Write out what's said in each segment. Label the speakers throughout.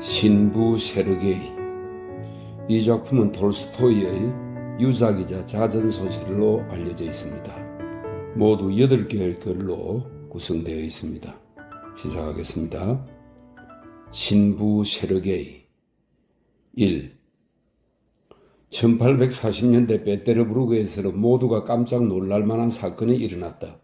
Speaker 1: 신부 세르게이. 이 작품은 톨스토이의 유작이자 자전소설로 알려져 있습니다. 모두 8개의 글로 구성되어 있습니다. 시작하겠습니다. 신부 세르게이. 1. 1840년대 베테르부르크에서는 모두가 깜짝 놀랄만한 사건이 일어났다.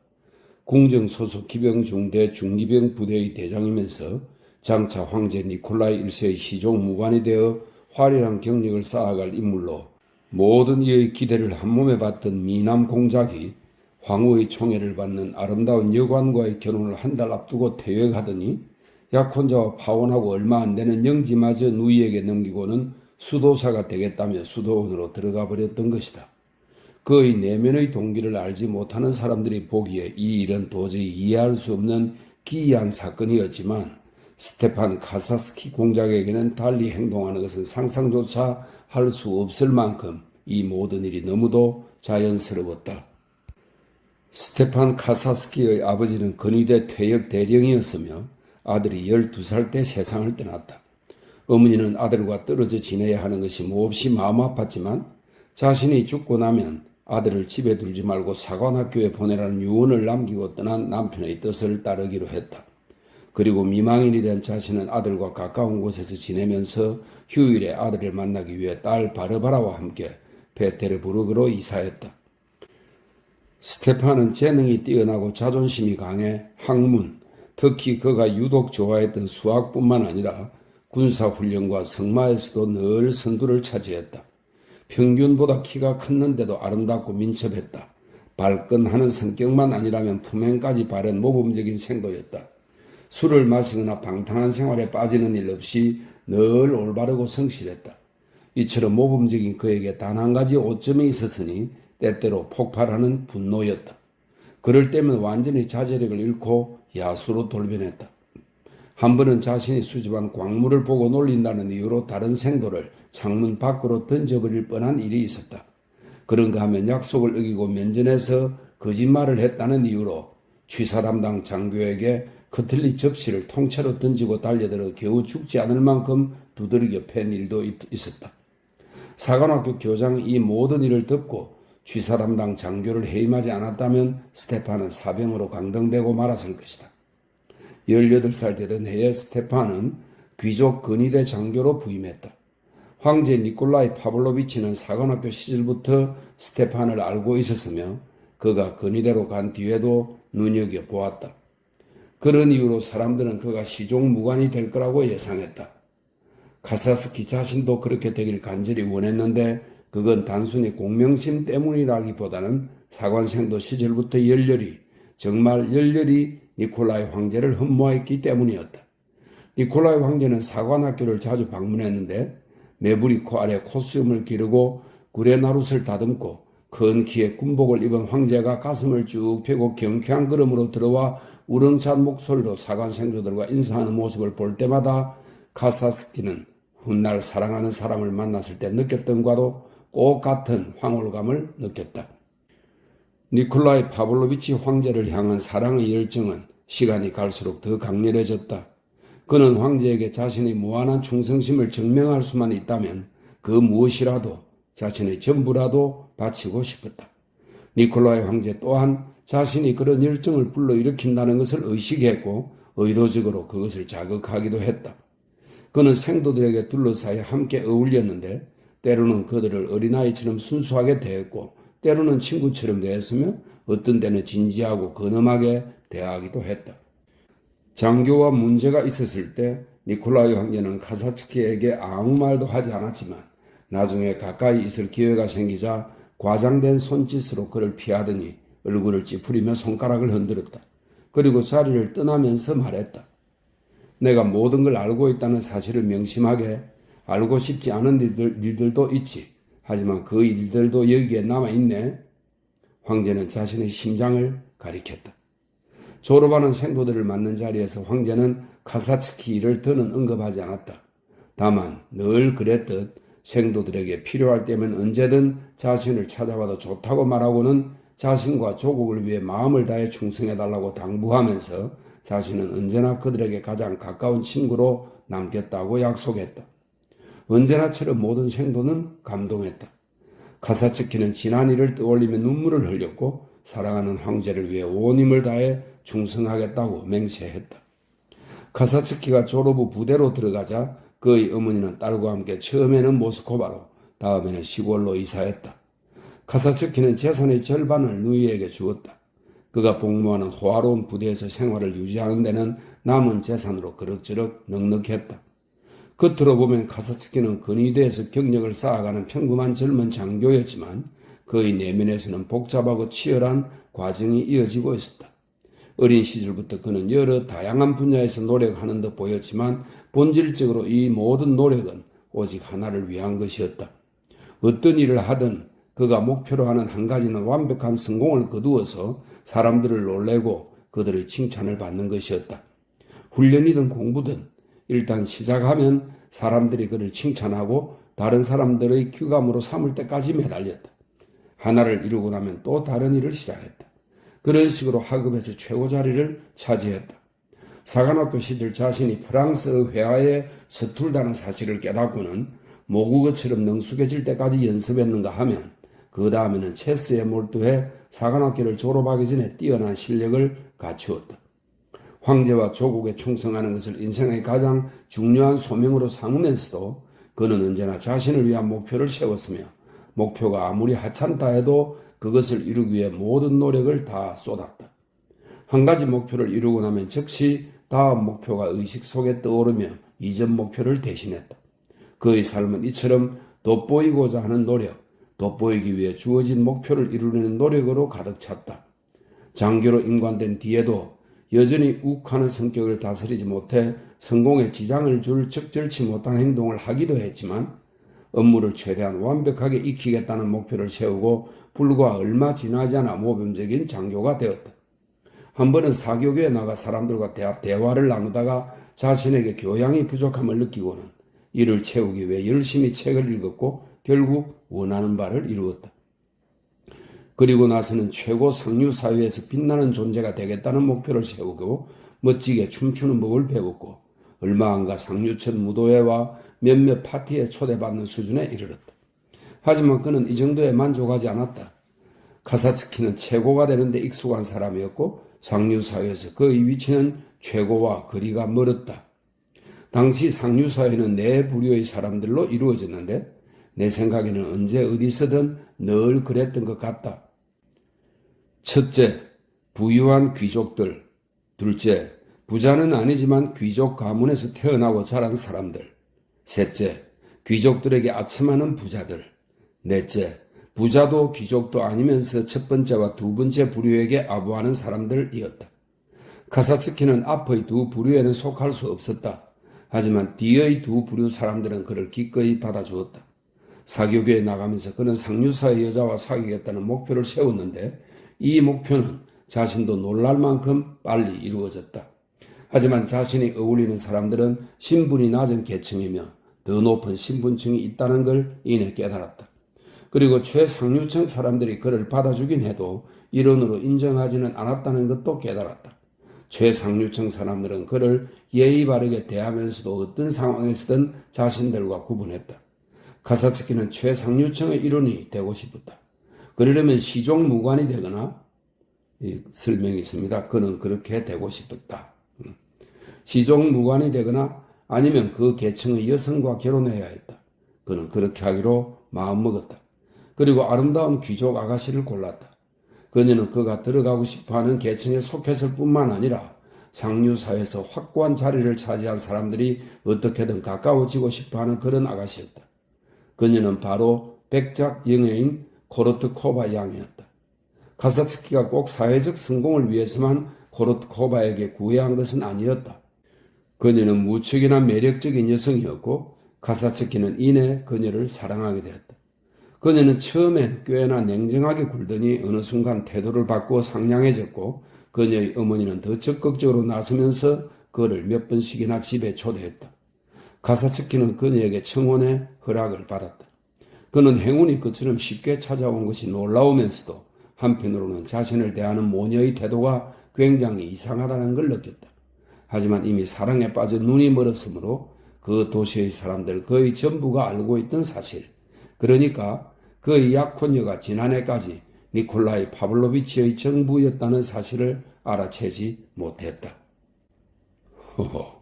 Speaker 1: 궁정 소속 기병 중대 중기병 부대의 대장이면서 장차 황제 니콜라이 1세의 시종 무관이 되어 화려한 경력을 쌓아갈 인물로 모든 이의 기대를 한몸에 받던 미남 공작이 황후의 총애를 받는 아름다운 여관과의 결혼을 한 달 앞두고 퇴역하더니 약혼자와 파혼하고 얼마 안 되는 영지마저 누이에게 넘기고는 수도사가 되겠다며 수도원으로 들어가 버렸던 것이다. 그의 내면의 동기를 알지 못하는 사람들이 보기에 이 일은 도저히 이해할 수 없는 기이한 사건이었지만 스테판 카사스키 공작에게는 달리 행동하는 것은 상상조차 할 수 없을 만큼 이 모든 일이 너무도 자연스러웠다. 스테판 카사스키의 아버지는 근위대 퇴역 대령이었으며 아들이 12살 때 세상을 떠났다. 어머니는 아들과 떨어져 지내야 하는 것이 몹시 마음 아팠지만 자신이 죽고 나면 아들을 집에 두지 말고 사관학교에 보내라는 유언을 남기고 떠난 남편의 뜻을 따르기로 했다. 그리고 미망인이 된 자신은 아들과 가까운 곳에서 지내면서 휴일에 아들을 만나기 위해 딸 바르바라와 함께 베테르부르크로 이사했다. 스테판은 재능이 뛰어나고 자존심이 강해 학문, 특히 그가 유독 좋아했던 수학뿐만 아니라 군사훈련과 승마에서도 늘 선두를 차지했다. 평균보다 키가 컸는데도 아름답고 민첩했다. 발끈하는 성격만 아니라면 품행까지 바른 모범적인 생도였다. 술을 마시거나 방탕한 생활에 빠지는 일 없이 늘 올바르고 성실했다. 이처럼 모범적인 그에게 단 한 가지 오점이 있었으니 때때로 폭발하는 분노였다. 그럴 때면 완전히 자제력을 잃고 야수로 돌변했다. 한 번은 자신이 수집한 광물을 보고 놀린다는 이유로 다른 생도를 창문 밖으로 던져버릴 뻔한 일이 있었다. 그런가 하면 약속을 어기고 면전에서 거짓말을 했다는 이유로 취사람당 장교에게 커틀리 접시를 통째로 던지고 달려들어 겨우 죽지 않을 만큼 두들겨 팬 일도 있었다. 사관학교 교장이 이 모든 일을 듣고 취사람당 장교를 해임하지 않았다면 스테판은 사병으로 강등되고 말았을 것이다. 18살 되던 해에 스테판은 귀족 근위대 장교로 부임했다. 황제 니콜라이 파블로비치는 사관학교 시절부터 스테판을 알고 있었으며 그가 근위대로 간 뒤에도 눈여겨보았다. 그런 이유로 사람들은 그가 시종 무관이 될 거라고 예상했다. 카사스키 자신도 그렇게 되길 간절히 원했는데 그건 단순히 공명심 때문이라기보다는 사관생도 시절부터 정말 열렬히 니콜라이 황제를 흠모했기 때문이었다. 니콜라이 황제는 사관학교를 자주 방문했는데 메부리 코 아래 콧수염을 기르고 구레나룻을 다듬고 큰 키에 군복을 입은 황제가 가슴을 쭉 펴고 경쾌한 걸음으로 들어와 우렁찬 목소리로 사관생도들과 인사하는 모습을 볼 때마다 카사스키는 훗날 사랑하는 사람을 만났을 때 느꼈던 과도 꼭 같은 황홀감을 느꼈다. 니콜라이 파블로비치 황제를 향한 사랑의 열정은 시간이 갈수록 더 강렬해졌다. 그는 황제에게 자신의 무한한 충성심을 증명할 수만 있다면 그 무엇이라도 자신의 전부라도 바치고 싶었다. 니콜라이 황제 또한 자신이 그런 열정을 불러일으킨다는 것을 의식했고 의도적으로 그것을 자극하기도 했다. 그는 생도들에게 둘러싸여 함께 어울렸는데 때로는 그들을 어린아이처럼 순수하게 대했고 때로는 친구처럼 대했으며 어떤 때는 진지하고 근엄하게 대하기도 했다. 장교와 문제가 있었을 때 니콜라이 황제는 카사츠키에게 아무 말도 하지 않았지만 나중에 가까이 있을 기회가 생기자 과장된 손짓으로 그를 피하더니 얼굴을 찌푸리며 손가락을 흔들었다. 그리고 자리를 떠나면서 말했다. 내가 모든 걸 알고 있다는 사실을 명심하게 알고 싶지 않은 일들도 있지. 하지만 그 일들도 여기에 남아있네. 황제는 자신의 심장을 가리켰다. 졸업하는 생도들을 맞는 자리에서 황제는 카사츠키 일을 더는 언급하지 않았다. 다만 늘 그랬듯 생도들에게 필요할 때면 언제든 자신을 찾아와도 좋다고 말하고는 자신과 조국을 위해 마음을 다해 충성해달라고 당부하면서 자신은 언제나 그들에게 가장 가까운 친구로 남겠다고 약속했다. 언제나처럼 모든 생도는 감동했다. 카사츠키는 지난 일을 떠올리며 눈물을 흘렸고 사랑하는 황제를 위해 온 힘을 다해 충성하겠다고 맹세했다. 카사츠키가 졸업 후 부대로 들어가자 그의 어머니는 딸과 함께 처음에는 모스크바로 다음에는 시골로 이사했다. 카사츠키는 재산의 절반을 누이에게 주었다. 그가 복무하는 호화로운 부대에서 생활을 유지하는 데는 남은 재산으로 그럭저럭 넉넉했다. 겉으로 보면 카사츠키는 근위대에서 경력을 쌓아가는 평범한 젊은 장교였지만 그의 내면에서는 복잡하고 치열한 과정이 이어지고 있었다. 어린 시절부터 그는 여러 다양한 분야에서 노력하는 듯 보였지만 본질적으로 이 모든 노력은 오직 하나를 위한 것이었다. 어떤 일을 하든 그가 목표로 하는 한 가지는 완벽한 성공을 거두어서 사람들을 놀래고 그들의 칭찬을 받는 것이었다. 훈련이든 공부든 일단 시작하면 사람들이 그를 칭찬하고 다른 사람들의 규감으로 삼을 때까지 매달렸다. 하나를 이루고 나면 또 다른 일을 시작했다. 그런 식으로 학업에서 최고 자리를 차지했다. 사관학교 시절 자신이 프랑스의 회화에 서툴다는 사실을 깨닫고는 모국어처럼 능숙해질 때까지 연습했는가 하면 그 다음에는 체스에 몰두해 사관학교를 졸업하기 전에 뛰어난 실력을 갖추었다. 황제와 조국에 충성하는 것을 인생의 가장 중요한 소명으로 삼으면서도 그는 언제나 자신을 위한 목표를 세웠으며 목표가 아무리 하찮다 해도 그것을 이루기 위해 모든 노력을 다 쏟았다. 한 가지 목표를 이루고 나면 즉시 다음 목표가 의식 속에 떠오르며 이전 목표를 대신했다. 그의 삶은 이처럼 돋보이고자 하는 노력, 돋보이기 위해 주어진 목표를 이루려는 노력으로 가득 찼다. 장교로 임관된 뒤에도 여전히 욱하는 성격을 다스리지 못해 성공에 지장을 줄 적절치 못한 행동을 하기도 했지만 업무를 최대한 완벽하게 익히겠다는 목표를 세우고 불과 얼마 지나지 않아 모범적인 장교가 되었다. 한 번은 사교교에 나가 사람들과 대화를 나누다가 자신에게 교양이 부족함을 느끼고는 이를 채우기 위해 열심히 책을 읽었고 결국 원하는 바를 이루었다. 그리고 나서는 최고 상류 사회에서 빛나는 존재가 되겠다는 목표를 세우고 멋지게 춤추는 법을 배웠고 얼마 안가 상류층 무도회와 몇몇 파티에 초대받는 수준에 이르렀다. 하지만 그는 이 정도에 만족하지 않았다. 카사츠키는 최고가 되는데 익숙한 사람이었고 상류 사회에서 그의 위치는 최고와 거리가 멀었다. 당시 상류 사회는 네 부류의 사람들로 이루어졌는데 내 생각에는 언제 어디서든 늘 그랬던 것 같다. 첫째, 부유한 귀족들. 둘째, 부자는 아니지만 귀족 가문에서 태어나고 자란 사람들. 셋째, 귀족들에게 아첨하는 부자들. 넷째, 부자도 귀족도 아니면서 첫 번째와 두 번째 부류에게 아부하는 사람들이었다. 카사츠키는 앞의 두 부류에는 속할 수 없었다. 하지만 뒤의 두 부류 사람들은 그를 기꺼이 받아주었다. 사교교에 나가면서 그는 상류사의 여자와 사귀겠다는 목표를 세웠는데 이 목표는 자신도 놀랄 만큼 빨리 이루어졌다. 하지만 자신이 어울리는 사람들은 신분이 낮은 계층이며 더 높은 신분층이 있다는 걸 이내 깨달았다. 그리고 최상류층 사람들이 그를 받아주긴 해도 일원으로 인정하지는 않았다는 것도 깨달았다. 최상류층 사람들은 그를 예의 바르게 대하면서도 어떤 상황에서든 자신들과 구분했다. 카사츠키는 최상류층의 일원이 되고 싶었다. 그러려면 시종무관이 되거나 설명이 있습니다. 그는 그렇게 되고 싶었다. 시종무관이 되거나 아니면 그 계층의 여성과 결혼해야 했다. 그는 그렇게 하기로 마음먹었다. 그리고 아름다운 귀족 아가씨를 골랐다. 그녀는 그가 들어가고 싶어하는 계층에 속했을 뿐만 아니라 상류사회에서 확고한 자리를 차지한 사람들이 어떻게든 가까워지고 싶어하는 그런 아가씨였다. 그녀는 바로 백작 영예인 코르트코바 양이었다. 카사츠키가 꼭 사회적 성공을 위해서만 코르트코바에게 구애한 것은 아니었다. 그녀는 무척이나 매력적인 여성이었고 카사츠키는 이내 그녀를 사랑하게 되었다. 그녀는 처음엔 꽤나 냉정하게 굴더니 어느 순간 태도를 바꾸어 상냥해졌고 그녀의 어머니는 더 적극적으로 나서면서 그를 몇 번씩이나 집에 초대했다. 카사츠키는 그녀에게 청혼의 허락을 받았다. 그는 행운이 그처럼 쉽게 찾아온 것이 놀라우면서도 한편으로는 자신을 대하는 모녀의 태도가 굉장히 이상하다는 걸 느꼈다. 하지만 이미 사랑에 빠져 눈이 멀었으므로 그 도시의 사람들 거의 전부가 알고 있던 사실. 그러니까 그의 약혼녀가 지난해까지 니콜라이 파블로비치의 정부였다는 사실을 알아채지 못했다. 허허.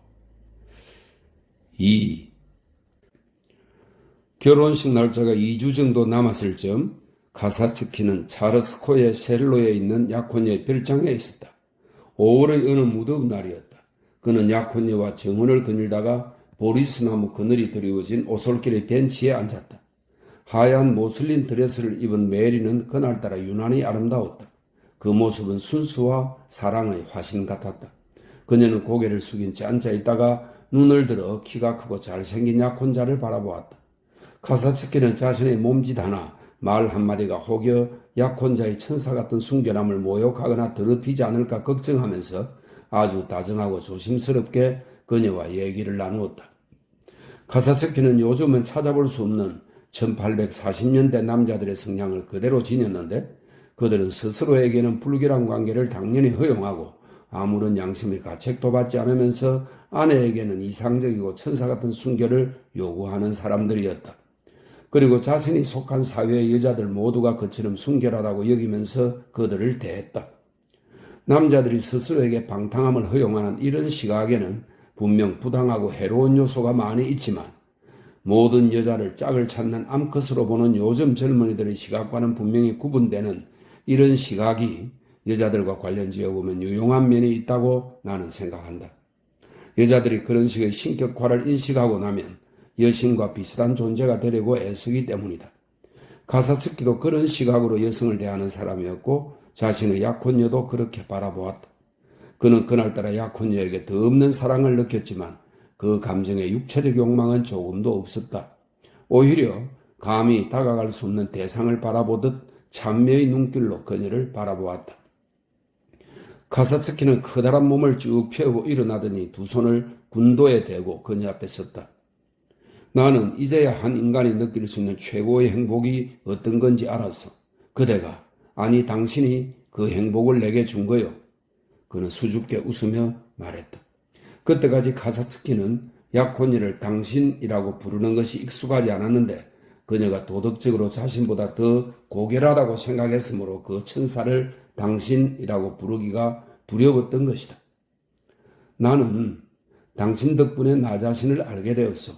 Speaker 1: 2. 결혼식 날짜가 2주 정도 남았을 즈음 카사츠키는 차르스코의 셀로에 있는 약혼녀의 별장에 있었다. 5월의 어느 무더운 날이었다. 그는 약혼녀와 정원을 거닐다가 보리수나무 그늘이 드리워진 오솔길의 벤치에 앉았다. 하얀 모슬린 드레스를 입은 메리는 그날따라 유난히 아름다웠다. 그 모습은 순수와 사랑의 화신 같았다. 그녀는 고개를 숙인 채 앉아있다가 눈을 들어 키가 크고 잘생긴 약혼자를 바라보았다. 카사츠키는 자신의 몸짓 하나, 말 한마디가 혹여 약혼자의 천사 같은 순결함을 모욕하거나 더럽히지 않을까 걱정하면서 아주 다정하고 조심스럽게 그녀와 얘기를 나누었다. 카사츠키는 요즘은 찾아볼 수 없는 1840년대 남자들의 성향을 그대로 지녔는데 그들은 스스로에게는 불결한 관계를 당연히 허용하고 아무런 양심의 가책도 받지 않으면서 아내에게는 이상적이고 천사 같은 순결을 요구하는 사람들이었다. 그리고 자신이 속한 사회의 여자들 모두가 그처럼 순결하다고 여기면서 그들을 대했다. 남자들이 스스로에게 방탕함을 허용하는 이런 시각에는 분명 부당하고 해로운 요소가 많이 있지만 모든 여자를 짝을 찾는 암컷으로 보는 요즘 젊은이들의 시각과는 분명히 구분되는 이런 시각이 여자들과 관련지어 보면 유용한 면이 있다고 나는 생각한다. 여자들이 그런 식의 신격화를 인식하고 나면 여신과 비슷한 존재가 되려고 애쓰기 때문이다. 카사스키도 그런 시각으로 여성을 대하는 사람이었고 자신의 약혼녀도 그렇게 바라보았다. 그는 그날따라 약혼녀에게 더 없는 사랑을 느꼈지만 그 감정의 육체적 욕망은 조금도 없었다. 오히려 감히 다가갈 수 없는 대상을 바라보듯 찬미의 눈길로 그녀를 바라보았다. 카사스키는 커다란 몸을 쭉 펴고 일어나더니 두 손을 군도에 대고 그녀 앞에 섰다. 나는 이제야 한 인간이 느낄 수 있는 최고의 행복이 어떤 건지 알았어. 그대가, 아니 당신이 그 행복을 내게 준 거요. 그는 수줍게 웃으며 말했다. 그때까지 카사츠키는 약혼녀를 당신이라고 부르는 것이 익숙하지 않았는데 그녀가 도덕적으로 자신보다 더 고결하다고 생각했으므로 그 천사를 당신이라고 부르기가 두려웠던 것이다. 나는 당신 덕분에 나 자신을 알게 되었어.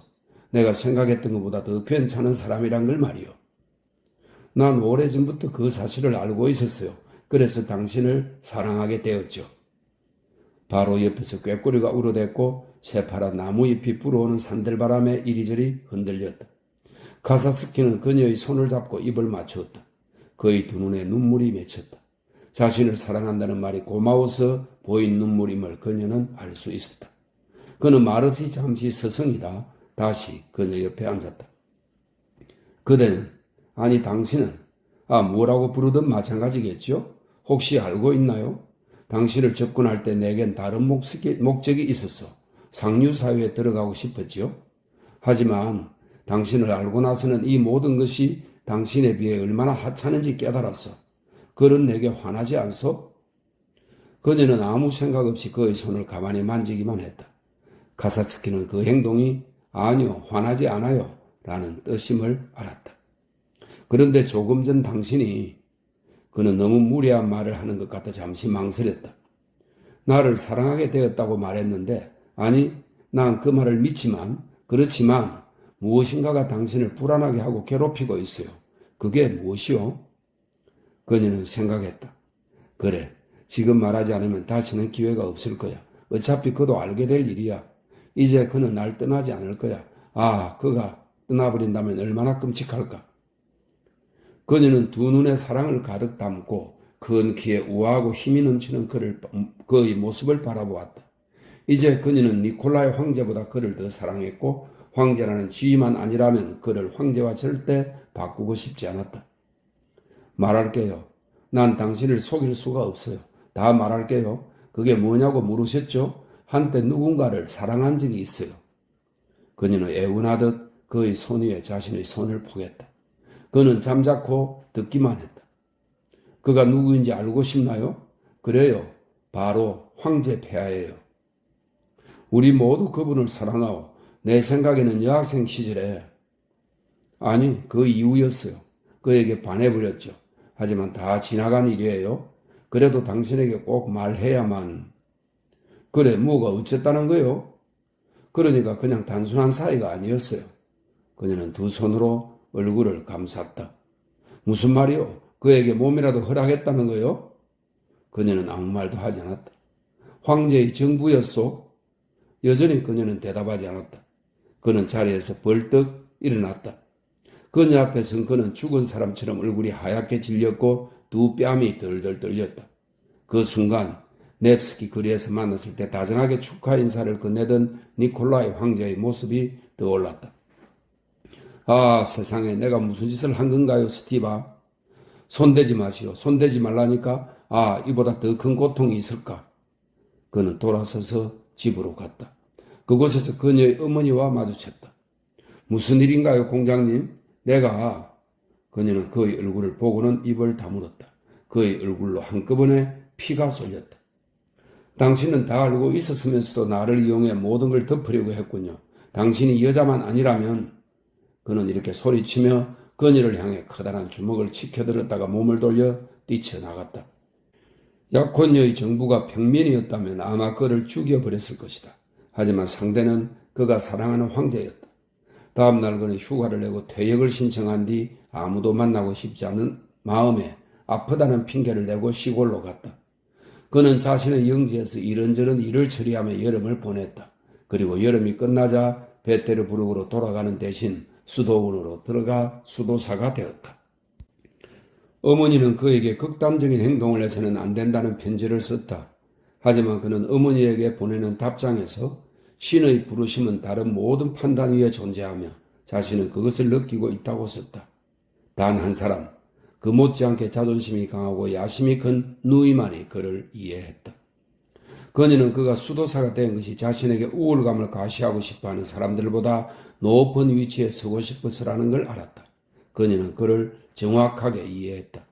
Speaker 1: 내가 생각했던 것보다 더 괜찮은 사람이란 걸 말이요. 난 오래전부터 그 사실을 알고 있었어요. 그래서 당신을 사랑하게 되었죠. 바로 옆에서 꾀꼬리가 울어댔고 새파란 나무잎이 불어오는 산들바람에 이리저리 흔들렸다. 카사스키는 그녀의 손을 잡고 입을 맞추었다. 그의 두 눈에 눈물이 맺혔다. 자신을 사랑한다는 말이 고마워서 보인 눈물임을 그녀는 알 수 있었다. 그는 말없이 잠시 서성이다 다시 그녀 옆에 앉았다. 그대는, 아니 당신은, 뭐라고 부르든 마찬가지겠죠? 혹시 알고 있나요? 당신을 접근할 때 내겐 다른 목적이 있었어. 상류사회에 들어가고 싶었지요. 하지만 당신을 알고 나서는 이 모든 것이 당신에 비해 얼마나 하찮은지 깨달았어. 그런 내게 화나지 않소? 그녀는 아무 생각 없이 그의 손을 가만히 만지기만 했다. 카사스키는 그 행동이 아니요, 화나지 않아요 라는 뜻임을 알았다. 그런데 조금 전 당신이 그는 너무 무례한 말을 하는 것 같아 잠시 망설였다. 나를 사랑하게 되었다고 말했는데 아니 난 그 말을 믿지만 그렇지만 무엇인가가 당신을 불안하게 하고 괴롭히고 있어요. 그게 무엇이요? 그녀는 생각했다. 그래, 지금 말하지 않으면 다시는 기회가 없을 거야. 어차피 그도 알게 될 일이야. 이제 그는 날 떠나지 않을 거야. 그가 떠나버린다면 얼마나 끔찍할까. 그녀는 두 눈에 사랑을 가득 담고 큰 키에 우아하고 힘이 넘치는 그의 모습을 바라보았다. 이제 그녀는 니콜라이 황제보다 그를 더 사랑했고 황제라는 지위만 아니라면 그를 황제와 절대 바꾸고 싶지 않았다. 말할게요. 난 당신을 속일 수가 없어요. 다 말할게요. 그게 뭐냐고 물으셨죠? 한때 누군가를 사랑한 적이 있어요. 그녀는 애원하듯 그의 손 위에 자신의 손을 포겠다. 그는 잠자코 듣기만 했다. 그가 누구인지 알고 싶나요? 그래요. 바로 황제 폐하예요. 우리 모두 그분을 사랑하오. 내 생각에는 여학생 시절에, 아니 그 이후였어요. 그에게 반해버렸죠. 하지만 다 지나간 일이에요. 그래도 당신에게 꼭 말해야만. 그래, 뭐가 어쨌다는 거요? 그러니까 그냥 단순한 사이가 아니었어요. 그녀는 두 손으로 얼굴을 감쌌다. 무슨 말이요? 그에게 몸이라도 허락했다는 거요? 그녀는 아무 말도 하지 않았다. 황제의 정부였소? 여전히 그녀는 대답하지 않았다. 그는 자리에서 벌떡 일어났다. 그녀 앞에 선 그는 죽은 사람처럼 얼굴이 하얗게 질렸고 두 뺨이 덜덜 떨렸다. 그 순간 넵스키 거리에서 만났을 때 다정하게 축하 인사를 건네던 니콜라이 황제의 모습이 떠올랐다. 아, 세상에 내가 무슨 짓을 한 건가요, 스티바? 손대지 마시오. 손대지 말라니까. 아, 이보다 더 큰 고통이 있을까? 그는 돌아서서 집으로 갔다. 그곳에서 그녀의 어머니와 마주쳤다. 무슨 일인가요, 공장님? 그녀는 그의 얼굴을 보고는 입을 다물었다. 그의 얼굴로 한꺼번에 피가 쏠렸다. 당신은 다 알고 있었으면서도 나를 이용해 모든 걸 덮으려고 했군요. 당신이 여자만 아니라면. 그는 이렇게 소리치며 그녀를 향해 커다란 주먹을 치켜들었다가 몸을 돌려 뛰쳐나갔다. 약혼녀의 정부가 평민이었다면 아마 그를 죽여버렸을 것이다. 하지만 상대는 그가 사랑하는 황제였다. 다음 날 그는 휴가를 내고 퇴역을 신청한 뒤 아무도 만나고 싶지 않은 마음에 아프다는 핑계를 대고 시골로 갔다. 그는 자신의 영지에서 이런저런 일을 처리하며 여름을 보냈다. 그리고 여름이 끝나자 베테르부르크로 돌아가는 대신 수도원으로 들어가 수도사가 되었다. 어머니는 그에게 극단적인 행동을 해서는 안 된다는 편지를 썼다. 하지만 그는 어머니에게 보내는 답장에서 신의 부르심은 다른 모든 판단 위에 존재하며 자신은 그것을 느끼고 있다고 썼다. 단 한 사람, 그 못지않게 자존심이 강하고 야심이 큰 누이만이 그를 이해했다. 그녀는 그가 수도사가 된 것이 자신에게 우울감을 가시하고 싶어하는 사람들보다 높은 위치에 서고 싶어서라는 걸 알았다. 그녀는 그를 정확하게 이해했다.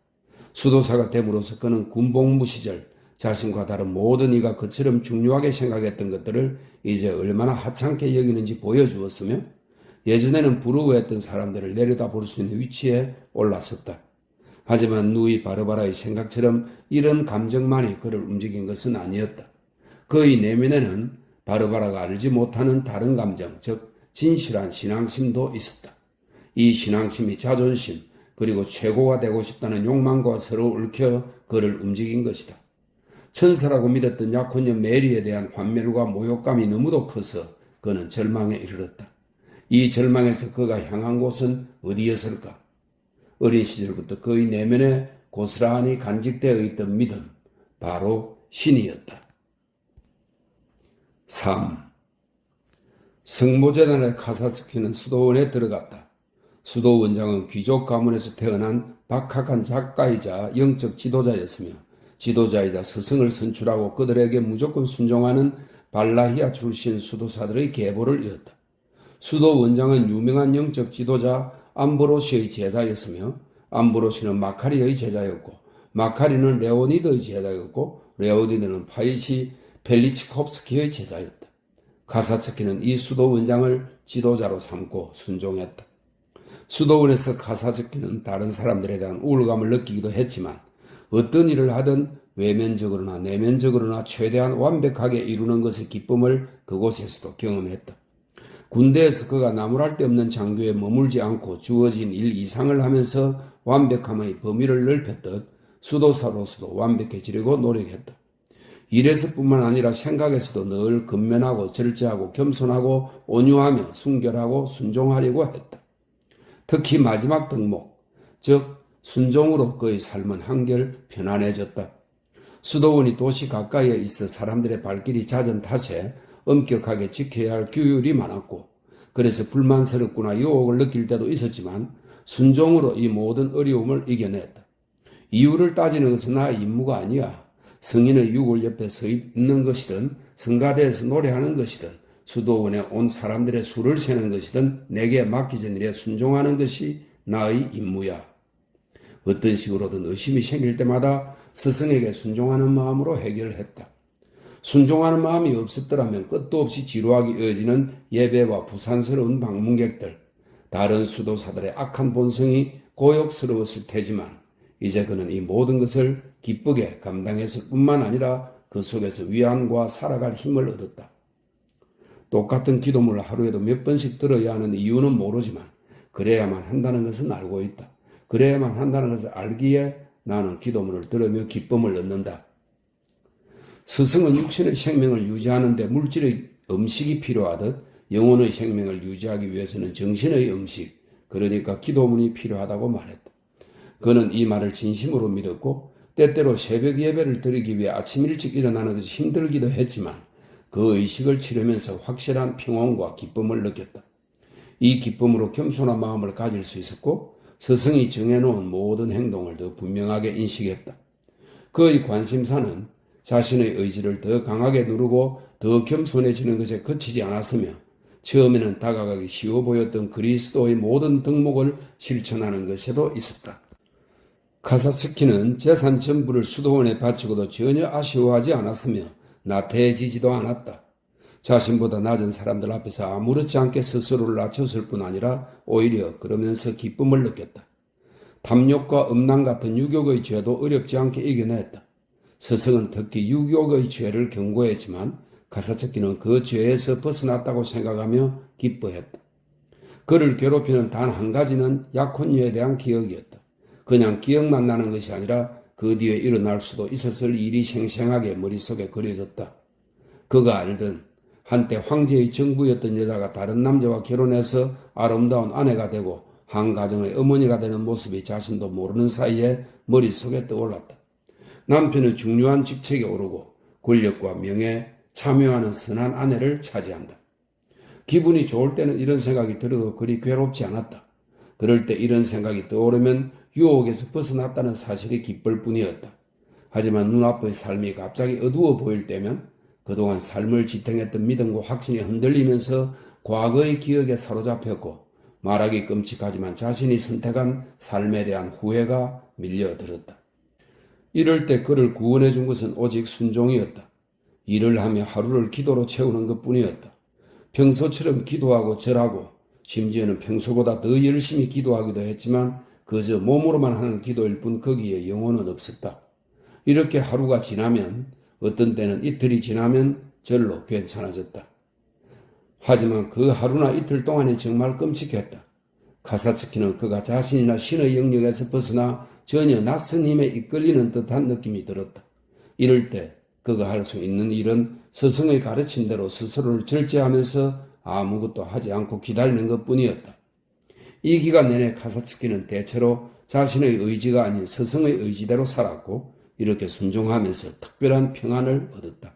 Speaker 1: 수도사가 됨으로써 그는 군복무 시절 자신과 다른 모든 이가 그처럼 중요하게 생각했던 것들을 이제 얼마나 하찮게 여기는지 보여주었으며 예전에는 부러워했던 사람들을 내려다볼 수 있는 위치에 올랐었다. 하지만 누이 바르바라의 생각처럼 이런 감정만이 그를 움직인 것은 아니었다. 그의 내면에는 바르바라가 알지 못하는 다른 감정, 즉 진실한 신앙심도 있었다. 이 신앙심이 자존심 그리고 최고가 되고 싶다는 욕망과 서로 얽혀 그를 움직인 것이다. 천사라고 믿었던 약혼녀 메리에 대한 환멸과 모욕감이 너무도 커서 그는 절망에 이르렀다. 이 절망에서 그가 향한 곳은 어디였을까? 어린 시절부터 그의 내면에 고스란히 간직되어 있던 믿음, 바로 신이었다. 3. 성모재단의 카사스키는 수도원에 들어갔다. 수도원장은 귀족 가문에서 태어난 박학한 작가이자 영적 지도자였으며 지도자이자 스승을 선출하고 그들에게 무조건 순종하는 발라히아 출신 수도사들의 계보를 이었다. 수도원장은 유명한 영적 지도자 암브로시의 제자였으며 암브로시는 마카리의 제자였고 마카리는 레오니드의 제자였고 레오니드는 파이시 펠리치콥스키의 제자였다. 카사츠키는 이 수도원장을 지도자로 삼고 순종했다. 수도원에서 카사츠키는 다른 사람들에 대한 우울감을 느끼기도 했지만 어떤 일을 하든 외면적으로나 내면적으로나 최대한 완벽하게 이루는 것의 기쁨을 그곳에서도 경험했다. 군대에서 그가 나무랄 데 없는 장교에 머물지 않고 주어진 일 이상을 하면서 완벽함의 범위를 넓혔듯 수도사로서도 완벽해지려고 노력했다. 일에서뿐만 아니라 생각에서도 늘 근면하고 절제하고 겸손하고 온유하며 순결하고 순종하려고 했다. 특히 마지막 덕목, 즉 순종으로 그의 삶은 한결 편안해졌다. 수도원이 도시 가까이에 있어 사람들의 발길이 잦은 탓에 엄격하게 지켜야 할 규율이 많았고 그래서 불만스럽거나 유혹을 느낄 때도 있었지만 순종으로 이 모든 어려움을 이겨냈다. 이유를 따지는 것은 나의 임무가 아니야. 성인의 유골 옆에 서 있는 것이든 성가대에서 노래하는 것이든 수도원에 온 사람들의 수를 세는 것이든 내게 맡겨진 일에 순종하는 것이 나의 임무야. 어떤 식으로든 의심이 생길 때마다 스승에게 순종하는 마음으로 해결했다. 순종하는 마음이 없었더라면 끝도 없이 지루하게 이어지는 예배와 부산스러운 방문객들, 다른 수도사들의 악한 본성이 고욕스러웠을 테지만 이제 그는 이 모든 것을 기쁘게 감당했을 뿐만 아니라 그 속에서 위안과 살아갈 힘을 얻었다. 똑같은 기도문을 하루에도 몇 번씩 들어야 하는 이유는 모르지만 그래야만 한다는 것은 알고 있다. 그래야만 한다는 것을 알기에 나는 기도문을 들으며 기쁨을 얻는다. 스승은 육신의 생명을 유지하는 데 물질의 음식이 필요하듯 영혼의 생명을 유지하기 위해서는 정신의 음식, 그러니까 기도문이 필요하다고 말했다. 그는 이 말을 진심으로 믿었고 때때로 새벽 예배를 드리기 위해 아침 일찍 일어나는 것이 힘들기도 했지만 그 의식을 치르면서 확실한 평온과 기쁨을 느꼈다. 이 기쁨으로 겸손한 마음을 가질 수 있었고 스승이 정해놓은 모든 행동을 더 분명하게 인식했다. 그의 관심사는 자신의 의지를 더 강하게 누르고 더 겸손해지는 것에 그치지 않았으며 처음에는 다가가기 쉬워 보였던 그리스도의 모든 덕목을 실천하는 것에도 있었다. 카사츠키는 재산 전부를 수도원에 바치고도 전혀 아쉬워하지 않았으며 나태해지지도 않았다. 자신보다 낮은 사람들 앞에서 아무렇지 않게 스스로를 낮췄을 뿐 아니라 오히려 그러면서 기쁨을 느꼈다. 탐욕과 음란 같은 유욕의 죄도 어렵지 않게 이겨냈다. 스승은 특히 유욕의 죄를 경고했지만 카사츠키는 그 죄에서 벗어났다고 생각하며 기뻐했다. 그를 괴롭히는 단 한 가지는 약혼녀에 대한 기억이었다. 그냥 기억만 나는 것이 아니라 그 뒤에 일어날 수도 있었을 일이 생생하게 머릿속에 그려졌다. 그가 알던 한때 황제의 정부였던 여자가 다른 남자와 결혼해서 아름다운 아내가 되고 한 가정의 어머니가 되는 모습이 자신도 모르는 사이에 머릿속에 떠올랐다. 남편은 중요한 직책에 오르고 권력과 명예에 참여하는 선한 아내를 차지한다. 기분이 좋을 때는 이런 생각이 들어도 그리 괴롭지 않았다. 그럴 때 이런 생각이 떠오르면 유혹에서 벗어났다는 사실이 기쁠 뿐이었다. 하지만 눈앞의 삶이 갑자기 어두워 보일 때면 그동안 삶을 지탱했던 믿음과 확신이 흔들리면서 과거의 기억에 사로잡혔고 말하기 끔찍하지만 자신이 선택한 삶에 대한 후회가 밀려들었다. 이럴 때 그를 구원해 준 것은 오직 순종이었다. 일을 하며 하루를 기도로 채우는 것뿐이었다. 평소처럼 기도하고 절하고 심지어는 평소보다 더 열심히 기도하기도 했지만 그저 몸으로만 하는 기도일 뿐 거기에 영혼은 없었다. 이렇게 하루가 지나면 어떤 때는 이틀이 지나면 절로 괜찮아졌다. 하지만 그 하루나 이틀 동안이 정말 끔찍했다. 카사츠키는 그가 자신이나 신의 영역에서 벗어나 전혀 낯선 힘에 이끌리는 듯한 느낌이 들었다. 이럴 때 그가 할 수 있는 일은 스승의 가르침대로 스스로를 절제하면서 아무것도 하지 않고 기다리는 것뿐이었다. 이 기간 내내 카사츠키는 대체로 자신의 의지가 아닌 스승의 의지대로 살았고 이렇게 순종하면서 특별한 평안을 얻었다.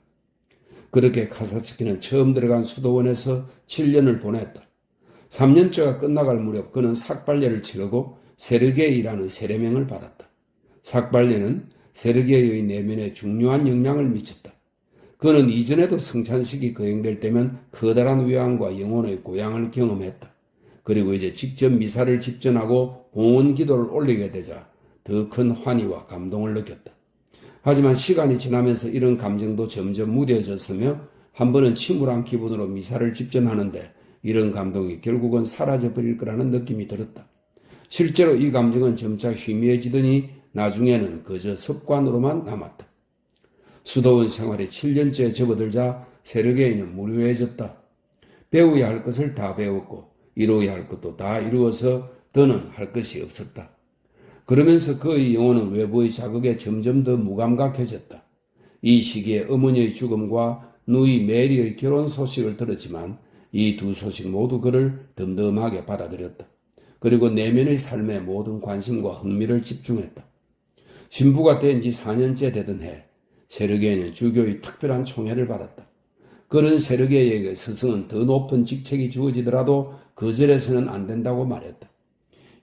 Speaker 1: 그렇게 카사츠키는 처음 들어간 수도원에서 7년을 보냈다. 3년째가 끝나갈 무렵 그는 삭발례를 치르고 세르게이라는 세례명을 받았다. 삭발례는 세르게이의 내면에 중요한 영향을 미쳤다. 그는 이전에도 성찬식이 거행될 때면 커다란 위안과 영혼의 고향을 경험했다. 그리고 이제 직접 미사를 집전하고 봉헌 기도를 올리게 되자 더 큰 환희와 감동을 느꼈다. 하지만 시간이 지나면서 이런 감정도 점점 무뎌졌으며 한 번은 침울한 기분으로 미사를 집전하는데 이런 감동이 결국은 사라져버릴 거라는 느낌이 들었다. 실제로 이 감정은 점차 희미해지더니 나중에는 그저 습관으로만 남았다. 수도원 생활이 7년째 접어들자 세르게이는 무료해졌다. 배워야 할 것을 다 배웠고 이루어야 할 것도 다 이루어서 더는 할 것이 없었다. 그러면서 그의 영혼은 외부의 자극에 점점 더 무감각해졌다. 이 시기에 어머니의 죽음과 누이 메리의 결혼 소식을 들었지만 이 두 소식 모두 그를 덤덤하게 받아들였다. 그리고 내면의 삶에 모든 관심과 흥미를 집중했다. 신부가 된 지 4년째 되던 해 세르게이는 주교의 특별한 총애를 받았다. 그런 세르게이에게 스승은 더 높은 직책이 주어지더라도 거절해서는 안 된다고 말했다.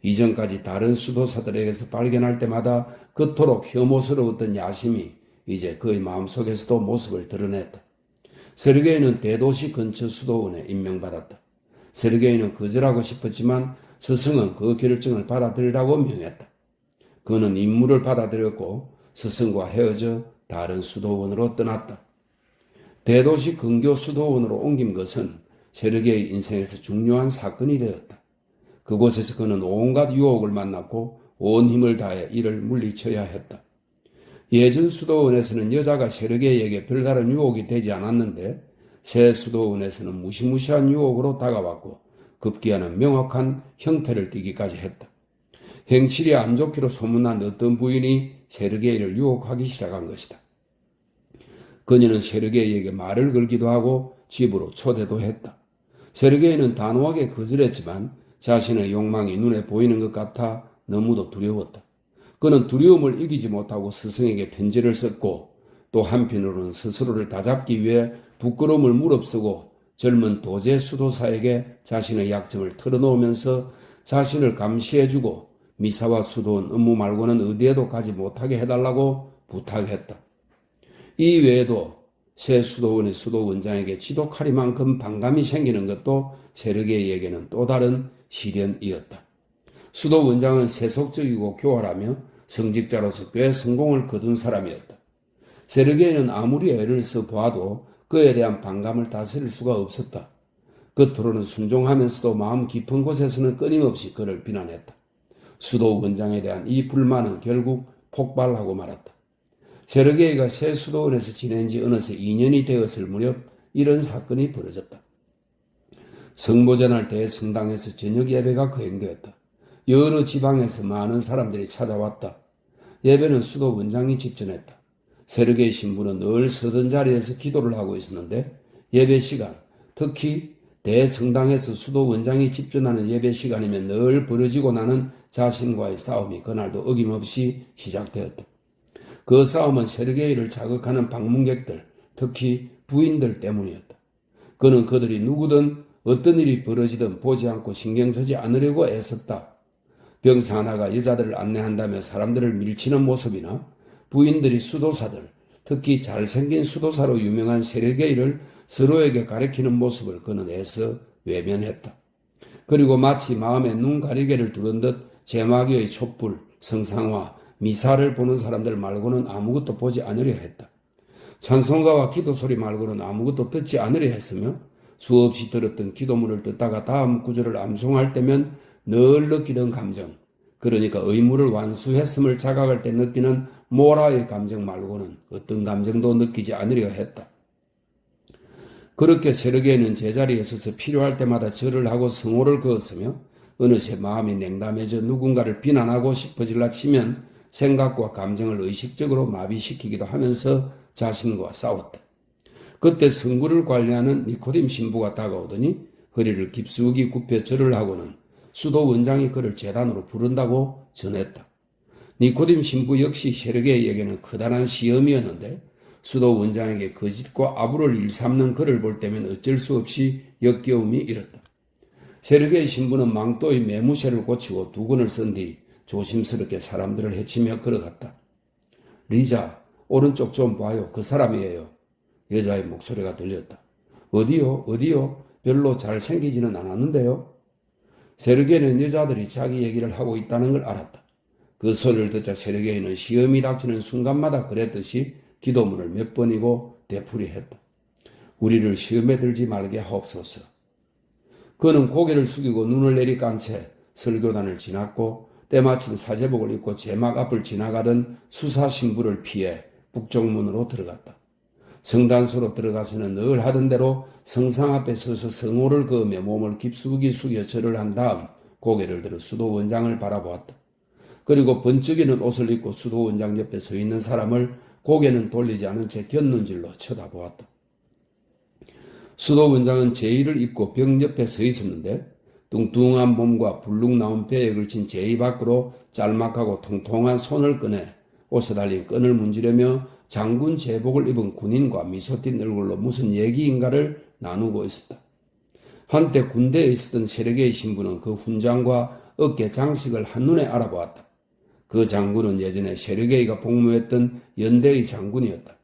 Speaker 1: 이전까지 다른 수도사들에게서 발견할 때마다 그토록 혐오스러웠던 야심이 이제 그의 마음속에서도 모습을 드러냈다. 세르게이는 대도시 근처 수도원에 임명받았다. 세르게이는 거절하고 싶었지만 스승은 그 결정을 받아들이라고 명했다. 그는 임무를 받아들였고 스승과 헤어져 다른 수도원으로 떠났다. 대도시 근교 수도원으로 옮긴 것은 세르게의 인생에서 중요한 사건이 되었다. 그곳에서 그는 온갖 유혹을 만났고 온 힘을 다해 이를 물리쳐야 했다. 예전 수도원에서는 여자가 세르게이에게 별다른 유혹이 되지 않았는데 새 수도원에서는 무시무시한 유혹으로 다가왔고 급기야는 명확한 형태를 띠기까지 했다. 행실이 안 좋기로 소문난 어떤 부인이 세르게이를 유혹하기 시작한 것이다. 그녀는 세르게이에게 말을 걸기도 하고 집으로 초대도 했다. 세르게이는 단호하게 거절했지만 자신의 욕망이 눈에 보이는 것 같아 너무도 두려웠다. 그는 두려움을 이기지 못하고 스승에게 편지를 썼고 또 한편으로는 스스로를 다잡기 위해 부끄러움을 무릅쓰고 젊은 도제 수도사에게 자신의 약점을 털어놓으면서 자신을 감시해주고 미사와 수도원 업무 말고는 어디에도 가지 못하게 해달라고 부탁했다. 이 외에도 새 수도원의 수도원장에게 지독하리만큼 반감이 생기는 것도 세르게이에게는 또 다른 시련이었다. 수도원장은 세속적이고 교활하며 성직자로서 꽤 성공을 거둔 사람이었다. 세르게이는 아무리 애를 써 보아도 그에 대한 반감을 다스릴 수가 없었다. 겉으로는 순종하면서도 마음 깊은 곳에서는 끊임없이 그를 비난했다. 수도원장에 대한 이 불만은 결국 폭발하고 말았다. 세르게이가 새 수도원에서 지낸 지 어느새 2년이 되었을 무렵 이런 사건이 벌어졌다. 성모전할 때에 성당에서 저녁 예배가 거행되었다. 여러 지방에서 많은 사람들이 찾아왔다. 예배는 수도원장이 집전했다. 세르게이 신부는 늘 서던 자리에서 기도를 하고 있었는데 예배 시간, 특히 대성당에서 수도원장이 집전하는 예배 시간이면 늘 벌어지고 나는 자신과의 싸움이 그날도 어김없이 시작되었다. 그 싸움은 세르게이를 자극하는 방문객들, 특히 부인들 때문이었다. 그는 그들이 누구든 어떤 일이 벌어지든 보지 않고 신경 쓰지 않으려고 애썼다. 병사 하나가 여자들을 안내한다며 사람들을 밀치는 모습이나 부인들이 수도사들, 특히 잘생긴 수도사로 유명한 세르게이를 서로에게 가리키는 모습을 그는 애써 외면했다. 그리고 마치 마음에 눈 가리개를 두른 듯 제마교의 촛불, 성상화, 미사를 보는 사람들 말고는 아무것도 보지 않으려 했다. 찬송가와 기도 소리 말고는 아무것도 듣지 않으려 했으며 수없이 들었던 기도문을 듣다가 다음 구절을 암송할 때면 늘 느끼던 감정, 그러니까 의무를 완수했음을 자각할 때 느끼는 모라의 감정 말고는 어떤 감정도 느끼지 않으려 했다. 그렇게 세르게이는 제자리에 서서 필요할 때마다 절을 하고 성호를 그었으며 어느새 마음이 냉담해져 누군가를 비난하고 싶어질라 치면 생각과 감정을 의식적으로 마비시키기도 하면서 자신과 싸웠다. 그때 성구를 관리하는 니코딤 신부가 다가오더니 허리를 깊숙이 굽혀 절을 하고는 수도 원장이 그를 제단으로 부른다고 전했다. 니코딤 신부 역시 세르게이에게는 커다란 시험이었는데 수도 원장에게 거짓과 아부를 일삼는 그를 볼 때면 어쩔 수 없이 역겨움이 일었다. 세르게이 신부는 망토의 매무새를 고치고 두건을 쓴 뒤 조심스럽게 사람들을 헤치며 걸어갔다. 리자, 오른쪽 좀 봐요. 그 사람이에요. 여자의 목소리가 들렸다. 어디요? 어디요? 별로 잘생기지는 않았는데요. 세르게이는 여자들이 자기 얘기를 하고 있다는 걸 알았다. 그 소리를 듣자 세르게이는 시험이 닥치는 순간마다 그랬듯이 기도문을 몇 번이고 되풀이했다. 우리를 시험에 들지 말게 하옵소서. 그는 고개를 숙이고 눈을 내리깐 채 설교단을 지났고 때마침 사제복을 입고 제막 앞을 지나가던 수사 신부를 피해 북쪽문으로 들어갔다. 성단소로 들어가서는 늘 하던 대로 성상 앞에 서서 성호를 그으며 몸을 깊숙이 숙여 절을 한 다음 고개를 들어 수도원장을 바라보았다. 그리고 번쩍이는 옷을 입고 수도원장 옆에 서 있는 사람을 고개는 돌리지 않은 채 곁눈질로 쳐다보았다. 수도원장은 제의를 입고 벽 옆에 서 있었는데 뚱뚱한 몸과 불룩 나온 배에 걸친 제의 밖으로 짤막하고 통통한 손을 꺼내 옷에 달린 끈을 문지르며 장군 제복을 입은 군인과 미소 띤 얼굴로 무슨 얘기인가를 나누고 있었다. 한때 군대에 있었던 세르게이 신부는 그 훈장과 어깨 장식을 한눈에 알아보았다. 그 장군은 예전에 세르게이가 복무했던 연대의 장군이었다.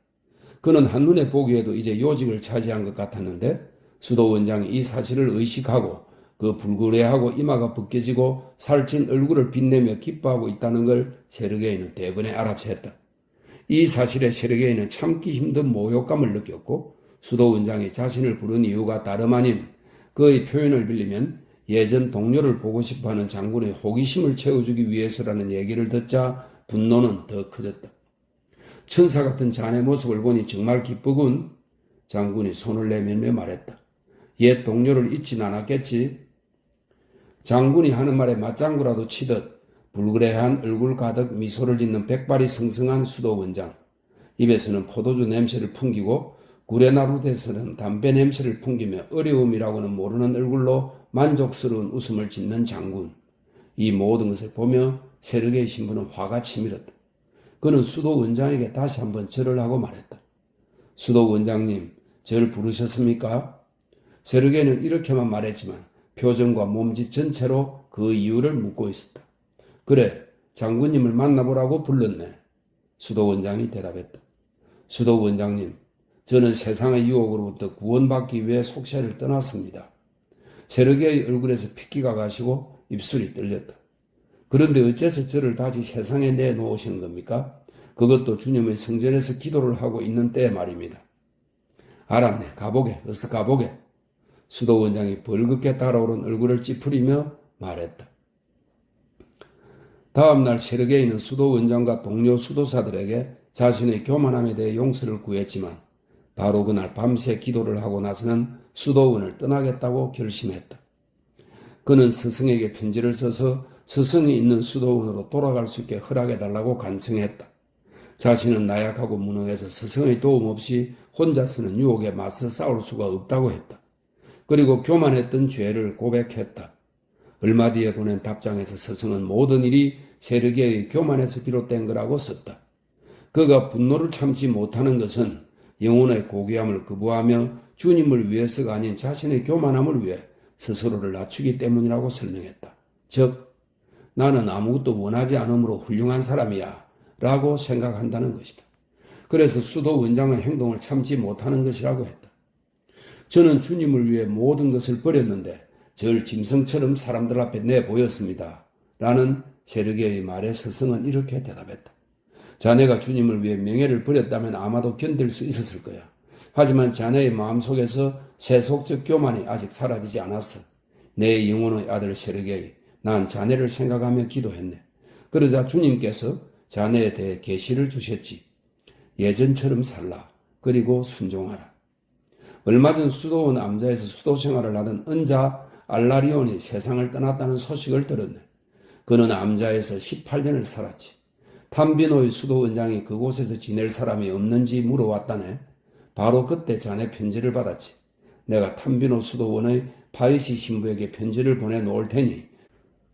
Speaker 1: 그는 한눈에 보기에도 이제 요직을 차지한 것 같았는데 수도원장이 이 사실을 의식하고 그 불그레하고 이마가 벗겨지고 살찐 얼굴을 빛내며 기뻐하고 있다는 걸 세르게이는 대번에 알아챘다. 이 사실에 세르게이는 참기 힘든 모욕감을 느꼈고 수도 원장이 자신을 부른 이유가 다름 아닌 그의 표현을 빌리면 예전 동료를 보고 싶어하는 장군의 호기심을 채워주기 위해서라는 얘기를 듣자 분노는 더 커졌다. 천사 같은 자네 모습을 보니 정말 기쁘군. 장군이 손을 내밀며 말했다. 옛 동료를 잊진 않았겠지. 장군이 하는 말에 맞장구라도 치듯 불그레한 얼굴 가득 미소를 짓는 백발이 승승한 수도 원장. 입에서는 포도주 냄새를 풍기고 구레나루에서는 담배 냄새를 풍기며 어려움이라고는 모르는 얼굴로 만족스러운 웃음을 짓는 장군. 이 모든 것을 보며 세르게이 신부는 화가 치밀었다. 그는 수도 원장에게 다시 한번 절을 하고 말했다. 수도 원장님, 절 부르셨습니까? 세르게이는 이렇게만 말했지만 표정과 몸짓 전체로 그 이유를 묻고 있었다. 그래, 장군님을 만나보라고 불렀네. 수도 원장이 대답했다. 수도 원장님, 저는 세상의 유혹으로부터 구원받기 위해 속세를 떠났습니다. 세르게의 얼굴에서 핏기가 가시고 입술이 떨렸다. 그런데 어째서 저를 다시 세상에 내놓으시는 겁니까? 그것도 주님의 성전에서 기도를 하고 있는 때에 말입니다. 알았네. 가보게. 어서 가보게. 수도 원장이 벌겋게 달아오른 얼굴을 찌푸리며 말했다. 다음날 세르게이는 수도 원장과 동료 수도사들에게 자신의 교만함에 대해 용서를 구했지만 바로 그날 밤새 기도를 하고 나서는 수도원을 떠나겠다고 결심했다. 그는 스승에게 편지를 써서 스승이 있는 수도원으로 돌아갈 수 있게 허락해달라고 간청했다. 자신은 나약하고 무능해서 스승의 도움 없이 혼자서는 유혹에 맞서 싸울 수가 없다고 했다. 그리고 교만했던 죄를 고백했다. 얼마 뒤에 보낸 답장에서 스승은 모든 일이 세르게의 교만에서 비롯된 거라고 썼다. 그가 분노를 참지 못하는 것은 영혼의 고귀함을 거부하며 주님을 위해서가 아닌 자신의 교만함을 위해 스스로를 낮추기 때문이라고 설명했다. 즉, 나는 아무것도 원하지 않으므로 훌륭한 사람이야 라고 생각한다는 것이다. 그래서 수도 원장의 행동을 참지 못하는 것이라고 했다. 저는 주님을 위해 모든 것을 버렸는데 절 짐승처럼 사람들 앞에 내보였습니다. 라는 세르게의 말에 스승은 이렇게 대답했다. 자네가 주님을 위해 명예를 버렸다면 아마도 견딜 수 있었을 거야. 하지만 자네의 마음속에서 세속적 교만이 아직 사라지지 않았어. 내 영혼의 아들 세르게이, 난 자네를 생각하며 기도했네. 그러자 주님께서 자네에 대해 계시를 주셨지. 예전처럼 살라. 그리고 순종하라. 얼마 전 수도원 암자에서 수도 생활을 하던 은자 알라리온이 세상을 떠났다는 소식을 들었네. 그는 암자에서 18년을 살았지. 탐비노의 수도원장이 그곳에서 지낼 사람이 없는지 물어왔다네. 바로 그때 자네 편지를 받았지. 내가 탐비노 수도원의 파이시 신부에게 편지를 보내놓을 테니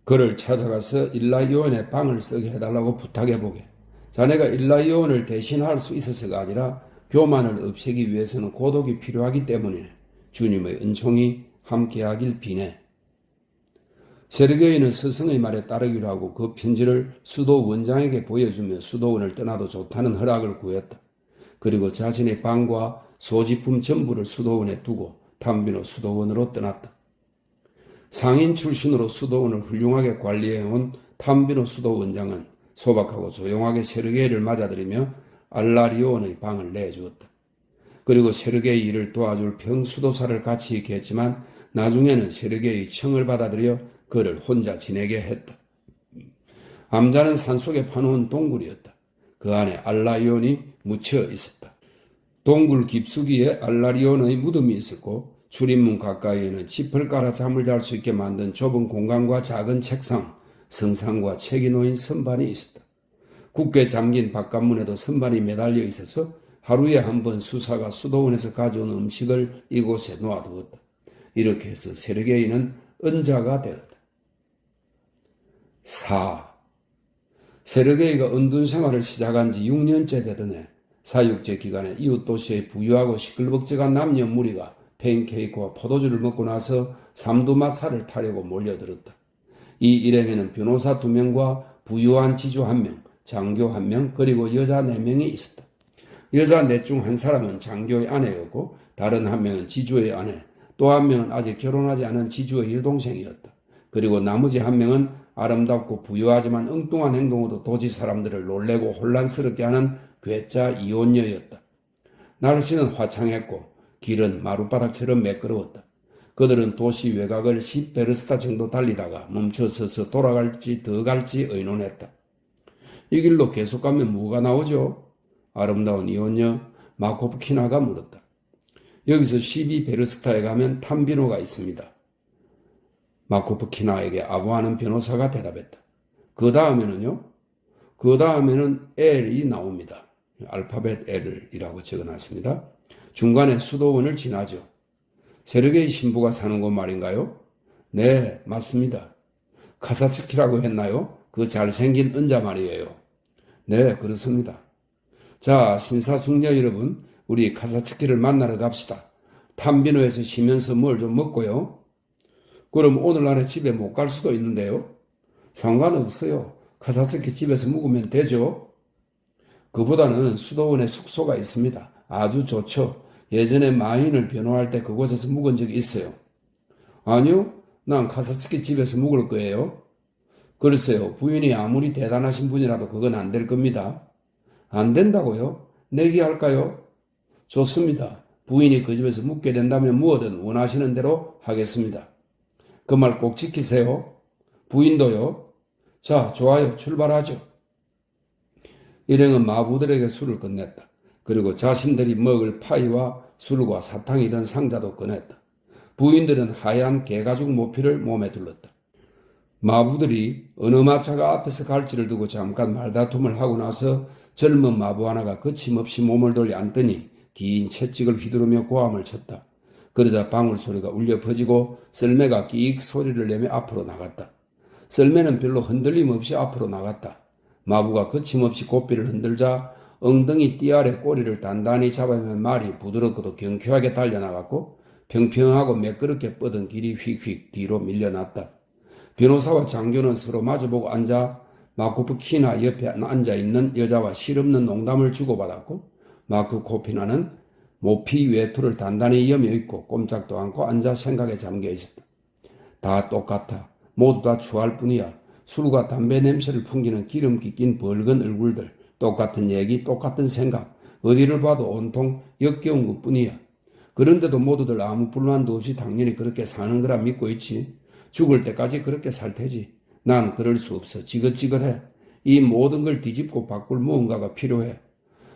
Speaker 1: 그를 찾아가서 일라이온의 방을 쓰게 해달라고 부탁해보게. 자네가 일라이온을 대신할 수 있어서가 아니라 교만을 없애기 위해서는 고독이 필요하기 때문이네. 주님의 은총이 함께하길 비네. 세르게이는 스승의 말에 따르기로 하고 그 편지를 수도 원장에게 보여주며 수도원을 떠나도 좋다는 허락을 구했다. 그리고 자신의 방과 소지품 전부를 수도원에 두고 탐비노 수도원으로 떠났다. 상인 출신으로 수도원을 훌륭하게 관리해온 탐비노 수도원장은 소박하고 조용하게 세르게이를 맞아들이며 알라리온의 방을 내주었다. 그리고 세르게이 일을 도와줄 평수도사를 같이 있게 했지만 나중에는 세르게이 청을 받아들여 그를 혼자 지내게 했다. 암자는 산속에 파놓은 동굴이었다. 그 안에 알라리온이 묻혀 있었다. 동굴 깊숙이에 알라리온의 무덤이 있었고 출입문 가까이에는 짚을 깔아 잠을 잘 수 있게 만든 좁은 공간과 작은 책상, 성상과 책이 놓인 선반이 있었다. 굳게 잠긴 바깥문에도 선반이 매달려 있어서 하루에 한 번 수사가 수도원에서 가져온 음식을 이곳에 놓아두었다. 이렇게 해서 세르게이는 은자가 되었다. 4. 세르게이가 은둔 생활을 시작한 지 6년째 되던 해 사육제 기간에 이웃 도시의 부유하고 시끌벅적한 남녀 무리가 팬케이크와 포도주를 먹고 나서 삼두마차를 타려고 몰려들었다. 이 일행에는 변호사 2명과 부유한 지주 1명, 장교 1명, 그리고 여자 4명이 있었다. 여자 넷 중 한 사람은 장교의 아내였고 다른 1명은 지주의 아내, 또 1명은 아직 결혼하지 않은 지주의 일동생이었다. 그리고 나머지 1명은 아름답고 부유하지만 엉뚱한 행동으로 도지 사람들을 놀래고 혼란스럽게 하는 괴짜 이혼녀였다. 날씨는 화창했고 길은 마룻바닥처럼 매끄러웠다. 그들은 도시 외곽을 10베르스타 정도 달리다가 멈춰서서 돌아갈지 더 갈지 의논했다. 이 길로 계속 가면 뭐가 나오죠? 아름다운 이혼녀 마코프키나가 물었다. 여기서 12베르스타에 가면 탐비노가 있습니다. 마코프키나에게 아부하는 변호사가 대답했다. 그 다음에는요? 그 다음에는 L이 나옵니다. 알파벳 L이라고 적어놨습니다. 중간에 수도원을 지나죠. 세르게이 신부가 사는 곳 말인가요? 네, 맞습니다. 카사스키라고 했나요? 그 잘생긴 은자 말이에요. 네, 그렇습니다. 자, 신사숙녀 여러분, 우리 카사츠키를 만나러 갑시다. 탐비노에서 쉬면서 뭘 좀 먹고요. 그럼 오늘 안에 집에 못 갈 수도 있는데요. 상관없어요. 카사츠키 집에서 묵으면 되죠. 그보다는 수도원에 숙소가 있습니다. 아주 좋죠. 예전에 마인을 변호할 때 그곳에서 묵은 적이 있어요. 아니요, 난 카사츠키 집에서 묵을 거예요. 글쎄요, 부인이 아무리 대단하신 분이라도 그건 안 될 겁니다. 안 된다고요? 내기할까요? 좋습니다. 부인이 그 집에서 묵게 된다면 무엇든 원하시는 대로 하겠습니다. 그 말 꼭 지키세요. 부인도요. 자, 좋아요. 출발하죠. 일행은 마부들에게 술을 건넸다. 그리고 자신들이 먹을 파이와 술과 사탕이 든 상자도 꺼냈다. 부인들은 하얀 개가죽 모피를 몸에 둘렀다. 마부들이 어느 마차가 앞에서 갈지를 두고 잠깐 말다툼을 하고 나서 젊은 마부 하나가 거침없이 몸을 돌려 앉더니 긴 채찍을 휘두르며 고함을 쳤다. 그러자 방울소리가 울려 퍼지고 썰매가 끼익 소리를 내며 앞으로 나갔다. 썰매는 별로 흔들림 없이 앞으로 나갔다. 마부가 거침없이 고삐를 흔들자 엉덩이 띠 아래 꼬리를 단단히 잡아내면 말이 부드럽고도 경쾌하게 달려나갔고 평평하고 매끄럽게 뻗은 길이 휙휙 뒤로 밀려났다. 변호사와 장교는 서로 마주보고 앉아 마코프키나 옆에 앉아있는 여자와 실없는 농담을 주고받았고 마코프키나는 모피 외투를 단단히 여며 입고 꼼짝도 않고 앉아 생각에 잠겨 있었다. 다 똑같아. 모두 다 추할 뿐이야. 술과 담배 냄새를 풍기는 기름기 낀 벌건 얼굴들. 똑같은 얘기, 똑같은 생각. 어디를 봐도 온통 역겨운 것뿐이야. 그런데도 모두들 아무 불만도 없이 당연히 그렇게 사는 거라 믿고 있지. 죽을 때까지 그렇게 살 테지. 난 그럴 수 없어. 지긋지긋해. 이 모든 걸 뒤집고 바꿀 무언가가 필요해.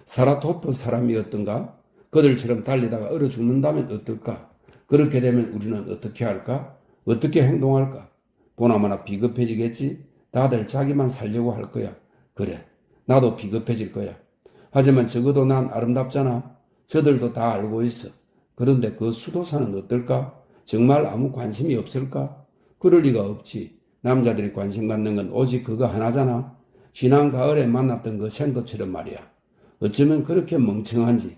Speaker 1: 사라토프 사람이었던가? 그들처럼 달리다가 얼어 죽는다면 어떨까? 그렇게 되면 우리는 어떻게 할까? 어떻게 행동할까? 보나마나 비겁해지겠지? 다들 자기만 살려고 할 거야. 그래, 나도 비겁해질 거야. 하지만 적어도 난 아름답잖아. 저들도 다 알고 있어. 그런데 그 수도사는 어떨까? 정말 아무 관심이 없을까? 그럴 리가 없지. 남자들이 관심 갖는 건 오직 그거 하나잖아. 지난 가을에 만났던 그 생도처럼 말이야. 어쩌면 그렇게 멍청한지.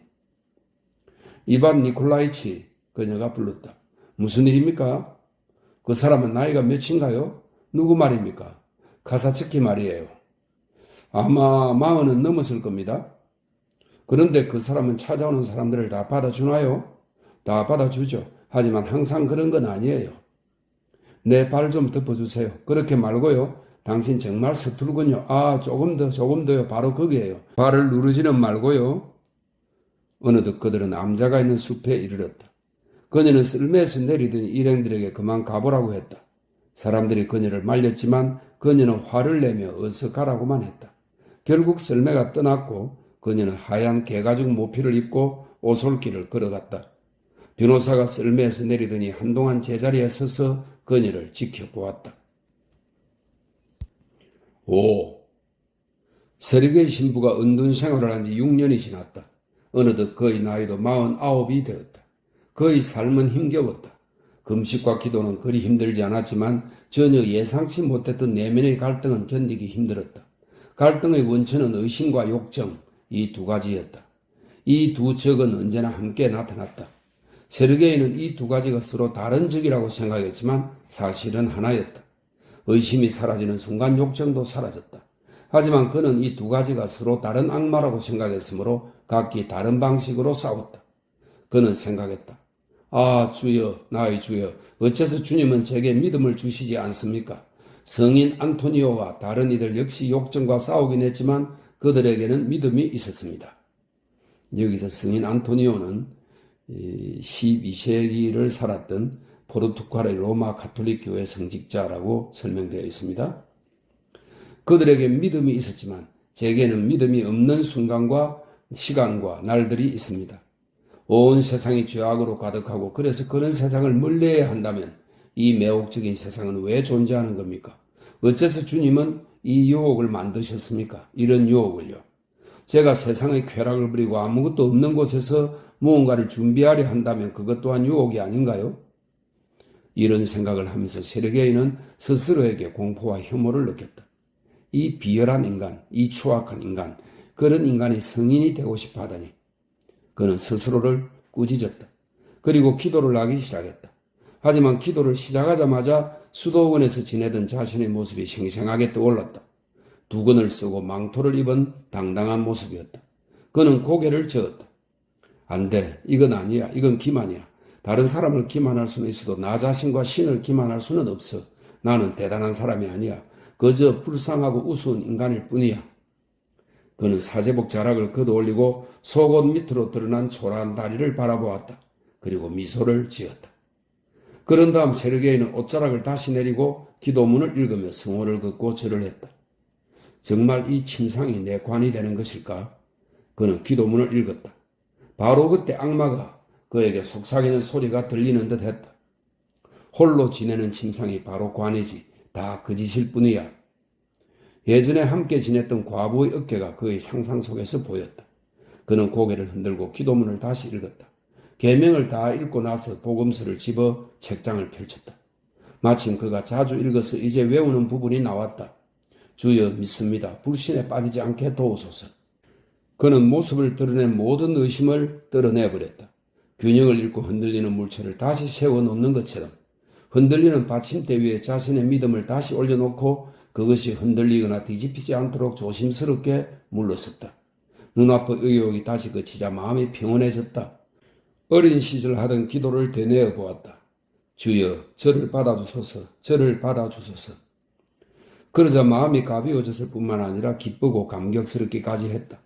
Speaker 1: 이반 니콜라이치, 그녀가 불렀다. 무슨 일입니까? 그 사람은 나이가 몇인가요? 누구 말입니까? 카사츠키 말이에요. 아마 40은 넘었을 겁니다. 그런데 그 사람은 찾아오는 사람들을 다 받아주나요? 다 받아주죠. 하지만 항상 그런 건 아니에요. 내 발 좀 덮어주세요. 그렇게 말고요. 당신 정말 서투르군요. 아, 조금 더요. 바로 거기에요. 발을 누르지는 말고요. 어느덧 그들은 암자가 있는 숲에 이르렀다. 그녀는 썰매에서 내리더니 일행들에게 그만 가보라고 했다. 사람들이 그녀를 말렸지만 그녀는 화를 내며 어서 가라고만 했다. 결국 썰매가 떠났고 그녀는 하얀 개가죽 모피를 입고 오솔길을 걸어갔다. 변호사가 썰매에서 내리더니 한동안 제자리에 서서 그녀를 지켜보았다. 5. 세르게이 신부가 은둔 생활을 한 지 6년이 지났다. 어느덧 그의 나이도 49이 되었다. 그의 삶은 힘겨웠다. 금식과 기도는 그리 힘들지 않았지만 전혀 예상치 못했던 내면의 갈등은 견디기 힘들었다. 갈등의 원천은 의심과 욕정, 이 두 가지였다. 이 두 적은 언제나 함께 나타났다. 세르게이는 이 두 가지가 서로 다른 적이라고 생각했지만 사실은 하나였다. 의심이 사라지는 순간 욕정도 사라졌다. 하지만 그는 이 두 가지가 서로 다른 악마라고 생각했으므로 각기 다른 방식으로 싸웠다. 그는 생각했다. 아, 주여, 나의 주여, 어째서 주님은 제게 믿음을 주시지 않습니까? 성인 안토니오와 다른 이들 역시 욕정과 싸우긴 했지만 그들에게는 믿음이 있었습니다. 여기서 성인 안토니오는 12세기를 살았던 포르투갈의 로마 가톨릭 교회 성직자라고 설명되어 있습니다. 그들에게 믿음이 있었지만 제게는 믿음이 없는 순간과 시간과 날들이 있습니다. 온 세상이 죄악으로 가득하고 그래서 그런 세상을 멀리해야 한다면 이 매혹적인 세상은 왜 존재하는 겁니까? 어째서 주님은 이 유혹을 만드셨습니까? 이런 유혹을요. 제가 세상의 쾌락을 부리고 아무것도 없는 곳에서 무언가를 준비하려 한다면 그것 또한 유혹이 아닌가요? 이런 생각을 하면서 세르게이는 스스로에게 공포와 혐오를 느꼈다. 이 비열한 인간, 이 추악한 인간, 그런 인간이 성인이 되고 싶어 하다니. 그는 스스로를 꾸짖었다. 그리고 기도를 하기 시작했다. 하지만 기도를 시작하자마자 수도원에서 지내던 자신의 모습이 생생하게 떠올랐다. 두건을 쓰고 망토를 입은 당당한 모습이었다. 그는 고개를 저었다. 안 돼. 이건 아니야. 이건 기만이야. 다른 사람을 기만할 수는 있어도 나 자신과 신을 기만할 수는 없어. 나는 대단한 사람이 아니야. 그저 불쌍하고 우스운 인간일 뿐이야. 그는 사제복 자락을 걷어올리고 속옷 밑으로 드러난 초라한 다리를 바라보았다. 그리고 미소를 지었다. 그런 다음 세르게이는 옷자락을 다시 내리고 기도문을 읽으며 성호를 걷고 절을 했다. 정말 이 침상이 내 관이 되는 것일까? 그는 기도문을 읽었다. 바로 그때 악마가 그에게 속삭이는 소리가 들리는 듯 했다. 홀로 지내는 침상이 바로 관이지. 다 거짓일 뿐이야. 예전에 함께 지냈던 과부의 어깨가 그의 상상 속에서 보였다. 그는 고개를 흔들고 기도문을 다시 읽었다. 계명을 다 읽고 나서 복음서를 집어 책장을 펼쳤다. 마침 그가 자주 읽어서 이제 외우는 부분이 나왔다. 주여 믿습니다. 불신에 빠지지 않게 도우소서. 그는 모습을 드러낸 모든 의심을 떨어내버렸다. 균형을 잃고 흔들리는 물체를 다시 세워놓는 것처럼 흔들리는 받침대 위에 자신의 믿음을 다시 올려놓고 그것이 흔들리거나 뒤집히지 않도록 조심스럽게 물러섰다. 눈앞의 의욕이 다시 그치자 마음이 평온해졌다. 어린 시절 하던 기도를 되뇌어 보았다. 주여 저를 받아주소서. 저를 받아주소서. 그러자 마음이 가벼워졌을 뿐만 아니라 기쁘고 감격스럽기까지 했다.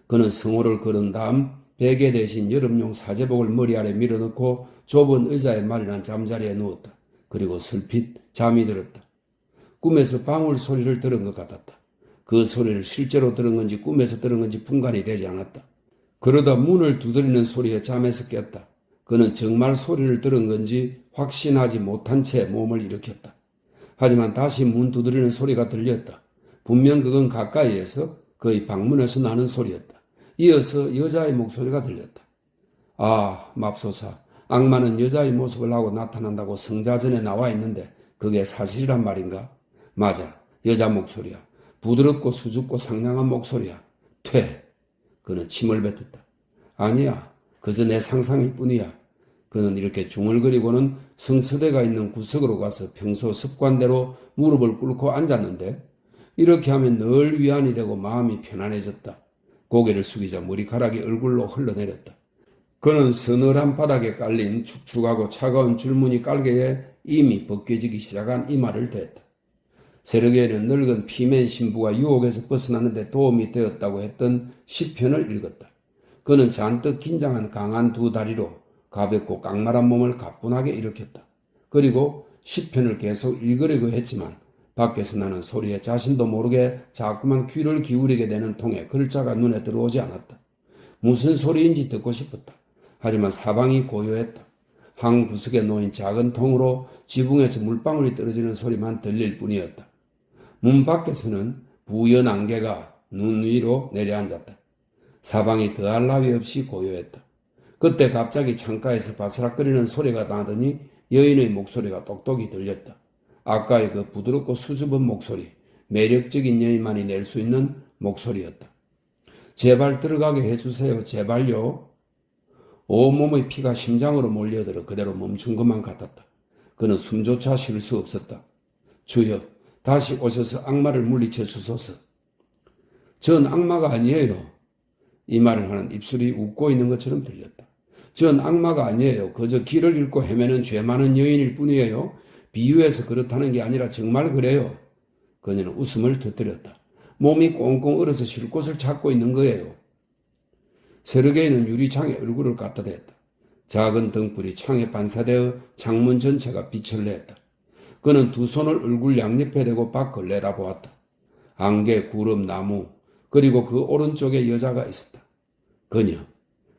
Speaker 1: 그는 성호를 걸은 다음 베개 대신 여름용 사제복을 머리 아래 밀어넣고 좁은 의자에 마련한 잠자리에 누웠다. 그리고 슬핏 잠이 들었다. 꿈에서 방울 소리를 들은 것 같았다. 그 소리를 실제로 들은 건지 꿈에서 들은 건지 분간이 되지 않았다. 그러다 문을 두드리는 소리에 잠에서 깼다. 그는 정말 소리를 들은 건지 확신하지 못한 채 몸을 일으켰다. 하지만 다시 문 두드리는 소리가 들렸다. 분명 그건 가까이에서 그의 방문에서 나는 소리였다. 이어서 여자의 목소리가 들렸다. 아, 맙소사. 악마는 여자의 모습을 하고 나타난다고 성자전에 나와 있는데 그게 사실이란 말인가? 맞아. 여자 목소리야. 부드럽고 수줍고 상냥한 목소리야. 퇴. 그는 침을 뱉었다. 아니야. 그저 내 상상일 뿐이야. 그는 이렇게 중얼거리고는 성서대가 있는 구석으로 가서 평소 습관대로 무릎을 꿇고 앉았는데 이렇게 하면 늘 위안이 되고 마음이 편안해졌다. 고개를 숙이자 머리카락이 얼굴로 흘러내렸다. 그는 서늘한 바닥에 깔린 축축하고 차가운 줄무늬 깔개에 이미 벗겨지기 시작한 이마를 댔다. 세르게이는 늙은 피맨 신부가 유혹에서 벗어나는 데 도움이 되었다고 했던 시편을 읽었다. 그는 잔뜩 긴장한 강한 두 다리로 가볍고 깡마른 몸을 가뿐하게 일으켰다. 그리고 시편을 계속 읽으려고 했지만 밖에서 나는 소리에 자신도 모르게 자꾸만 귀를 기울이게 되는 통에 글자가 눈에 들어오지 않았다. 무슨 소리인지 듣고 싶었다. 하지만 사방이 고요했다. 한 구석에 놓인 작은 통으로 지붕에서 물방울이 떨어지는 소리만 들릴 뿐이었다. 문 밖에서는 부연 안개가 눈 위로 내려앉았다. 사방이 더할 나위 없이 고요했다. 그때 갑자기 창가에서 바스락거리는 소리가 나더니 여인의 목소리가 똑똑히 들렸다. 아까의 그 부드럽고 수줍은 목소리, 매력적인 여인만이 낼 수 있는 목소리였다. 제발 들어가게 해주세요. 제발요. 온몸의 피가 심장으로 몰려들어 그대로 멈춘 것만 같았다. 그는 숨조차 쉴 수 없었다. 주여, 다시 오셔서 악마를 물리쳐 주소서. 전 악마가 아니에요. 이 말을 하는 입술이 웃고 있는 것처럼 들렸다. 전 악마가 아니에요. 그저 길을 잃고 헤매는 죄 많은 여인일 뿐이에요. 비유해서 그렇다는 게 아니라 정말 그래요. 그녀는 웃음을 터뜨렸다. 몸이 꽁꽁 얼어서 쉴 곳을 찾고 있는 거예요. 세르게이는 유리창에 얼굴을 갖다 댔다. 작은 등불이 창에 반사되어 창문 전체가 빛을 냈다. 그는 두 손을 얼굴 양옆에 대고 밖을 내다보았다. 안개, 구름, 나무, 그리고 그 오른쪽에 여자가 있었다. 그녀,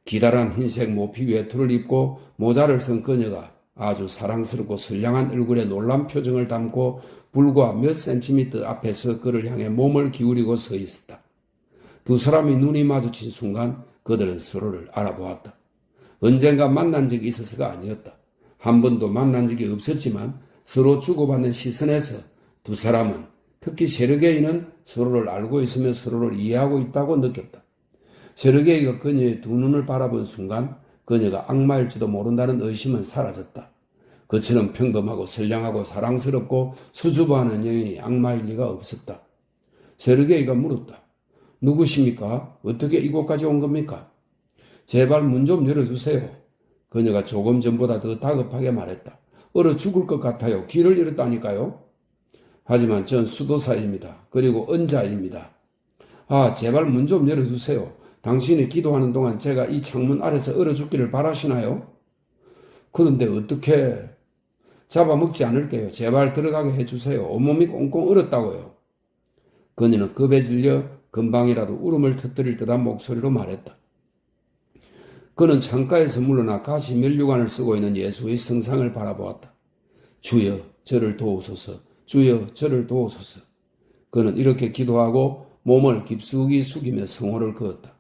Speaker 1: 기다란 흰색 모피 외투를 입고 모자를 쓴 그녀가 아주 사랑스럽고 선량한 얼굴에 놀란 표정을 담고 불과 몇 센티미터 앞에서 그를 향해 몸을 기울이고 서 있었다. 두 사람이 눈이 마주친 순간 그들은 서로를 알아보았다. 언젠가 만난 적이 있어서가 아니었다. 한 번도 만난 적이 없었지만 서로 주고받는 시선에서 두 사람은, 특히 세르게이는 서로를 알고 있으며 서로를 이해하고 있다고 느꼈다. 세르게이가 그녀의 두 눈을 바라본 순간 그녀가 악마일지도 모른다는 의심은 사라졌다. 그처럼 평범하고 선량하고 사랑스럽고 수줍어하는 여인이 악마일 리가 없었다. 세르게이가 물었다. 누구십니까? 어떻게 이곳까지 온 겁니까? 제발 문 좀 열어주세요. 그녀가 조금 전보다 더 다급하게 말했다. 얼어 죽을 것 같아요. 길을 잃었다니까요. 하지만 전 수도사입니다. 그리고 은자입니다. 아, 제발 문 좀 열어주세요. 당신이 기도하는 동안 제가 이 창문 아래서 얼어 죽기를 바라시나요? 그런데 어떻게 잡아먹지 않을게요. 제발 들어가게 해주세요. 온몸이 꽁꽁 얼었다고요. 그녀는 겁에 질려 금방이라도 울음을 터뜨릴 듯한 목소리로 말했다. 그는 창가에서 물러나 가시 면류관을 쓰고 있는 예수의 성상을 바라보았다. 주여 저를 도우소서. 주여 저를 도우소서. 그는 이렇게 기도하고 몸을 깊숙이 숙이며 성호를 그었다.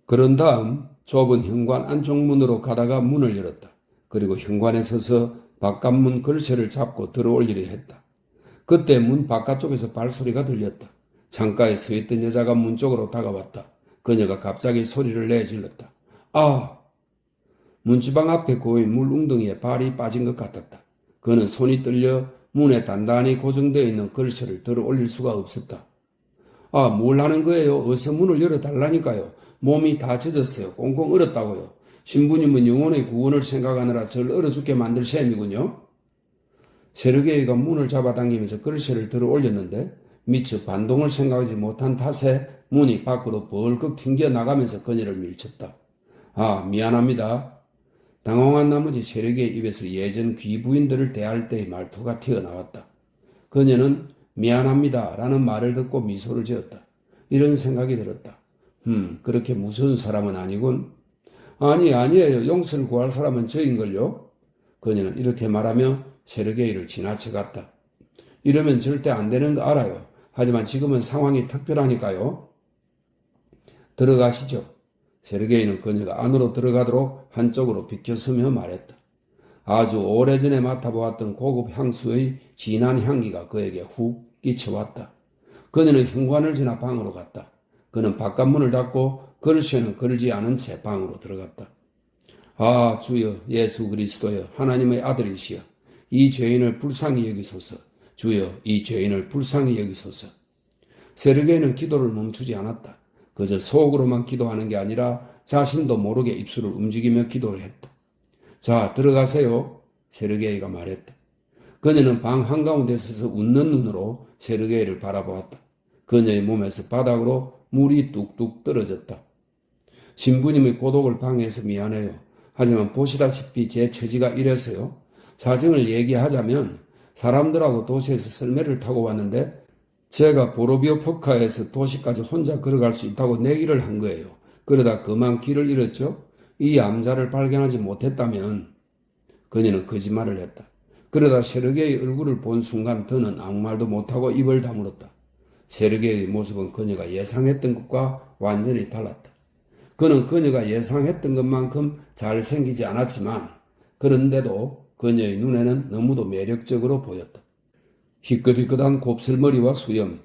Speaker 1: 그런 다음 좁은 현관 안쪽 문으로 가다가 문을 열었다. 그리고 현관에 서서 바깥문 걸쇠를 잡고 들어올리려 했다. 그때 문 바깥쪽에서 발소리가 들렸다. 창가에 서 있던 여자가 문 쪽으로 다가왔다. 그녀가 갑자기 소리를 내질렀다. 아! 문지방 앞에 고인 물 웅덩이에 발이 빠진 것 같았다. 그는 손이 떨려 문에 단단히 고정되어 있는 걸쇠를 들어 올릴 수가 없었다. 아, 뭘 하는 거예요? 어서 문을 열어달라니까요. 몸이 다 젖었어요. 꽁꽁 얼었다고요. 신부님은 영혼의 구원을 생각하느라 저를 얼어 죽게 만들 셈이군요. 세르게이가 문을 잡아당기면서 걸쇠를 들어 올렸는데 미처 반동을 생각하지 못한 탓에 문이 밖으로 벌컥 튕겨나가면서 그녀를 밀쳤다. 아, 미안합니다. 당황한 나머지 세르게의 입에서 예전 귀부인들을 대할 때의 말투가 튀어나왔다. 그녀는 미안합니다 라는 말을 듣고 미소를 지었다. 이런 생각이 들었다. 그렇게 무서운 사람은 아니군. 아니에요. 용서를 구할 사람은 저인걸요. 그녀는 이렇게 말하며 세르게이를 지나쳐갔다. 이러면 절대 안 되는 거 알아요. 하지만 지금은 상황이 특별하니까요. 들어가시죠. 세르게이는 그녀가 안으로 들어가도록 한쪽으로 비켜서며 말했다. 아주 오래전에 맡아보았던 고급 향수의 진한 향기가 그에게 훅 끼쳐왔다. 그녀는 현관을 지나 방으로 갔다. 그는 바깥문을 닫고 걸쇠는 걸지 않은 채 방으로 들어갔다. 아, 주여 예수 그리스도여 하나님의 아들이시여 이 죄인을 불쌍히 여기소서. 주여 이 죄인을 불쌍히 여기소서. 세르게이는 기도를 멈추지 않았다. 그저 속으로만 기도하는 게 아니라 자신도 모르게 입술을 움직이며 기도를 했다. 자, 들어가세요. 세르게이가 말했다. 그녀는 방 한가운데 서서 웃는 눈으로 세르게이를 바라보았다. 그녀의 몸에서 바닥으로 물이 뚝뚝 떨어졌다. 신부님의 고독을 방해해서 미안해요. 하지만 보시다시피 제 처지가 이래서요. 사정을 얘기하자면 사람들하고 도시에서 썰매를 타고 왔는데 제가 보로비오 포카에서 도시까지 혼자 걸어갈 수 있다고 내기를 한 거예요. 그러다 그만 길을 잃었죠. 이 암자를 발견하지 못했다면 그녀는 거짓말을 했다. 그러다 세르게의 얼굴을 본 순간 더는 아무 말도 못하고 입을 다물었다. 세르게의 모습은 그녀가 예상했던 것과 완전히 달랐다. 그는 그녀가 예상했던 것만큼 잘생기지 않았지만 그런데도 그녀의 눈에는 너무도 매력적으로 보였다. 희끗희끗한 곱슬머리와 수염,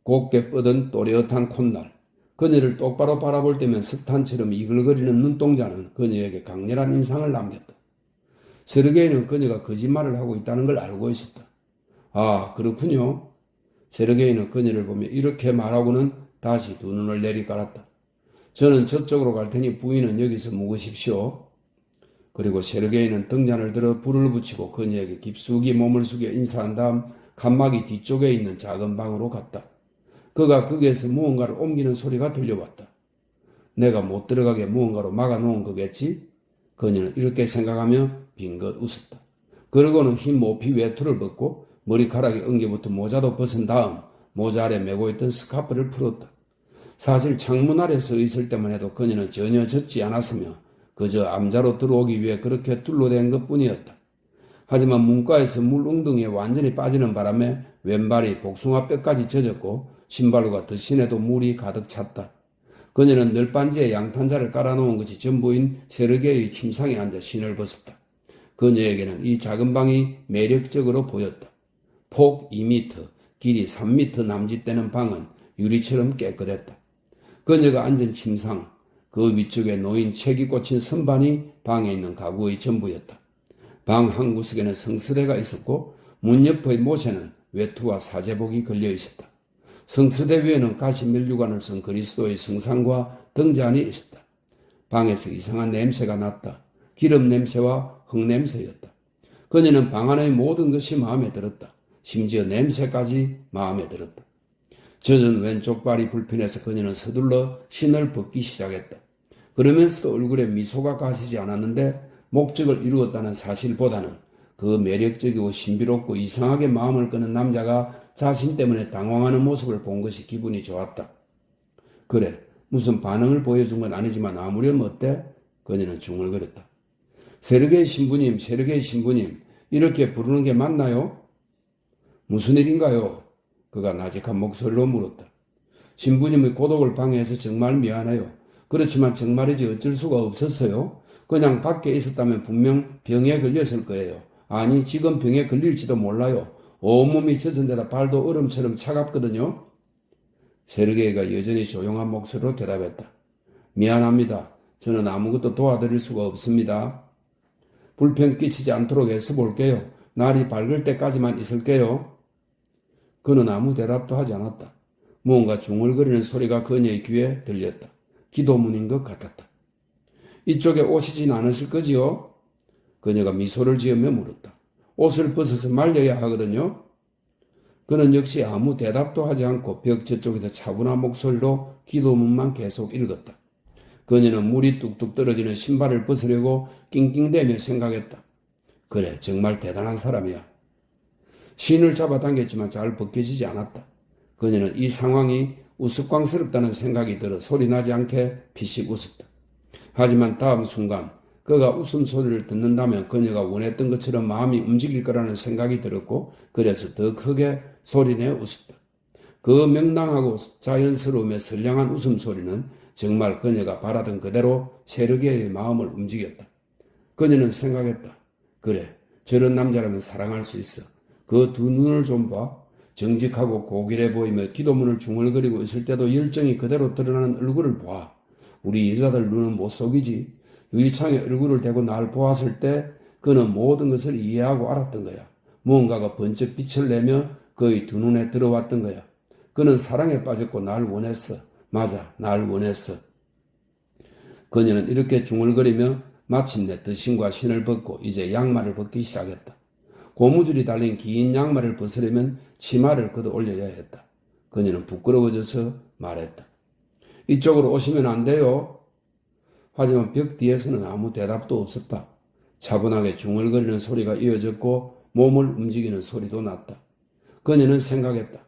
Speaker 1: 곱게 뻗은 또렷한 콧날, 그녀를 똑바로 바라볼 때면 석탄처럼 이글거리는 눈동자는 그녀에게 강렬한 인상을 남겼다. 세르게이는 그녀가 거짓말을 하고 있다는 걸 알고 있었다. 아, 그렇군요. 세르게이는 그녀를 보며 이렇게 말하고는 다시 두 눈을 내리깔았다. 저는 저쪽으로 갈 테니 부인은 여기서 묵으십시오. 그리고 세르게이는 등잔을 들어 불을 붙이고 그녀에게 깊숙이 몸을 숙여 인사한 다음 칸막이 뒤쪽에 있는 작은 방으로 갔다. 그가 거기에서 무언가를 옮기는 소리가 들려왔다. 내가 못 들어가게 무언가로 막아놓은 거겠지? 그녀는 이렇게 생각하며 빙긋 웃었다. 그러고는 흰 모피 외투를 벗고 머리카락에 엉겨붙은 모자도 벗은 다음 모자 아래 메고 있던 스카프를 풀었다. 사실 창문 아래 서 있을 때만 해도 그녀는 전혀 젖지 않았으며 그저 암자로 들어오기 위해 그렇게 둘러댄 것뿐이었다. 하지만 문가에서 물 웅덩이에 완전히 빠지는 바람에 왼발이 복숭아뼈까지 젖었고 신발과 덧신에도 물이 가득 찼다. 그녀는 널빤지에 양탄자를 깔아놓은 것이 전부인 세르게의 침상에 앉아 신을 벗었다. 그녀에게는 이 작은 방이 매력적으로 보였다. 폭 2m, 길이 3m 남짓되는 방은 유리처럼 깨끗했다. 그녀가 앉은 침상, 그 위쪽에 놓인 책이 꽂힌 선반이 방에 있는 가구의 전부였다. 방 한 구석에는 성스대가 있었고 문 옆의 못에는 외투와 사제복이 걸려 있었다. 성스대 위에는 가시면류관을 쓴 그리스도의 성상과 등잔이 있었다. 방에서 이상한 냄새가 났다. 기름 냄새와 흙 냄새였다. 그녀는 방 안의 모든 것이 마음에 들었다. 심지어 냄새까지 마음에 들었다. 젖은 왼쪽 발이 불편해서 그녀는 서둘러 신을 벗기 시작했다. 그러면서도 얼굴에 미소가 가시지 않았는데 목적을 이루었다는 사실보다는 그 매력적이고 신비롭고 이상하게 마음을 끄는 남자가 자신 때문에 당황하는 모습을 본 것이 기분이 좋았다. 그래, 무슨 반응을 보여준 건 아니지만 아무렴 어때? 그녀는 중얼거렸다. 세르게이 신부님, 세르게이 신부님, 이렇게 부르는 게 맞나요? 무슨 일인가요? 그가 나직한 목소리로 물었다. 신부님의 고독을 방해해서 정말 미안해요. 그렇지만 정말이지 어쩔 수가 없었어요. 그냥 밖에 있었다면 분명 병에 걸렸을 거예요. 아니, 지금 병에 걸릴지도 몰라요. 온몸이 젖은 데다 발도 얼음처럼 차갑거든요. 세르게이가 여전히 조용한 목소리로 대답했다. 미안합니다. 저는 아무것도 도와드릴 수가 없습니다. 불편 끼치지 않도록 애써 볼게요. 날이 밝을 때까지만 있을게요. 그는 아무 대답도 하지 않았다. 무언가 중얼거리는 소리가 그녀의 귀에 들렸다. 기도문인 것 같았다. 이쪽에 오시진 않으실 거지요? 그녀가 미소를 지으며 물었다. 옷을 벗어서 말려야 하거든요. 그는 역시 아무 대답도 하지 않고 벽 저쪽에서 차분한 목소리로 기도문만 계속 읽었다. 그녀는 물이 뚝뚝 떨어지는 신발을 벗으려고 낑낑대며 생각했다. 그래, 정말 대단한 사람이야. 신을 잡아당겼지만 잘 벗겨지지 않았다. 그녀는 이 상황이 우스꽝스럽다는 생각이 들어 소리나지 않게 피식 웃었다. 하지만 다음 순간 그가 웃음소리를 듣는다면 그녀가 원했던 것처럼 마음이 움직일 거라는 생각이 들었고 그래서 더 크게 소리내어 웃었다. 그 명랑하고 자연스러우며 선량한 웃음소리는 정말 그녀가 바라던 그대로 세르게의 마음을 움직였다. 그녀는 생각했다. 그래, 저런 남자라면 사랑할 수 있어. 그 두 눈을 좀 봐. 정직하고 고길해 보이며 기도문을 중얼거리고 있을 때도 열정이 그대로 드러나는 얼굴을 봐. 우리 여자들 눈은 못 속이지. 유리창에 얼굴을 대고 날 보았을 때 그는 모든 것을 이해하고 알았던 거야. 무언가가 번쩍 빛을 내며 그의 두 눈에 들어왔던 거야. 그는 사랑에 빠졌고 날 원했어. 맞아, 날 원했어. 그녀는 이렇게 중얼거리며 마침내 덧신과 신을 벗고 이제 양말을 벗기 시작했다. 고무줄이 달린 긴 양말을 벗으려면 치마를 걷어 올려야 했다. 그녀는 부끄러워져서 말했다. 이쪽으로 오시면 안 돼요. 하지만 벽 뒤에서는 아무 대답도 없었다. 차분하게 중얼거리는 소리가 이어졌고 몸을 움직이는 소리도 났다. 그녀는 생각했다.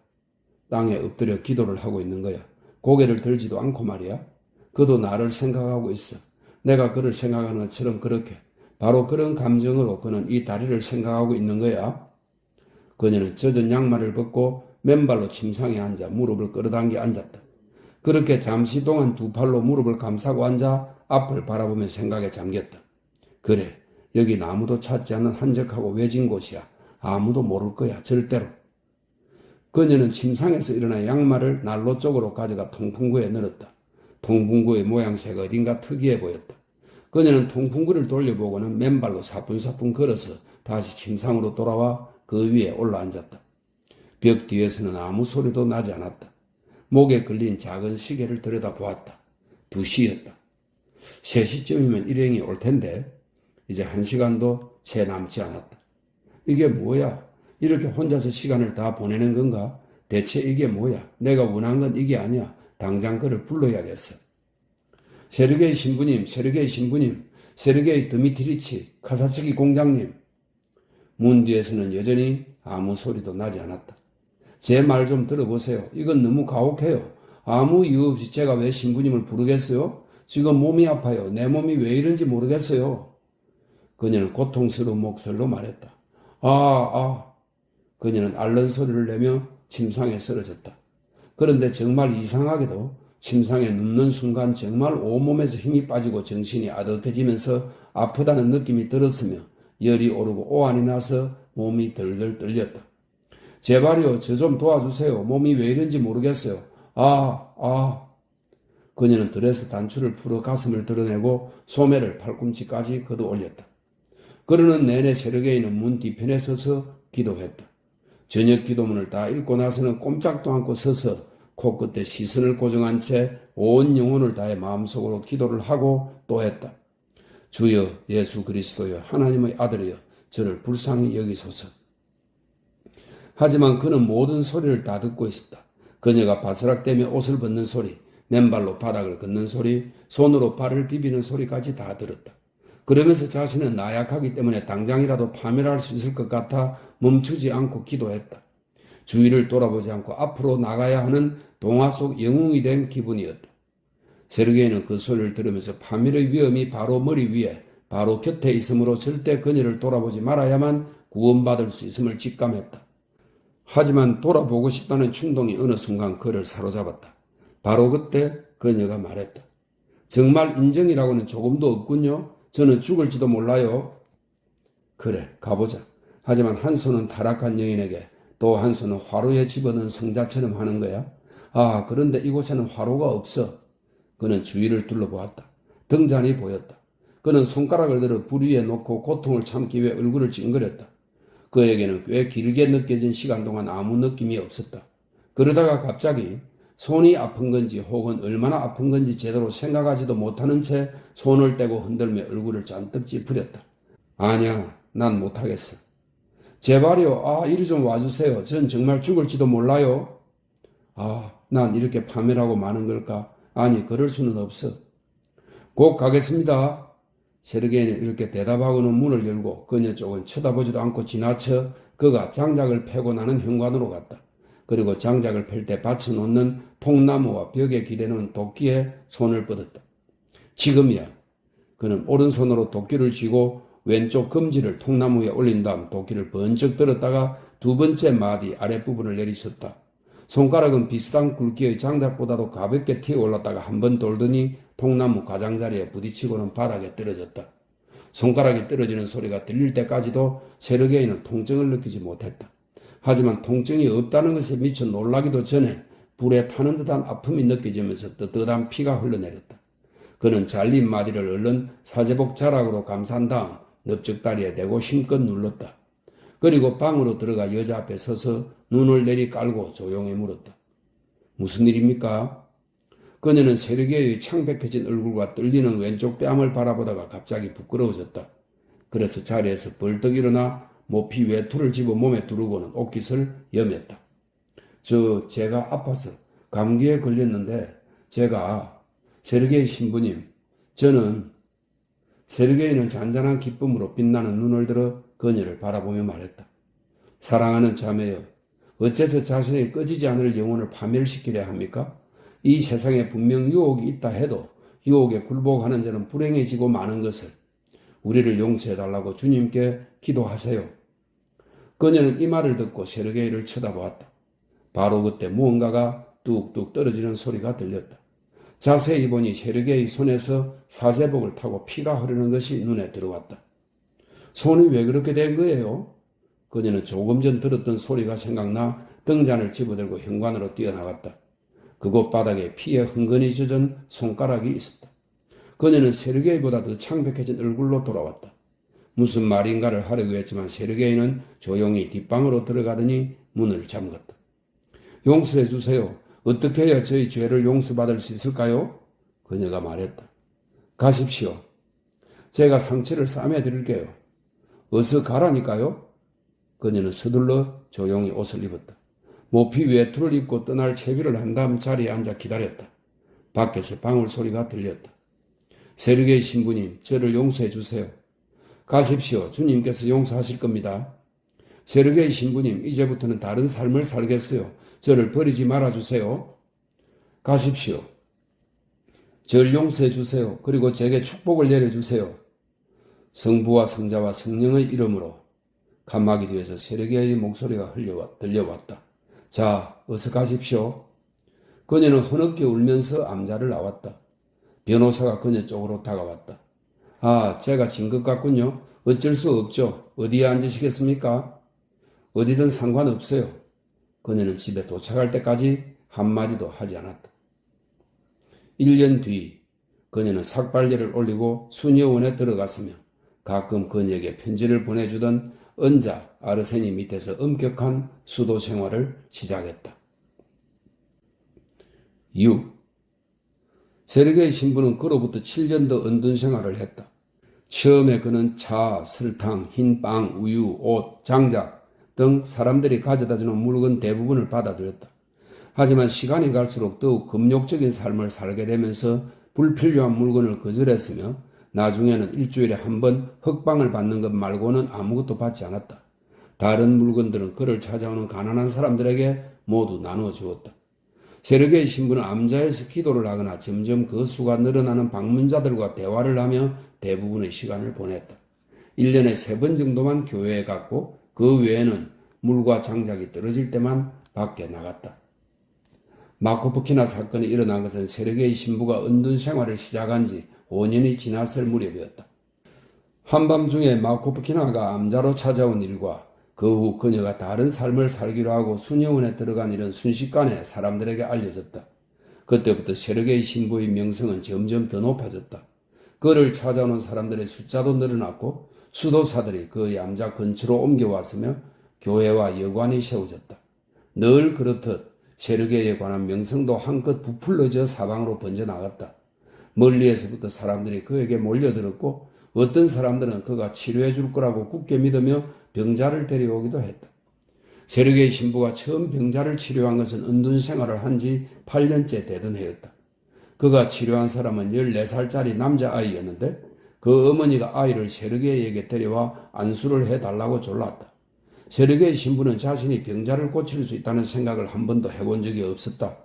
Speaker 1: 땅에 엎드려 기도를 하고 있는 거야. 고개를 들지도 않고 말이야. 그도 나를 생각하고 있어. 내가 그를 생각하는 것처럼 그렇게. 바로 그런 감정으로 그는 이 다리를 생각하고 있는 거야. 그녀는 젖은 양말을 벗고 맨발로 침상에 앉아 무릎을 끌어당겨 앉았다. 그렇게 잠시 동안 두 팔로 무릎을 감싸고 앉아 앞을 바라보며 생각에 잠겼다. 그래, 여긴 아무도 찾지 않는 한적하고 외진 곳이야. 아무도 모를 거야, 절대로. 그녀는 침상에서 일어나 양말을 난로 쪽으로 가져가 통풍구에 넣었다. 통풍구의 모양새가 어딘가 특이해 보였다. 그녀는 통풍구를 돌려보고는 맨발로 사뿐사뿐 걸어서 다시 침상으로 돌아와 그 위에 올라앉았다. 벽 뒤에서는 아무 소리도 나지 않았다. 목에 걸린 작은 시계를 들여다보았다. 2시였다. 3시쯤이면 일행이 올 텐데 이제 1시간도 채 남지 않았다. 이게 뭐야? 이렇게 혼자서 시간을 다 보내는 건가? 대체 이게 뭐야? 내가 원한 건 이게 아니야. 당장 그를 불러야겠어. 세르게이 신부님, 세르게이 신부님, 세르게이 드미트리치 카사츠키 공장님. 문 뒤에서는 여전히 아무 소리도 나지 않았다. 제 말 좀 들어보세요. 이건 너무 가혹해요. 아무 이유 없이 제가 왜 신부님을 부르겠어요? 지금 몸이 아파요. 내 몸이 왜 이런지 모르겠어요. 그녀는 고통스러운 목소리로 말했다. 그녀는 앓는 소리를 내며 침상에 쓰러졌다. 그런데 정말 이상하게도 침상에 눕는 순간 정말 온몸에서 힘이 빠지고 정신이 아득해지면서 아프다는 느낌이 들었으며 열이 오르고 오한이 나서 몸이 덜덜 떨렸다. 제발요, 저 좀 도와주세요. 몸이 왜 이런지 모르겠어요. 그녀는 드레스 단추를 풀어 가슴을 드러내고 소매를 팔꿈치까지 걷어 올렸다. 그러는 내내 세르게이는 문 뒤편에 서서 기도했다. 저녁 기도문을 다 읽고 나서는 꼼짝도 않고 서서 코끝에 시선을 고정한 채 온 영혼을 다해 마음속으로 기도를 하고 또 했다. 주여 예수 그리스도여 하나님의 아들이여 저를 불쌍히 여기소서. 하지만 그는 모든 소리를 다 듣고 있었다. 그녀가 바스락대며 옷을 벗는 소리, 맨발로 바닥을 걷는 소리, 손으로 발을 비비는 소리까지 다 들었다. 그러면서 자신은 나약하기 때문에 당장이라도 파멸할 수 있을 것 같아 멈추지 않고 기도했다. 주위를 돌아보지 않고 앞으로 나가야 하는 동화 속 영웅이 된 기분이었다. 세르게이는 그 소리를 들으면서 파멸의 위험이 바로 머리 위에 바로 곁에 있으므로 절대 그녀를 돌아보지 말아야만 구원받을 수 있음을 직감했다. 하지만 돌아보고 싶다는 충동이 어느 순간 그를 사로잡았다. 바로 그때 그녀가 말했다. 정말 인정이라고는 조금도 없군요. 저는 죽을지도 몰라요. 그래, 가보자. 하지만 한 손은 타락한 여인에게 또 한 손은 화로에 집어넣은 성자처럼 하는 거야. 그런데 이곳에는 화로가 없어. 그는 주위를 둘러보았다. 등잔이 보였다. 그는 손가락을 들어 불 위에 놓고 고통을 참기 위해 얼굴을 찡그렸다. 그에게는 꽤 길게 느껴진 시간 동안 아무 느낌이 없었다. 그러다가 갑자기 손이 아픈 건지 혹은 얼마나 아픈 건지 제대로 생각하지도 못하는 채 손을 떼고 흔들며 얼굴을 잔뜩 찌푸렸다. 아니야, 난 못하겠어. 제발요, 이리 좀 와주세요. 전 정말 죽을지도 몰라요. 난 이렇게 파멸하고 마는 걸까? 아니, 그럴 수는 없어. 곧 가겠습니다. 세르게이는 이렇게 대답하고는 문을 열고 그녀 쪽은 쳐다보지도 않고 지나쳐 그가 장작을 패고 나는 현관으로 갔다. 그리고 장작을 펼 때 받쳐놓는 통나무와 벽에 기대는 도끼에 손을 뻗었다. 지금이야. 그는 오른손으로 도끼를 쥐고 왼쪽 검지를 통나무 위에 올린 다음 도끼를 번쩍 들었다가 두 번째 마디 아랫부분을 내리쳤다. 손가락은 비슷한 굵기의 장작보다도 가볍게 튀어 올랐다가 한 번 돌더니 통나무 가장자리에 부딪히고는 바닥에 떨어졌다. 손가락이 떨어지는 소리가 들릴 때까지도 세르게이는 통증을 느끼지 못했다. 하지만 통증이 없다는 것에 미쳐 놀라기도 전에 불에 타는 듯한 아픔이 느껴지면서 뜨뜻한 피가 흘러내렸다. 그는 잘린 마디를 얼른 사제복 자락으로 감싼 다음 넓적다리에 대고 힘껏 눌렀다. 그리고 방으로 들어가 여자 앞에 서서 눈을 내리 깔고 조용히 물었다. 무슨 일입니까? 그녀는 세르게이의 창백해진 얼굴과 떨리는 왼쪽 뺨을 바라보다가 갑자기 부끄러워졌다. 그래서 자리에서 벌떡 일어나 모피 외투를 집어 몸에 두르고는 옷깃을 여몄다. 제가 아파서 감기에 걸렸는데 세르게이 신부님, 세르게이는 잔잔한 기쁨으로 빛나는 눈을 들어 그녀를 바라보며 말했다. 사랑하는 자매여, 어째서 자신의 꺼지지 않을 영혼을 파멸시키려 합니까? 이 세상에 분명 유혹이 있다 해도 유혹에 굴복하는 자는 불행해지고 마는 것을 우리를 용서해달라고 주님께 기도하세요. 그녀는 이 말을 듣고 세르게이를 쳐다보았다. 바로 그때 무언가가 뚝뚝 떨어지는 소리가 들렸다. 자세히 보니 세르게이 손에서 사제복을 타고 피가 흐르는 것이 눈에 들어왔다. 손이 왜 그렇게 된 거예요? 그녀는 조금 전 들었던 소리가 생각나 등잔을 집어들고 현관으로 뛰어나갔다. 그곳 바닥에 피에 흥건히 젖은 손가락이 있었다. 그녀는 세르게이보다 더 창백해진 얼굴로 돌아왔다. 무슨 말인가를 하려고 했지만 세르게이는 조용히 뒷방으로 들어가더니 문을 잠갔다. 용서해 주세요. 어떻게 해야 저희 죄를 용서받을 수 있을까요? 그녀가 말했다. 가십시오. 제가 상처를 싸매드릴게요. 어서 가라니까요. 그녀는 서둘러 조용히 옷을 입었다. 모피 외투를 입고 떠날 채비를 한 다음 자리에 앉아 기다렸다. 밖에서 방울 소리가 들렸다. 세르게이 신부님, 저를 용서해 주세요. 가십시오. 주님께서 용서하실 겁니다. 세르게이 신부님, 이제부터는 다른 삶을 살겠어요. 저를 버리지 말아주세요. 가십시오. 저를 용서해 주세요. 그리고 제게 축복을 내려주세요. 성부와 성자와 성령의 이름으로 칸막이 뒤에서 세르게이의 목소리가 들려왔다. 자, 어서 가십시오. 그녀는 흐느끼 울면서 암자를 나왔다. 변호사가 그녀 쪽으로 다가왔다. 아, 제가 진 것 같군요. 어쩔 수 없죠. 어디에 앉으시겠습니까? 어디든 상관없어요. 그녀는 집에 도착할 때까지 한마디도 하지 않았다. 1년 뒤 그녀는 삭발제를 올리고 수녀원에 들어갔으며 가끔 그녀에게 편지를 보내주던 은자 아르세니 밑에서 엄격한 수도 생활을 시작했다. 6. 세르게이 신부는 그로부터 7년 더 은둔 생활을 했다. 처음에 그는 차, 설탕, 흰빵, 우유, 옷, 장작 등 사람들이 가져다주는 물건 대부분을 받아들였다. 하지만 시간이 갈수록 더욱 금욕적인 삶을 살게 되면서 불필요한 물건을 거절했으며 나중에는 일주일에 한 번 흑빵을 받는 것 말고는 아무것도 받지 않았다. 다른 물건들은 그를 찾아오는 가난한 사람들에게 모두 나누어 주었다. 세르게이 신부는 암자에서 기도를 하거나 점점 그 수가 늘어나는 방문자들과 대화를 하며 대부분의 시간을 보냈다. 1년에 3번 정도만 교회에 갔고 그 외에는 물과 장작이 떨어질 때만 밖에 나갔다. 마코프키나 사건이 일어난 것은 세르게이 신부가 은둔 생활을 시작한 지 5년이 지났을 무렵이었다. 한밤중에 마코프키나가 암자로 찾아온 일과 그 후 그녀가 다른 삶을 살기로 하고 수녀원에 들어간 일은 순식간에 사람들에게 알려졌다. 그때부터 세르게이 신부의 명성은 점점 더 높아졌다. 그를 찾아오는 사람들의 숫자도 늘어났고 수도사들이 그의 암자 근처로 옮겨왔으며 교회와 여관이 세워졌다. 늘 그렇듯 세르게이에 관한 명성도 한껏 부풀려져 사방으로 번져나갔다. 멀리에서부터 사람들이 그에게 몰려들었고 어떤 사람들은 그가 치료해 줄 거라고 굳게 믿으며 병자를 데려오기도 했다. 세르게이 신부가 처음 병자를 치료한 것은 은둔 생활을 한 지 8년째 되던 해였다. 그가 치료한 사람은 14살짜리 남자아이였는데 그 어머니가 아이를 세르게이에게 데려와 안수를 해달라고 졸랐다. 세르게이 신부는 자신이 병자를 고칠 수 있다는 생각을 한 번도 해본 적이 없었다.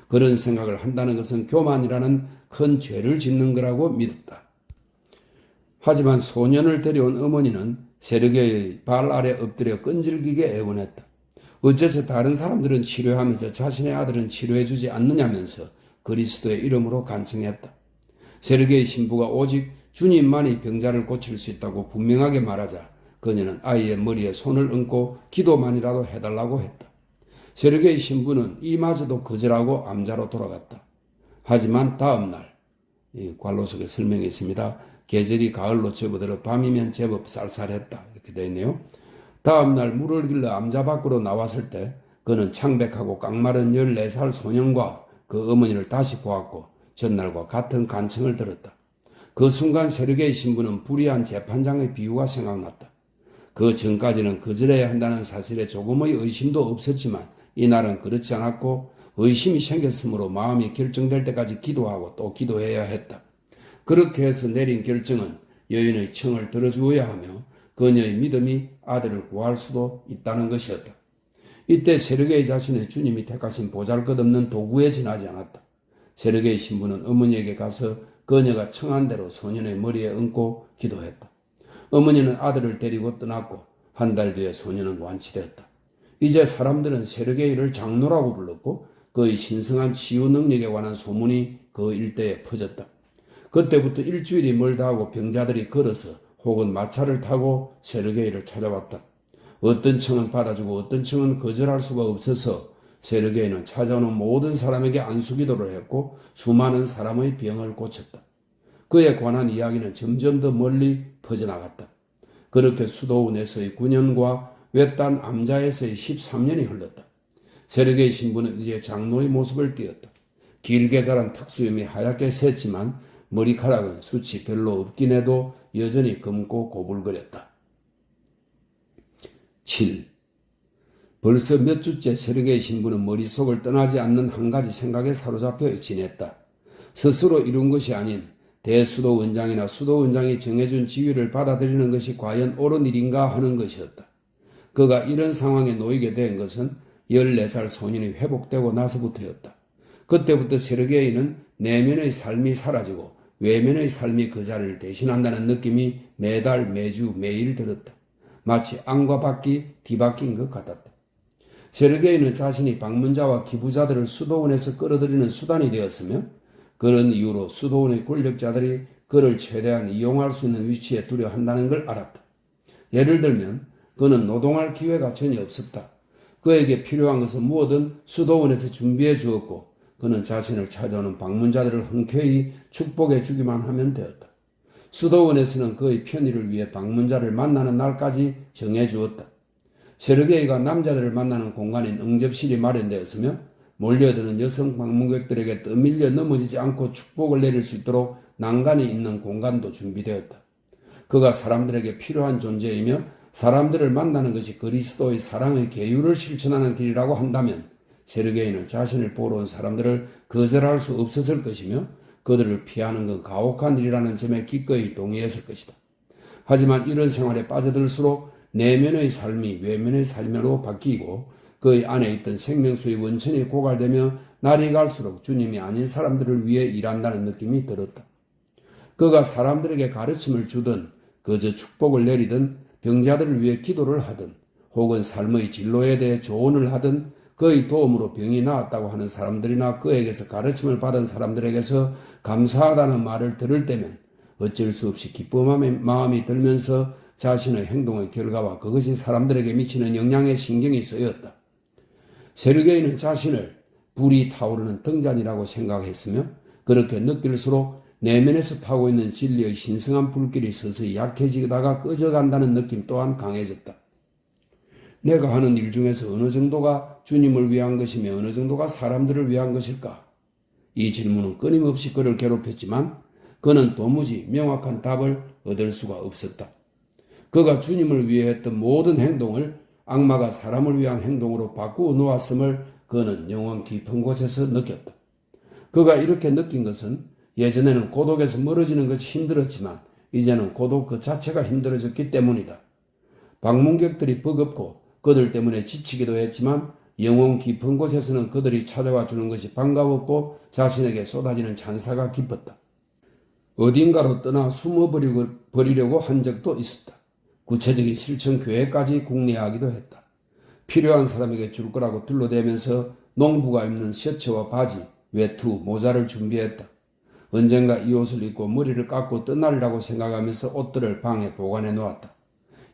Speaker 1: 그런 생각을 한다는 것은 교만이라는 큰 죄를 짓는 거라고 믿었다. 하지만 소년을 데려온 어머니는 세르게이의 발 아래 엎드려 끈질기게 애원했다. 어째서 다른 사람들은 치료하면서 자신의 아들은 치료해주지 않느냐면서 그리스도의 이름으로 간청했다. 세르게이 신부가 오직 주님만이 병자를 고칠 수 있다고 분명하게 말하자 그녀는 아이의 머리에 손을 얹고 기도만이라도 해달라고 했다. 세르게이 신부는 이마저도 거절하고 암자로 돌아갔다. 하지만 다음 날, 이 관로 속에 설명이 있습니다. 계절이 가을로 접어들어 밤이면 제법 쌀쌀했다. 이렇게 되어 있네요. 다음 날 물을 길러 암자 밖으로 나왔을 때 그는 창백하고 깡마른 14살 소년과 그 어머니를 다시 보았고 전날과 같은 간청을 들었다. 그 순간 세르게이 신부는 불의한 재판장의 비유가 생각났다. 그 전까지는 거절해야 한다는 사실에 조금의 의심도 없었지만 이날은 그렇지 않았고 의심이 생겼으므로 마음이 결정될 때까지 기도하고 또 기도해야 했다. 그렇게 해서 내린 결정은 여인의 청을 들어주어야 하며 그녀의 믿음이 아들을 구할 수도 있다는 것이었다. 이때 세르게이 자신의 주님이 택하신 보잘것없는 도구에 지나지 않았다. 세르게이 신부는 어머니에게 가서 그녀가 청한 대로 소년의 머리에 얹고 기도했다. 어머니는 아들을 데리고 떠났고 한 달 뒤에 소년은 완치됐다. 이제 사람들은 세르게이를 장로라고 불렀고 그의 신성한 치유 능력에 관한 소문이 그 일대에 퍼졌다. 그때부터 일주일이 멀다 하고 병자들이 걸어서 혹은 마차를 타고 세르게이를 찾아왔다. 어떤 청은 받아주고 어떤 청은 거절할 수가 없어서 세르게이는 찾아오는 모든 사람에게 안수기도를 했고 수많은 사람의 병을 고쳤다. 그에 관한 이야기는 점점 더 멀리 퍼져나갔다. 그렇게 수도원에서의 9년과 외딴 암자에서의 13년이 흘렀다. 세르게이 신부는 이제 장로의 모습을 띄었다. 길게 자란 턱수염이 하얗게 샜지만 머리카락은 숱이 별로 없긴 해도 여전히 검고 고불거렸다. 7. 벌써 몇 주째 세르게이 신부는 머릿속을 떠나지 않는 한 가지 생각에 사로잡혀 지냈다. 스스로 이룬 것이 아닌 대수도원장이나 수도원장이 정해준 지위를 받아들이는 것이 과연 옳은 일인가 하는 것이었다. 그가 이런 상황에 놓이게 된 것은 14살 소년이 회복되고 나서부터였다. 그때부터 세르게이는 내면의 삶이 사라지고 외면의 삶이 그 자리를 대신한다는 느낌이 매달 매주 매일 들었다. 마치 안과 밖이 뒤바뀐 것 같았다. 세르게이는 자신이 방문자와 기부자들을 수도원에서 끌어들이는 수단이 되었으며 그런 이유로 수도원의 권력자들이 그를 최대한 이용할 수 있는 위치에 두려 한다는 걸 알았다. 예를 들면 그는 노동할 기회가 전혀 없었다. 그에게 필요한 것은 무엇든 수도원에서 준비해 주었고 그는 자신을 찾아오는 방문자들을 흔쾌히 축복해 주기만 하면 되었다. 수도원에서는 그의 편의를 위해 방문자를 만나는 날까지 정해 주었다. 세르게이가 남자들을 만나는 공간인 응접실이 마련되었으며 몰려드는 여성 방문객들에게 떠밀려 넘어지지 않고 축복을 내릴 수 있도록 난간이 있는 공간도 준비되었다. 그가 사람들에게 필요한 존재이며 사람들을 만나는 것이 그리스도의 사랑의 계율을 실천하는 길이라고 한다면 세르게이는 자신을 보러 온 사람들을 거절할 수 없었을 것이며 그들을 피하는 건 가혹한 일이라는 점에 기꺼이 동의했을 것이다. 하지만 이런 생활에 빠져들수록 내면의 삶이 외면의 삶으로 바뀌고 그의 안에 있던 생명수의 원천이 고갈되며 날이 갈수록 주님이 아닌 사람들을 위해 일한다는 느낌이 들었다. 그가 사람들에게 가르침을 주든 그저 축복을 내리든 병자들을 위해 기도를 하든 혹은 삶의 진로에 대해 조언을 하든 그의 도움으로 병이 나았다고 하는 사람들이나 그에게서 가르침을 받은 사람들에게서 감사하다는 말을 들을 때면 어쩔 수 없이 기쁨의 마음이 들면서 자신의 행동의 결과와 그것이 사람들에게 미치는 영향에 신경이 쓰였다. 세르게이는 자신을 불이 타오르는 등잔이라고 생각했으며 그렇게 느낄수록 내면에서 타고 있는 진리의 신성한 불길이 서서히 약해지다가 꺼져간다는 느낌 또한 강해졌다. 내가 하는 일 중에서 어느 정도가 주님을 위한 것이며 어느 정도가 사람들을 위한 것일까? 이 질문은 끊임없이 그를 괴롭혔지만 그는 도무지 명확한 답을 얻을 수가 없었다. 그가 주님을 위해 했던 모든 행동을 악마가 사람을 위한 행동으로 바꾸어 놓았음을 그는 영혼 깊은 곳에서 느꼈다. 그가 이렇게 느낀 것은 예전에는 고독에서 멀어지는 것이 힘들었지만 이제는 고독 그 자체가 힘들어졌기 때문이다. 방문객들이 버겁고 그들 때문에 지치기도 했지만 영혼 깊은 곳에서는 그들이 찾아와 주는 것이 반가웠고 자신에게 쏟아지는 찬사가 기뻤다. 어딘가로 떠나 숨어버리려고 한 적도 있었다. 구체적인 실천 계획까지 궁리하기도 했다. 필요한 사람에게 줄 거라고 둘러대면서 농부가 입는 셔츠와 바지, 외투, 모자를 준비했다. 언젠가 이 옷을 입고 머리를 깎고 떠나리라고 생각하면서 옷들을 방에 보관해 놓았다.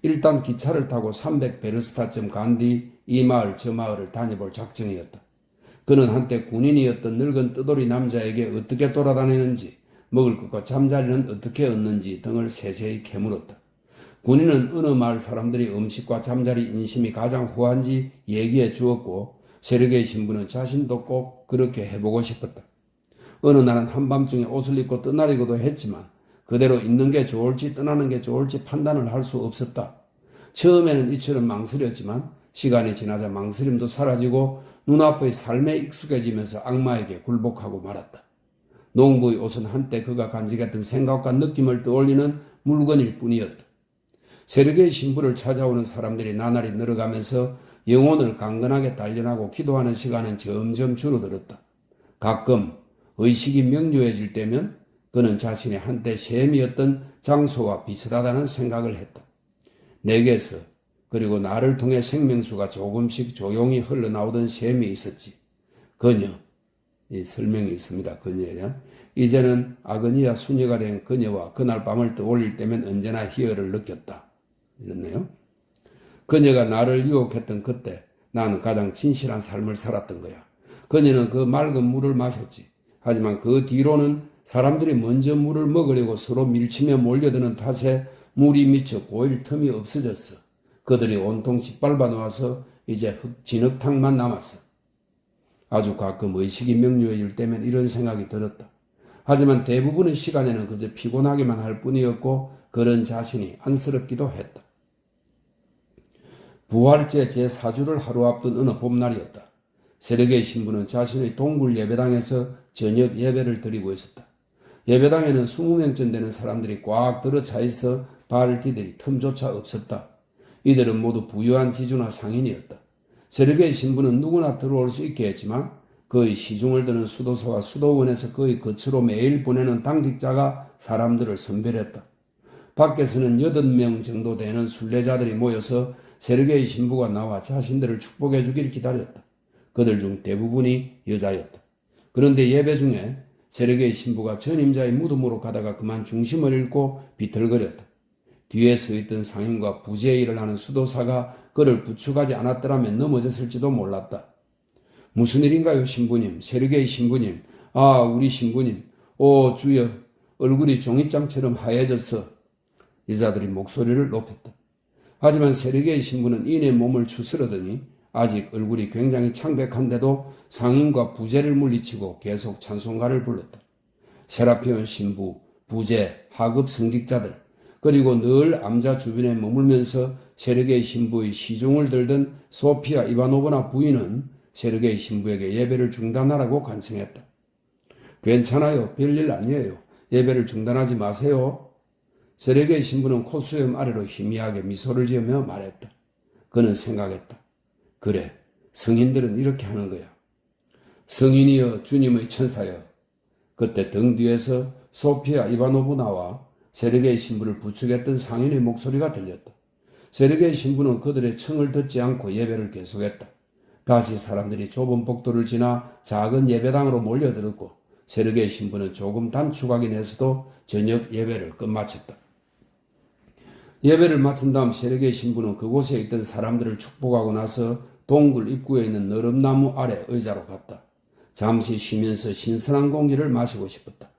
Speaker 1: 일단 기차를 타고 300베르스타쯤 간 뒤 이 마을 저 마을을 다녀볼 작정이었다. 그는 한때 군인이었던 늙은 뜨돌이 남자에게 어떻게 돌아다니는지, 먹을 것과 잠자리는 어떻게 얻는지 등을 세세히 캐물었다. 군인은 어느 마을 사람들이 음식과 잠자리 인심이 가장 후한지 얘기해 주었고 세르게이 신부는 자신도 꼭 그렇게 해보고 싶었다. 어느 날은 한밤중에 옷을 입고 떠나려고도 했지만 그대로 있는 게 좋을지 떠나는 게 좋을지 판단을 할 수 없었다. 처음에는 이처럼 망설였지만 시간이 지나자 망설임도 사라지고 눈앞의 삶에 익숙해지면서 악마에게 굴복하고 말았다. 농부의 옷은 한때 그가 간직했던 생각과 느낌을 떠올리는 물건일 뿐이었다. 세르게이 신부를 찾아오는 사람들이 나날이 늘어가면서 영혼을 강건하게 단련하고 기도하는 시간은 점점 줄어들었다. 가끔 의식이 명료해질 때면 그는 자신이 한때 셈이었던 장소와 비슷하다는 생각을 했다. 내게서 그리고 나를 통해 생명수가 조금씩 조용히 흘러나오던 셈이 있었지. 그녀, 이 설명이 있습니다. 그녀에는 이제는 아그니아 수녀가 된 그녀와 그날 밤을 떠올릴 때면 언제나 희열을 느꼈다. 이렇네요. 그녀가 나를 유혹했던 그때 나는 가장 진실한 삶을 살았던 거야. 그녀는 그 맑은 물을 마셨지. 하지만 그 뒤로는 사람들이 먼저 물을 먹으려고 서로 밀치며 몰려드는 탓에 물이 미쳐 고일 틈이 없어졌어. 그들이 온통 짓밟아 놓아서 이제 진흙탕만 남았어. 아주 가끔 의식이 명료해질 때면 이런 생각이 들었다. 하지만 대부분의 시간에는 그저 피곤하기만 할 뿐이었고 그런 자신이 안쓰럽기도 했다. 부활제 제4주를 하루 앞둔 어느 봄날이었다. 세르게이 신부는 자신의 동굴 예배당에서 저녁 예배를 드리고 있었다. 예배당에는 20명쯤 되는 사람들이 꽉 들어차 있어 발을 디딜 틈조차 없었다. 이들은 모두 부유한 지주나 상인이었다. 세르게이 신부는 누구나 들어올 수 있게 했지만 그의 시중을 드는 수도사와 수도원에서 그의 거처로 매일 보내는 당직자가 사람들을 선별했다. 밖에서는 8명 정도 되는 순례자들이 모여서 세르게이 신부가 나와 자신들을 축복해 주길 기다렸다. 그들 중 대부분이 여자였다. 그런데 예배 중에 세르게이 신부가 전임자의 무덤으로 가다가 그만 중심을 잃고 비틀거렸다. 뒤에 서 있던 상인과 부재의 일을 하는 수도사가 그를 부축하지 않았더라면 넘어졌을지도 몰랐다. 무슨 일인가요, 신부님? 세르게이 신부님. 아, 우리 신부님. 오, 주여. 얼굴이 종잇장처럼 하얘졌어. 여자들이 목소리를 높였다. 하지만 세르게이 신부는 이내 몸을 추스르더니 아직 얼굴이 굉장히 창백한데도 상인과 부재를 물리치고 계속 찬송가를 불렀다. 세라피온 신부, 부재, 하급 성직자들, 그리고 늘 암자 주변에 머물면서 세르게이 신부의 시중을 들던 소피아 이바노브나 부인은 세르게이 신부에게 예배를 중단하라고 간청했다. 괜찮아요. 별일 아니에요. 예배를 중단하지 마세요. 세르게이 신부는 콧수염 아래로 희미하게 미소를 지으며 말했다. 그는 생각했다. 그래, 성인들은 이렇게 하는 거야. 성인이여 주님의 천사여. 그때 등 뒤에서 소피아 이바노브나와 세르게이 신부를 부축했던 상인의 목소리가 들렸다. 세르게이 신부는 그들의 청을 듣지 않고 예배를 계속했다. 다시 사람들이 좁은 복도를 지나 작은 예배당으로 몰려들었고 세르게이 신부는 조금 단축하긴 했어도 저녁 예배를 끝마쳤다. 예배를 마친 다음 세르게이 신부는 그곳에 있던 사람들을 축복하고 나서 동굴 입구에 있는 너름나무 아래 의자로 갔다. 잠시 쉬면서 신선한 공기를 마시고 싶었다.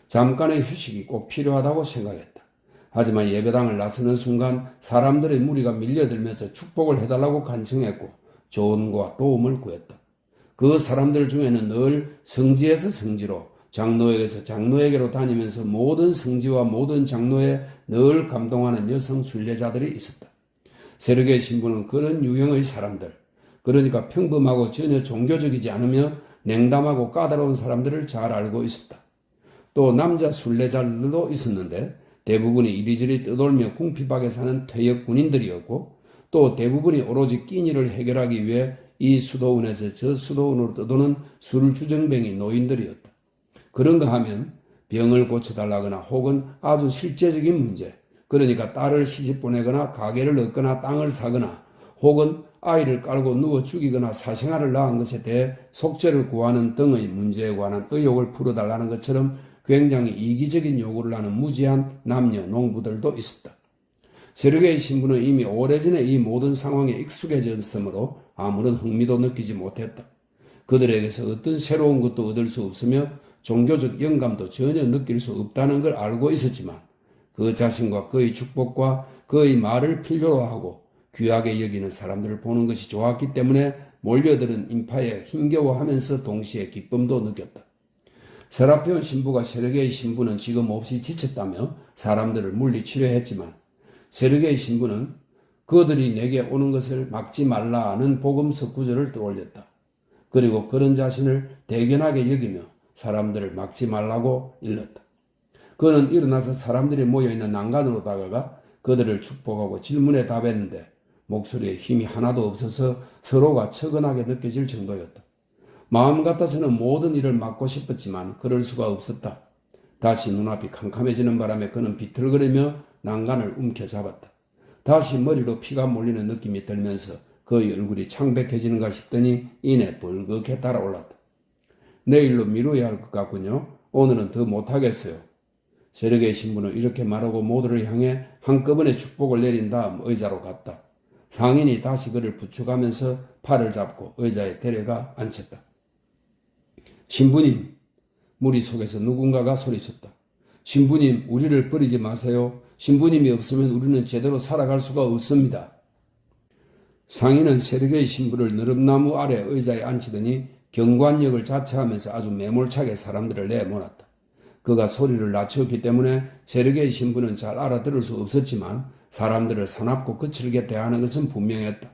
Speaker 1: 잠깐의 휴식이 꼭 필요하다고 생각했다. 하지만 예배당을 나서는 순간 사람들의 무리가 밀려들면서 축복을 해달라고 간청했고 조언과 도움을 구했다. 그 사람들 중에는 늘 성지에서 성지로 장로에게서 장로에게로 다니면서 모든 성지와 모든 장로에 늘 감동하는 여성 순례자들이 있었다. 세르게이 신부는 그런 유형의 사람들, 그러니까 평범하고 전혀 종교적이지 않으며 냉담하고 까다로운 사람들을 잘 알고 있었다. 또 남자 순례자들도 있었는데 대부분이 이리저리 떠돌며 궁핍하게 사는 퇴역 군인들이었고 또 대부분이 오로지 끼니를 해결하기 위해 이 수도원에서 저 수도원으로 떠도는 술주정뱅이 노인들이었다. 그런가 하면 병을 고쳐달라거나 혹은 아주 실제적인 문제, 그러니까 딸을 시집 보내거나 가게를 얻거나 땅을 사거나 혹은 아이를 깔고 누워 죽이거나 사생활을 낳은 것에 대해 속죄를 구하는 등의 문제에 관한 의혹을 풀어달라는 것처럼 굉장히 이기적인 요구를 하는 무지한 남녀 농부들도 있었다. 세르게이 신부는 이미 오래전에 이 모든 상황에 익숙해졌으므로 아무런 흥미도 느끼지 못했다. 그들에게서 어떤 새로운 것도 얻을 수 없으며 종교적 영감도 전혀 느낄 수 없다는 걸 알고 있었지만 그 자신과 그의 축복과 그의 말을 필요로 하고 귀하게 여기는 사람들을 보는 것이 좋았기 때문에 몰려드는 인파에 힘겨워하면서 동시에 기쁨도 느꼈다. 세라피온 신부가 세르게이 신부는 지금 몹시 지쳤다며 사람들을 물리치려 했지만 세르게이 신부는 그들이 내게 오는 것을 막지 말라는 복음서 구절을 떠올렸다. 그리고 그런 자신을 대견하게 여기며 사람들을 막지 말라고 일렀다. 그는 일어나서 사람들이 모여있는 난간으로 다가가 그들을 축복하고 질문에 답했는데 목소리에 힘이 하나도 없어서 서로가 척은하게 느껴질 정도였다. 마음 같아서는 모든 일을 막고 싶었지만 그럴 수가 없었다. 다시 눈앞이 캄캄해지는 바람에 그는 비틀거리며 난간을 움켜잡았다. 다시 머리로 피가 몰리는 느낌이 들면서 그의 얼굴이 창백해지는가 싶더니 이내 벌겋게 달아올랐다. 내일로 미루어야 할 것 같군요. 오늘은 더 못하겠어요. 세르게이 신부는 이렇게 말하고 모두를 향해 한꺼번에 축복을 내린 다음 의자로 갔다. 상인이 다시 그를 부축하면서 팔을 잡고 의자에 데려가 앉혔다. 신부님, 무리 속에서 누군가가 소리쳤다. 신부님, 우리를 버리지 마세요. 신부님이 없으면 우리는 제대로 살아갈 수가 없습니다. 상인은 세르게이 신부를 느릅나무 아래 의자에 앉히더니 경관력을 자처하면서 아주 매몰차게 사람들을 내몰았다. 그가 소리를 낮추었기 때문에 세르게이 신부는 잘 알아들을 수 없었지만 사람들을 사납고 거칠게 대하는 것은 분명했다.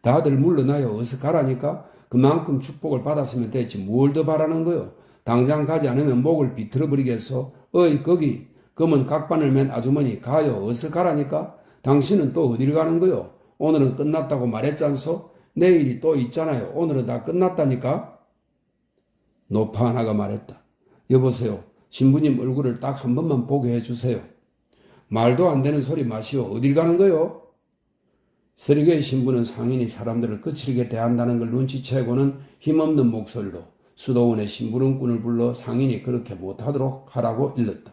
Speaker 1: 다들 물러나요. 어서 가라니까. 그만큼 축복을 받았으면 됐지 뭘 더 바라는 거요. 당장 가지 않으면 목을 비틀어 버리겠소. 어이 거기 검은 각반을 맨 아주머니 가요. 어서 가라니까. 당신은 또 어딜 가는 거요? 오늘은 끝났다고 말했잖소. 내일이 또 있잖아요. 오늘은 다 끝났다니까. 노파 하나가 말했다. 여보세요. 신부님 얼굴을 딱 한 번만 보게 해주세요. 말도 안 되는 소리 마시오. 어딜 가는 거요? 세르게이 신부는 상인이 사람들을 거칠게 대한다는 걸 눈치채고는 힘없는 목소리로 수도원의 심부름꾼을 불러 상인이 그렇게 못하도록 하라고 일렀다.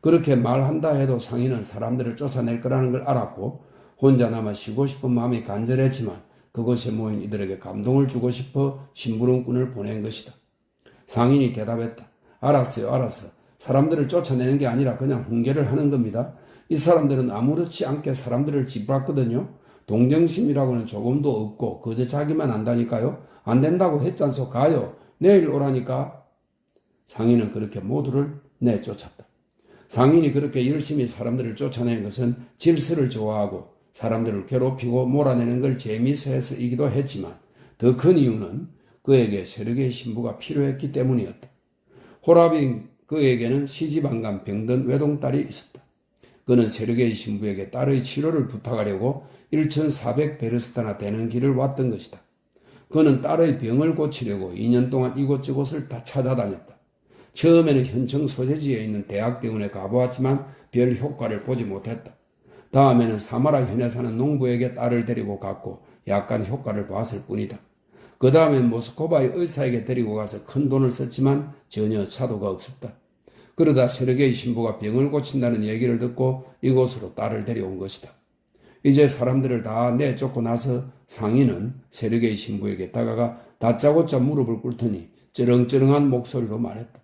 Speaker 1: 그렇게 말한다 해도 상인은 사람들을 쫓아낼 거라는 걸 알았고 혼자 남아 쉬고 싶은 마음이 간절했지만 그곳에 모인 이들에게 감동을 주고 싶어 심부름꾼을 보낸 것이다. 상인이 대답했다. 알았어요. 알았어. 사람들을 쫓아내는 게 아니라 그냥 훈계를 하는 겁니다. 이 사람들은 아무렇지 않게 사람들을 짓밟거든요. 동정심이라고는 조금도 없고 그저 자기만 안다니까요. 안 된다고 했잖소. 가요. 내일 오라니까. 상인은 그렇게 모두를 내쫓았다. 상인이 그렇게 열심히 사람들을 쫓아낸 것은 질서를 좋아하고 사람들을 괴롭히고 몰아내는 걸 재미있어해서이기도 했지만 더 큰 이유는 그에게 세르게이 신부가 필요했기 때문이었다. 호랍인 그에게는 시집 안 간 병든 외동딸이 있었다. 그는 세르게이 신부에게 딸의 치료를 부탁하려고 1400베르스타나 되는 길을 왔던 것이다. 그는 딸의 병을 고치려고 2년 동안 이곳저곳을 다 찾아다녔다. 처음에는 현청 소재지에 있는 대학병원에 가보았지만 별 효과를 보지 못했다. 다음에는 사마라 현에 사는 농부에게 딸을 데리고 갔고 약간 효과를 봤을 뿐이다. 그 다음엔 모스코바의 의사에게 데리고 가서 큰 돈을 썼지만 전혀 차도가 없었다. 그러다 세르게이 신부가 병을 고친다는 얘기를 듣고 이곳으로 딸을 데려온 것이다. 이제 사람들을 다 내쫓고 나서 상인은 세르게이 신부에게 다가가 다짜고짜 무릎을 꿇더니 쩌렁쩌렁한 목소리로 말했다.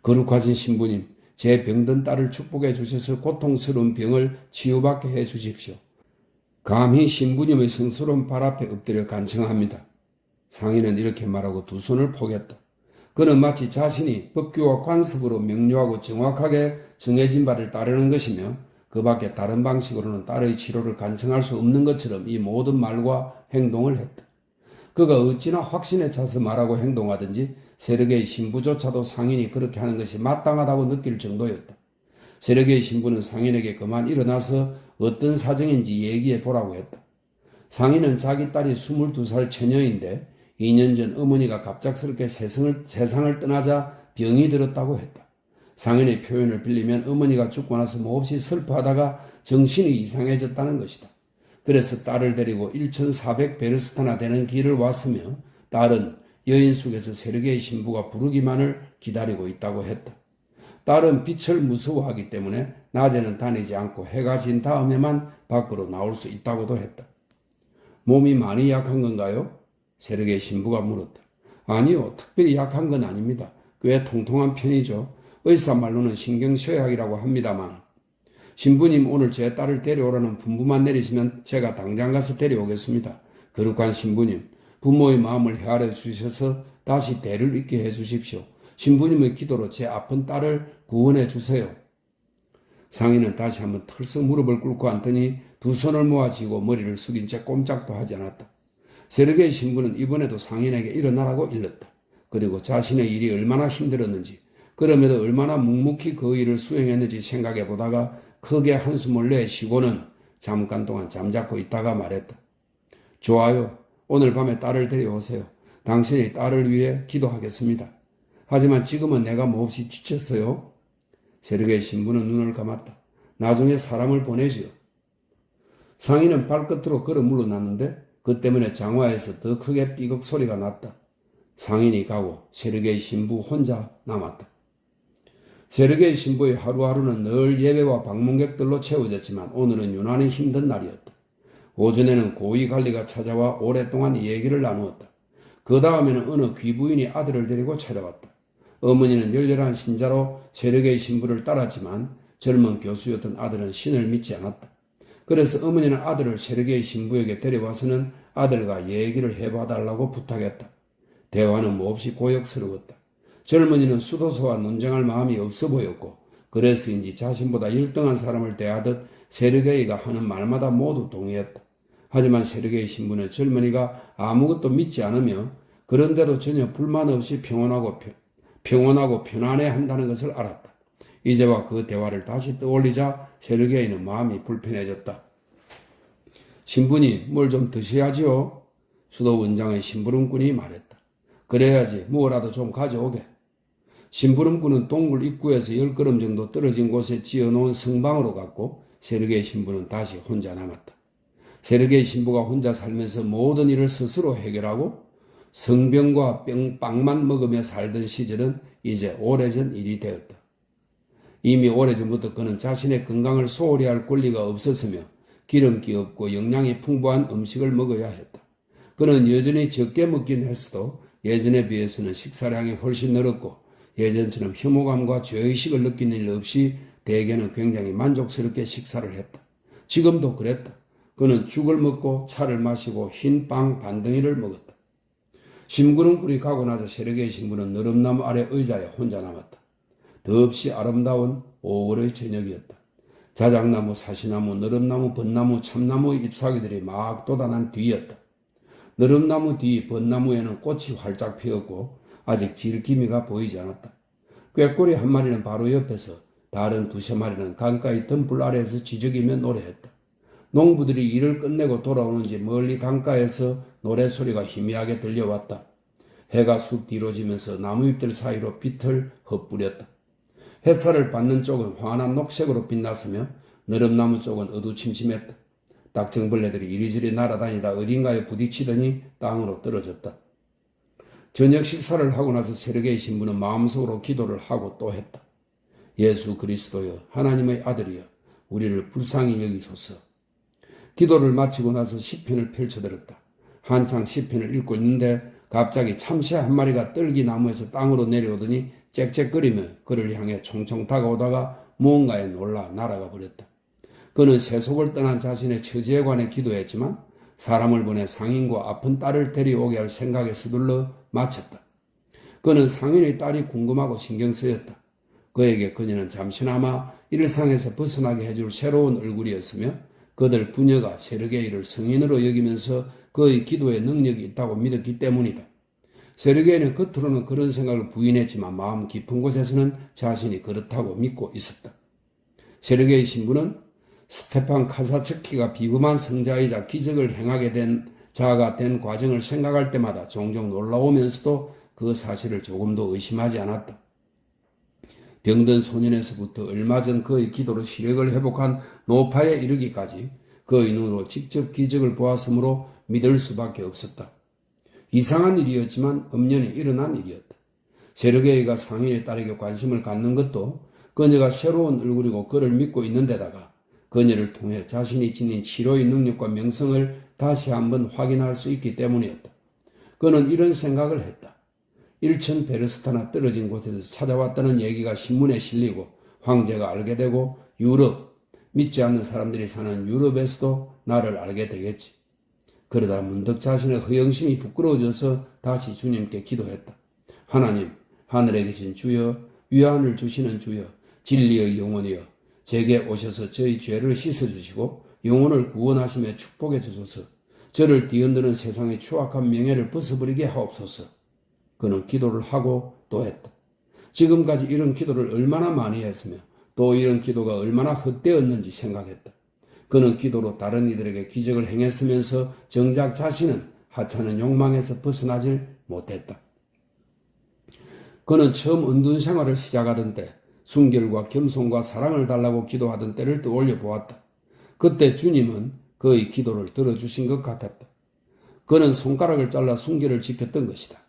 Speaker 1: 거룩하신 신부님, 제 병든 딸을 축복해 주셔서 고통스러운 병을 치유받게 해 주십시오. 감히 신부님의 성스러운 발 앞에 엎드려 간청합니다. 상인은 이렇게 말하고 두 손을 포겼다. 그는 마치 자신이 법규와 관습으로 명료하고 정확하게 정해진 바를 따르는 것이며 그 밖에 다른 방식으로는 딸의 치료를 간청할 수 없는 것처럼 이 모든 말과 행동을 했다. 그가 어찌나 확신에 차서 말하고 행동하든지 세르게이 신부조차도 상인이 그렇게 하는 것이 마땅하다고 느낄 정도였다. 세르게이 신부는 상인에게 그만 일어나서 어떤 사정인지 얘기해 보라고 했다. 상인은 자기 딸이 22살 처녀인데 2년 전 어머니가 갑작스럽게 세상을 떠나자 병이 들었다고 했다. 상인의 표현을 빌리면 어머니가 죽고 나서 몹시 슬퍼하다가 정신이 이상해졌다는 것이다. 그래서 딸을 데리고 1400베르스타나 되는 길을 왔으며 딸은 여인숙에서 세르게이 신부가 부르기만을 기다리고 있다고 했다. 딸은 빛을 무서워하기 때문에 낮에는 다니지 않고 해가 진 다음에만 밖으로 나올 수 있다고도 했다. 몸이 많이 약한 건가요? 세르게이 신부가 물었다. 아니요, 특별히 약한 건 아닙니다. 꽤 통통한 편이죠. 의사 말로는 신경쇠약이라고 합니다만. 신부님 오늘 제 딸을 데려오라는 분부만 내리시면 제가 당장 가서 데려오겠습니다. 거룩한 신부님, 부모의 마음을 헤아려 주셔서 다시 대를 잇게 해 주십시오. 신부님의 기도로 제 아픈 딸을 구원해 주세요. 상인은 다시 한번 털썩 무릎을 꿇고 앉더니 두 손을 모아쥐고 머리를 숙인 채 꼼짝도 하지 않았다. 세르게이 신부는 이번에도 상인에게 일어나라고 일렀다. 그리고 자신의 일이 얼마나 힘들었는지 그럼에도 얼마나 묵묵히 그 일을 수행했는지 생각해 보다가 크게 한숨을 내쉬고는 잠깐 동안 잠자코 있다가 말했다. 좋아요. 오늘 밤에 딸을 데려오세요. 당신의 딸을 위해 기도하겠습니다. 하지만 지금은 내가 몹시 지쳤어요. 세르게이 신부는 눈을 감았다. 나중에 사람을 보내지요. 상인은 발끝으로 걸어 물러났는데 그 때문에 장화에서 더 크게 삐걱 소리가 났다. 상인이 가고 세르게이 신부 혼자 남았다. 세르게이 신부의 하루하루는 늘 예배와 방문객들로 채워졌지만 오늘은 유난히 힘든 날이었다. 오전에는 고위 관리가 찾아와 오랫동안 얘기를 나누었다. 그 다음에는 어느 귀부인이 아들을 데리고 찾아왔다. 어머니는 열렬한 신자로 세르게이 신부를 따랐지만 젊은 교수였던 아들은 신을 믿지 않았다. 그래서 어머니는 아들을 세르게이 신부에게 데려와서는 아들과 얘기를 해봐달라고 부탁했다. 대화는 몹시 고역스러웠다. 젊은이는 수도사와 논쟁할 마음이 없어 보였고 그래서인지 자신보다 열등한 사람을 대하듯 세르게이가 하는 말마다 모두 동의했다. 하지만 세르게이 신부는 젊은이가 아무것도 믿지 않으며 그런데도 전혀 불만 없이 평온하고 평온하고 편안해 한다는 것을 알았다. 이제와 그 대화를 다시 떠올리자 세르게이는 마음이 불편해졌다. 신부님, 뭘 좀 드셔야지요. 수도 원장의 심부름꾼이 말했다. 그래야지 뭐라도 좀 가져오게. 심부름꾼은 동굴 입구에서 10걸음 정도 떨어진 곳에 지어놓은 성방으로 갔고 세르게이 신부는 다시 혼자 남았다. 세르게이 신부가 혼자 살면서 모든 일을 스스로 해결하고 성병과 빵만 먹으며 살던 시절은 이제 오래전 일이 되었다. 이미 오래전부터 그는 자신의 건강을 소홀히 할 권리가 없었으며 기름기 없고 영양이 풍부한 음식을 먹어야 했다. 그는 여전히 적게 먹긴 했어도 예전에 비해서는 식사량이 훨씬 늘었고 예전처럼 혐오감과 죄의식을 느낀 일 없이 대개는 굉장히 만족스럽게 식사를 했다. 지금도 그랬다. 그는 죽을 먹고 차를 마시고 흰 빵 반덩이를 먹었다. 심부름꾼이 가고 나서 세르게이 신부는 너름나무 아래 의자에 혼자 남았다. 더없이 아름다운 5월의 저녁이었다. 자작나무, 사시나무, 너름나무, 벚나무, 참나무의 잎사귀들이 막 돋아난 뒤였다. 너름나무 뒤 벚나무에는 꽃이 활짝 피었고 아직 질기미가 보이지 않았다. 꾀꼬리 한 마리는 바로 옆에서 다른 두세 마리는 강가의 덤불 아래에서 지저귀며 노래했다. 농부들이 일을 끝내고 돌아오는지 멀리 강가에서 노래소리가 희미하게 들려왔다. 해가 숲 뒤로 지면서 나무잎들 사이로 빛을 헛뿌렸다. 햇살을 받는 쪽은 환한 녹색으로 빛났으며 너름나무 쪽은 어두침침했다. 딱정벌레들이 이리저리 날아다니다 어딘가에 부딪히더니 땅으로 떨어졌다. 저녁 식사를 하고 나서 세르게이 신부는 마음속으로 기도를 하고 또 했다. 예수 그리스도여, 하나님의 아들이여, 우리를 불쌍히 여기소서. 기도를 마치고 나서 시편을 펼쳐들었다. 한창 시편을 읽고 있는데 갑자기 참새 한 마리가 떨기나무에서 땅으로 내려오더니 짹짹거리며 그를 향해 총총 다가오다가 무언가에 놀라 날아가 버렸다. 그는 세속을 떠난 자신의 처지에 관해 기도했지만 사람을 보내 상인과 아픈 딸을 데려오게 할 생각에 서둘러 마쳤다. 그는 상인의 딸이 궁금하고 신경 쓰였다. 그에게 그녀는 잠시나마 일상에서 벗어나게 해줄 새로운 얼굴이었으며 그들 부녀가 세르게이를 성인으로 여기면서 그의 기도에 능력이 있다고 믿었기 때문이다. 세르게이는 겉으로는 그런 생각을 부인했지만 마음 깊은 곳에서는 자신이 그렇다고 믿고 있었다. 세르게이 신부는 스테판 카사츠키가 비범한 성자이자 기적을 행하게 된 자가 된 과정을 생각할 때마다 종종 놀라우면서도 그 사실을 조금도 의심하지 않았다. 병든 소년에서부터 얼마 전 그의 기도로 시력을 회복한 노파에 이르기까지 그의 눈으로 직접 기적을 보았으므로 믿을 수밖에 없었다. 이상한 일이었지만 엄연히 일어난 일이었다. 세르게이가 상인의 딸에게 관심을 갖는 것도 그녀가 새로운 얼굴이고 그를 믿고 있는 데다가 그녀를 통해 자신이 지닌 치료의 능력과 명성을 다시 한번 확인할 수 있기 때문이었다. 그는 이런 생각을 했다. 일천 베르스타나 떨어진 곳에서 찾아왔다는 얘기가 신문에 실리고 황제가 알게 되고 유럽, 믿지 않는 사람들이 사는 유럽에서도 나를 알게 되겠지. 그러다 문득 자신의 허영심이 부끄러워져서 다시 주님께 기도했다. 하나님, 하늘에 계신 주여, 위안을 주시는 주여, 진리의 영혼이여, 제게 오셔서 저희 죄를 씻어주시고 영혼을 구원하시며 축복해 주소서. 저를 뒤흔드는 세상의 추악한 명예를 벗어버리게 하옵소서. 그는 기도를 하고 또 했다. 지금까지 이런 기도를 얼마나 많이 했으며 또 이런 기도가 얼마나 헛되었는지 생각했다. 그는 기도로 다른 이들에게 기적을 행했으면서 정작 자신은 하찮은 욕망에서 벗어나질 못했다. 그는 처음 은둔 생활을 시작하던 때 순결과 겸손과 사랑을 달라고 기도하던 때를 떠올려 보았다. 그때 주님은 그의 기도를 들어주신 것 같았다. 그는 손가락을 잘라 순결을 지켰던 것이다.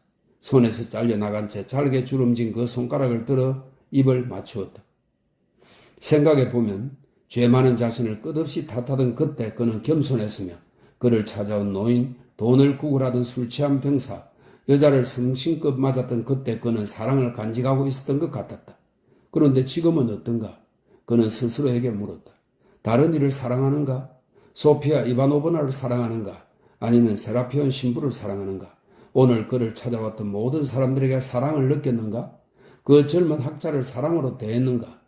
Speaker 1: 손에서 잘려나간 채 잘게 주름진 그 손가락을 들어 입을 맞추었다. 생각해보면 죄 많은 자신을 끝없이 탓하던 그때 그는 겸손했으며 그를 찾아온 노인, 돈을 구걸하던 술 취한 병사, 여자를 성심껏 맞았던 그때 그는 사랑을 간직하고 있었던 것 같았다. 그런데 지금은 어떤가? 그는 스스로에게 물었다. 다른 이를 사랑하는가? 소피아 이바노브나를 사랑하는가? 아니면 세라피온 신부를 사랑하는가? 오늘 그를 찾아왔던 모든 사람들에게 사랑을 느꼈는가? 그 젊은 학자를 사랑으로 대했는가?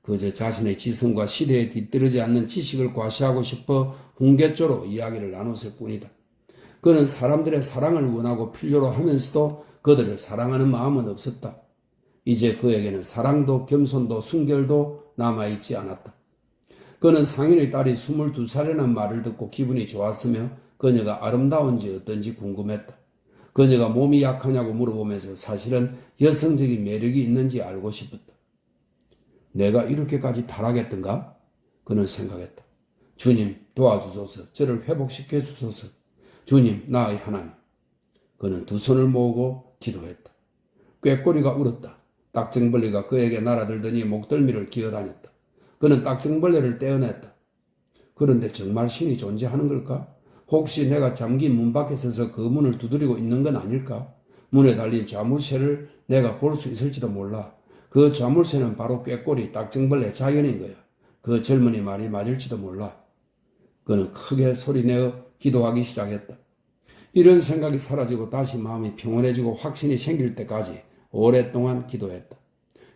Speaker 1: 그저 자신의 지성과 시대에 뒤떨어지 않는 지식을 과시하고 싶어 훈계조로 이야기를 나눴을 뿐이다. 그는 사람들의 사랑을 원하고 필요로 하면서도 그들을 사랑하는 마음은 없었다. 이제 그에게는 사랑도 겸손도 순결도 남아있지 않았다. 그는 상인의 딸이 22살이라는 말을 듣고 기분이 좋았으며 그녀가 아름다운지 어떤지 궁금했다. 그녀가 몸이 약하냐고 물어보면서 사실은 여성적인 매력이 있는지 알고 싶었다. 내가 이렇게까지 타락했던가? 그는 생각했다. 주님 도와주소서. 저를 회복시켜 주소서. 주님 나의 하나님. 그는 두 손을 모으고 기도했다. 꾀꼬리가 울었다. 딱정벌레가 그에게 날아들더니 목덜미를 기어다녔다. 그는 딱정벌레를 떼어냈다. 그런데 정말 신이 존재하는 걸까? 혹시 내가 잠긴 문 밖에 서서 그 문을 두드리고 있는 건 아닐까? 문에 달린 자물쇠를 내가 볼 수 있을지도 몰라. 그 자물쇠는 바로 꾀꼬리 딱정벌레 자연인 거야. 그 젊은이 말이 맞을지도 몰라. 그는 크게 소리내어 기도하기 시작했다. 이런 생각이 사라지고 다시 마음이 평온해지고 확신이 생길 때까지 오랫동안 기도했다.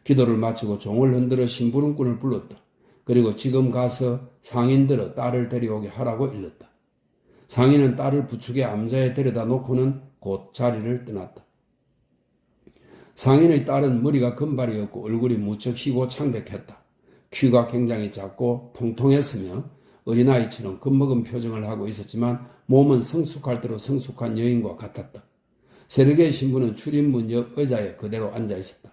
Speaker 1: 기도를 마치고 종을 흔들어 심부름꾼을 불렀다. 그리고 지금 가서 상인들어 딸을 데려오게 하라고 일렀다. 상인은 딸을 부축의 암자에 데려다 놓고는 곧 자리를 떠났다. 상인의 딸은 머리가 금발이었고 얼굴이 무척 희고 창백했다. 귀가 굉장히 작고 통통했으며 어린아이처럼 겁먹은 표정을 하고 있었지만 몸은 성숙할 대로 성숙한 여인과 같았다. 세르게이 신부는 출입문 옆 의자에 그대로 앉아 있었다.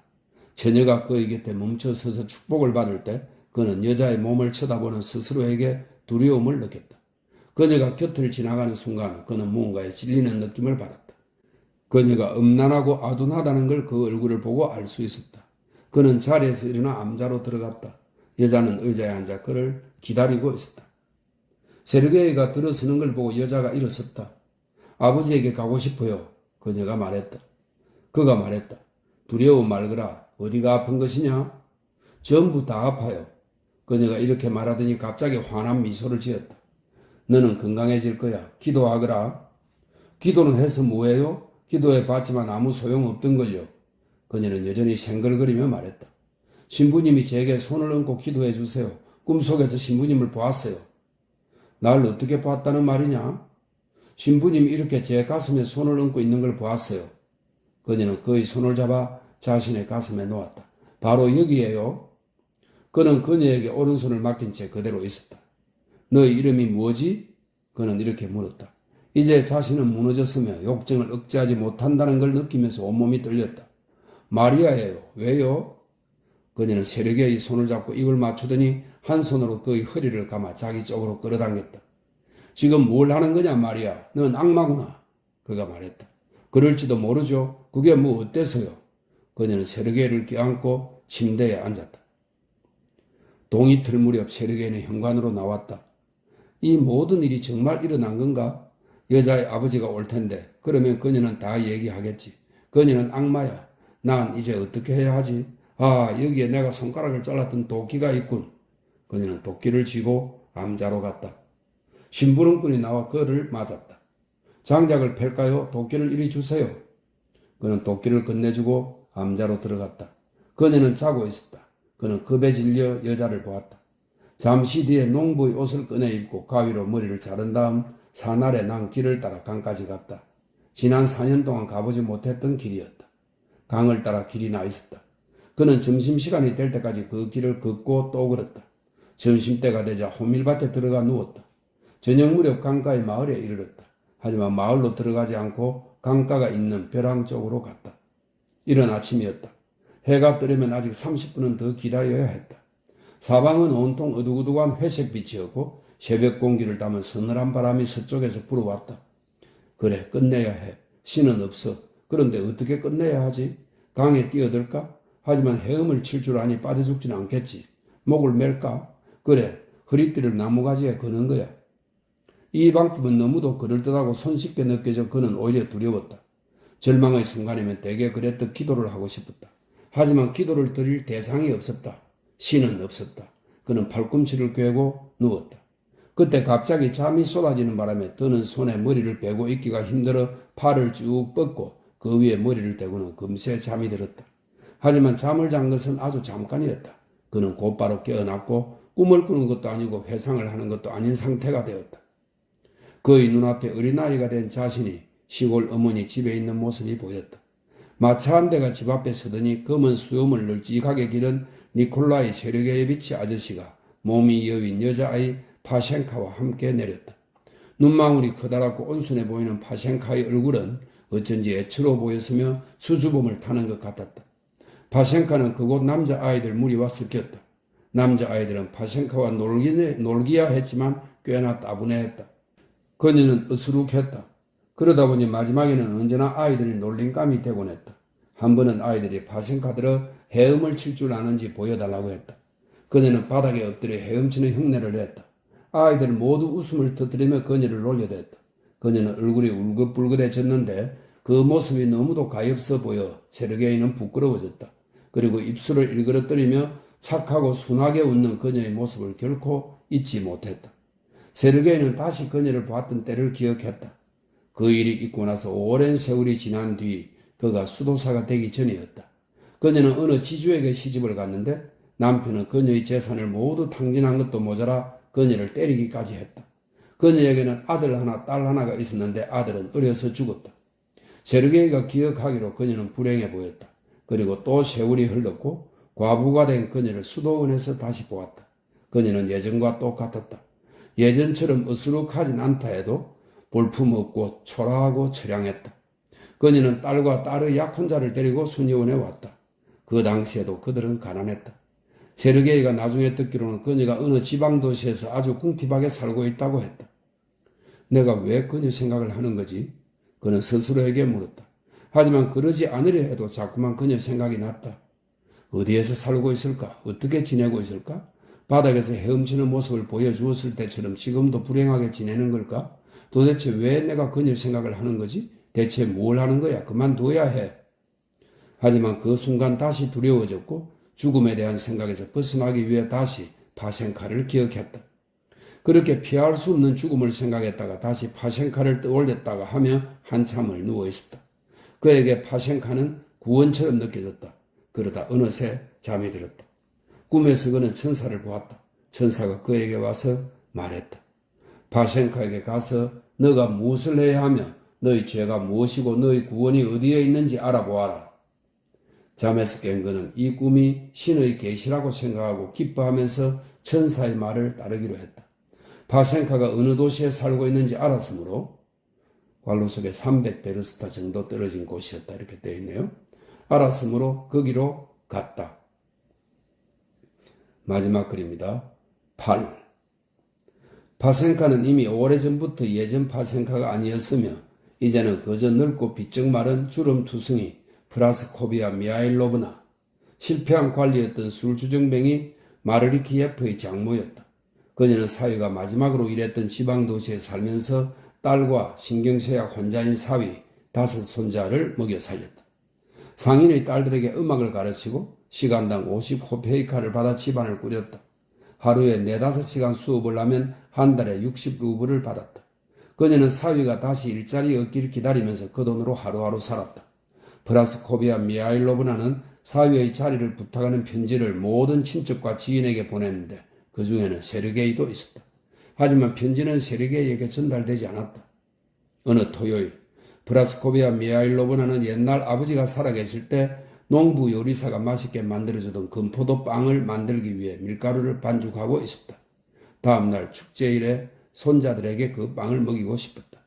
Speaker 1: 처녀가 그의 곁에 멈춰서서 축복을 받을 때 그는 여자의 몸을 쳐다보는 스스로에게 두려움을 느꼈다. 그녀가 곁을 지나가는 순간 그는 무언가에 질리는 느낌을 받았다. 그녀가 음란하고 아둔하다는 걸 그 얼굴을 보고 알 수 있었다. 그는 자리에서 일어나 암자로 들어갔다. 여자는 의자에 앉아 그를 기다리고 있었다. 세르게이가 들어서는 걸 보고 여자가 일어섰다. 아버지에게 가고 싶어요. 그녀가 말했다. 그가 말했다. 두려워 말거라. 어디가 아픈 것이냐? 전부 다 아파요. 그녀가 이렇게 말하더니 갑자기 환한 미소를 지었다. 너는 건강해질 거야. 기도하거라. 기도는 해서 뭐해요? 기도해 봤지만 아무 소용없던걸요. 그녀는 여전히 생글거리며 말했다. 신부님이 제게 손을 얹고 기도해 주세요. 꿈속에서 신부님을 보았어요. 날 어떻게 봤다는 말이냐? 신부님이 이렇게 제 가슴에 손을 얹고 있는 걸 보았어요. 그녀는 그의 손을 잡아 자신의 가슴에 놓았다. 바로 여기에요. 그는 그녀에게 오른손을 맡긴 채 그대로 있었다. 너의 이름이 뭐지? 그는 이렇게 물었다. 이제 자신은 무너졌으며 욕정을 억제하지 못한다는 걸 느끼면서 온몸이 떨렸다. 마리아예요. 왜요? 그녀는 세르게의 손을 잡고 입을 맞추더니 한 손으로 그의 허리를 감아 자기 쪽으로 끌어당겼다. 지금 뭘 하는 거냐 마리아. 넌 악마구나. 그가 말했다. 그럴지도 모르죠. 그게 뭐 어때서요? 그녀는 세르게를 껴안고 침대에 앉았다. 동이 틀 무렵 세르게는 현관으로 나왔다. 이 모든 일이 정말 일어난 건가? 여자의 아버지가 올 텐데 그러면 그녀는 다 얘기하겠지. 그녀는 악마야. 난 이제 어떻게 해야 하지? 아, 여기에 내가 손가락을 잘랐던 도끼가 있군. 그녀는 도끼를 쥐고 암자로 갔다. 심부름꾼이 나와 그를 맞았다. 장작을 팰까요? 도끼를 이리 주세요. 그는 도끼를 건네주고 암자로 들어갔다. 그녀는 자고 있었다. 그는 겁에 질려 여자를 보았다. 잠시 뒤에 농부의 옷을 꺼내 입고 가위로 머리를 자른 다음 사날에 난 길을 따라 강까지 갔다. 지난 4년 동안 가보지 못했던 길이었다. 강을 따라 길이 나 있었다. 그는 점심시간이 될 때까지 그 길을 걷고 또 걸었다. 점심때가 되자 호밀밭에 들어가 누웠다. 저녁 무렵 강가의 마을에 이르렀다. 하지만 마을로 들어가지 않고 강가가 있는 벼랑 쪽으로 갔다. 이른 아침이었다. 해가 뜨려면 아직 30분은 더 기다려야 했다. 사방은 온통 어둑어둑한 회색빛이었고 새벽 공기를 담은 서늘한 바람이 서쪽에서 불어왔다. 그래, 끝내야 해. 신은 없어. 그런데 어떻게 끝내야 하지? 강에 뛰어들까? 하지만 헤엄을 칠 줄 아니 빠져 죽지는 않겠지. 목을 맬까? 그래, 허리띠를 나무가지에 거는 거야. 이 방법은 너무도 그럴듯하고 손쉽게 느껴져 그는 오히려 두려웠다. 절망의 순간이면 대개 그랬듯 기도를 하고 싶었다. 하지만 기도를 드릴 대상이 없었다. 신은 없었다. 그는 팔꿈치를 꿰고 누웠다. 그때 갑자기 잠이 쏟아지는 바람에 드는 손에 머리를 베고 있기가 힘들어 팔을 쭉 뻗고 그 위에 머리를 대고는 금세 잠이 들었다. 하지만 잠을 잔 것은 아주 잠깐이었다. 그는 곧바로 깨어났고 꿈을 꾸는 것도 아니고 회상을 하는 것도 아닌 상태가 되었다. 그의 눈앞에 어린아이가 된 자신이 시골 어머니 집에 있는 모습이 보였다. 마차 한 대가 집 앞에 서더니 검은 수염을 널찍하게 기른 니콜라이 세르게예비치 아저씨가 몸이 여윈 여자아이 파셴카와 함께 내렸다. 눈망울이 커다랗고 온순해 보이는 파셴카의 얼굴은 어쩐지 애처로 보였으며 수줍음을 타는 것 같았다. 파셴카는 그곳 남자아이들 무리와 섞였다. 남자아이들은 파셴카와 놀기야 했지만 꽤나 따분해했다. 그녀는 으스룩했다. 그러다 보니 마지막에는 언제나 아이들이 놀림감이 되곤 했다. 한 번은 아이들이 파셴카들어 헤엄을 칠 줄 아는지 보여달라고 했다. 그녀는 바닥에 엎드려 헤엄치는 흉내를 냈다. 아이들 모두 웃음을 터뜨리며 그녀를 놀려댔다. 그녀는 얼굴이 울긋불긋해졌는데 그 모습이 너무도 가엾어 보여 세르게이는 부끄러워졌다. 그리고 입술을 일그러뜨리며 착하고 순하게 웃는 그녀의 모습을 결코 잊지 못했다. 세르게이는 다시 그녀를 봤던 때를 기억했다. 그 일이 있고 나서 오랜 세월이 지난 뒤 그가 수도사가 되기 전이었다. 그녀는 어느 지주에게 시집을 갔는데 남편은 그녀의 재산을 모두 탕진한 것도 모자라 그녀를 때리기까지 했다. 그녀에게는 아들 하나, 딸 하나가 있었는데 아들은 어려서 죽었다. 세르게이가 기억하기로 그녀는 불행해 보였다. 그리고 또 세월이 흘렀고 과부가 된 그녀를 수도원에서 다시 보았다. 그녀는 예전과 똑같았다. 예전처럼 으스룩하진 않다 해도 볼품없고 초라하고 처량했다. 그녀는 딸과 딸의 약혼자를 데리고 순이원에 왔다. 그 당시에도 그들은 가난했다. 세르게이가 나중에 듣기로는 그녀가 어느 지방도시에서 아주 궁핍하게 살고 있다고 했다. 내가 왜 그녀 생각을 하는 거지? 그는 스스로에게 물었다. 하지만 그러지 않으려 해도 자꾸만 그녀 생각이 났다. 어디에서 살고 있을까? 어떻게 지내고 있을까? 바닥에서 헤엄치는 모습을 보여주었을 때처럼 지금도 불행하게 지내는 걸까? 도대체 왜 내가 그녀 생각을 하는 거지? 대체 뭘 하는 거야? 그만둬야 해. 하지만 그 순간 다시 두려워졌고 죽음에 대한 생각에서 벗어나기 위해 다시 파셴카를 기억했다. 그렇게 피할 수 없는 죽음을 생각했다가 다시 파셴카를 떠올렸다가 하며 한참을 누워있었다. 그에게 파셴카는 구원처럼 느껴졌다. 그러다 어느새 잠이 들었다. 꿈에서 그는 천사를 보았다. 천사가 그에게 와서 말했다. 파셴카에게 가서 너가 무엇을 해야 하며 너희 죄가 무엇이고 너희 구원이 어디에 있는지 알아보아라. 잠에서 깬 그는 이 꿈이 신의 계시라고 생각하고 기뻐하면서 천사의 말을 따르기로 했다. 파셴카가 어느 도시에 살고 있는지 알았으므로 관로 속에 300베르스타 정도 떨어진 곳이었다 이렇게 되어 있네요. 알았으므로 거기로 갔다. 마지막 글입니다. 8. 파셴카는 이미 오래전부터 예전 파셴카가 아니었으며 이제는 그저 넓고 비쩍 마른 주름투성이 프라스코비아 미하일로브나 실패한 관리였던 술주정뱅이 마르리키예프의 장모였다. 그녀는 사위가 마지막으로 일했던 지방도시에 살면서 딸과 신경쇠약 환자인 사위 5 손자를 먹여 살렸다. 상인의 딸들에게 음악을 가르치고 시간당 50호페이카를 받아 집안을 꾸렸다. 하루에 4-5시간 수업을 하면 한 달에 60루블을 받았다. 그녀는 사위가 다시 일자리 얻기를 기다리면서 그 돈으로 하루하루 살았다. 프라스코비아 미하일로브나는 사위의 자리를 부탁하는 편지를 모든 친척과 지인에게 보냈는데 그 중에는 세르게이도 있었다. 하지만 편지는 세르게이에게 전달되지 않았다. 어느 토요일 프라스코비아 미하일로브나는 옛날 아버지가 살아계실 때 농부 요리사가 맛있게 만들어주던 금포도 빵을 만들기 위해 밀가루를 반죽하고 있었다. 다음날 축제일에 손자들에게 그 빵을 먹이고 싶었다.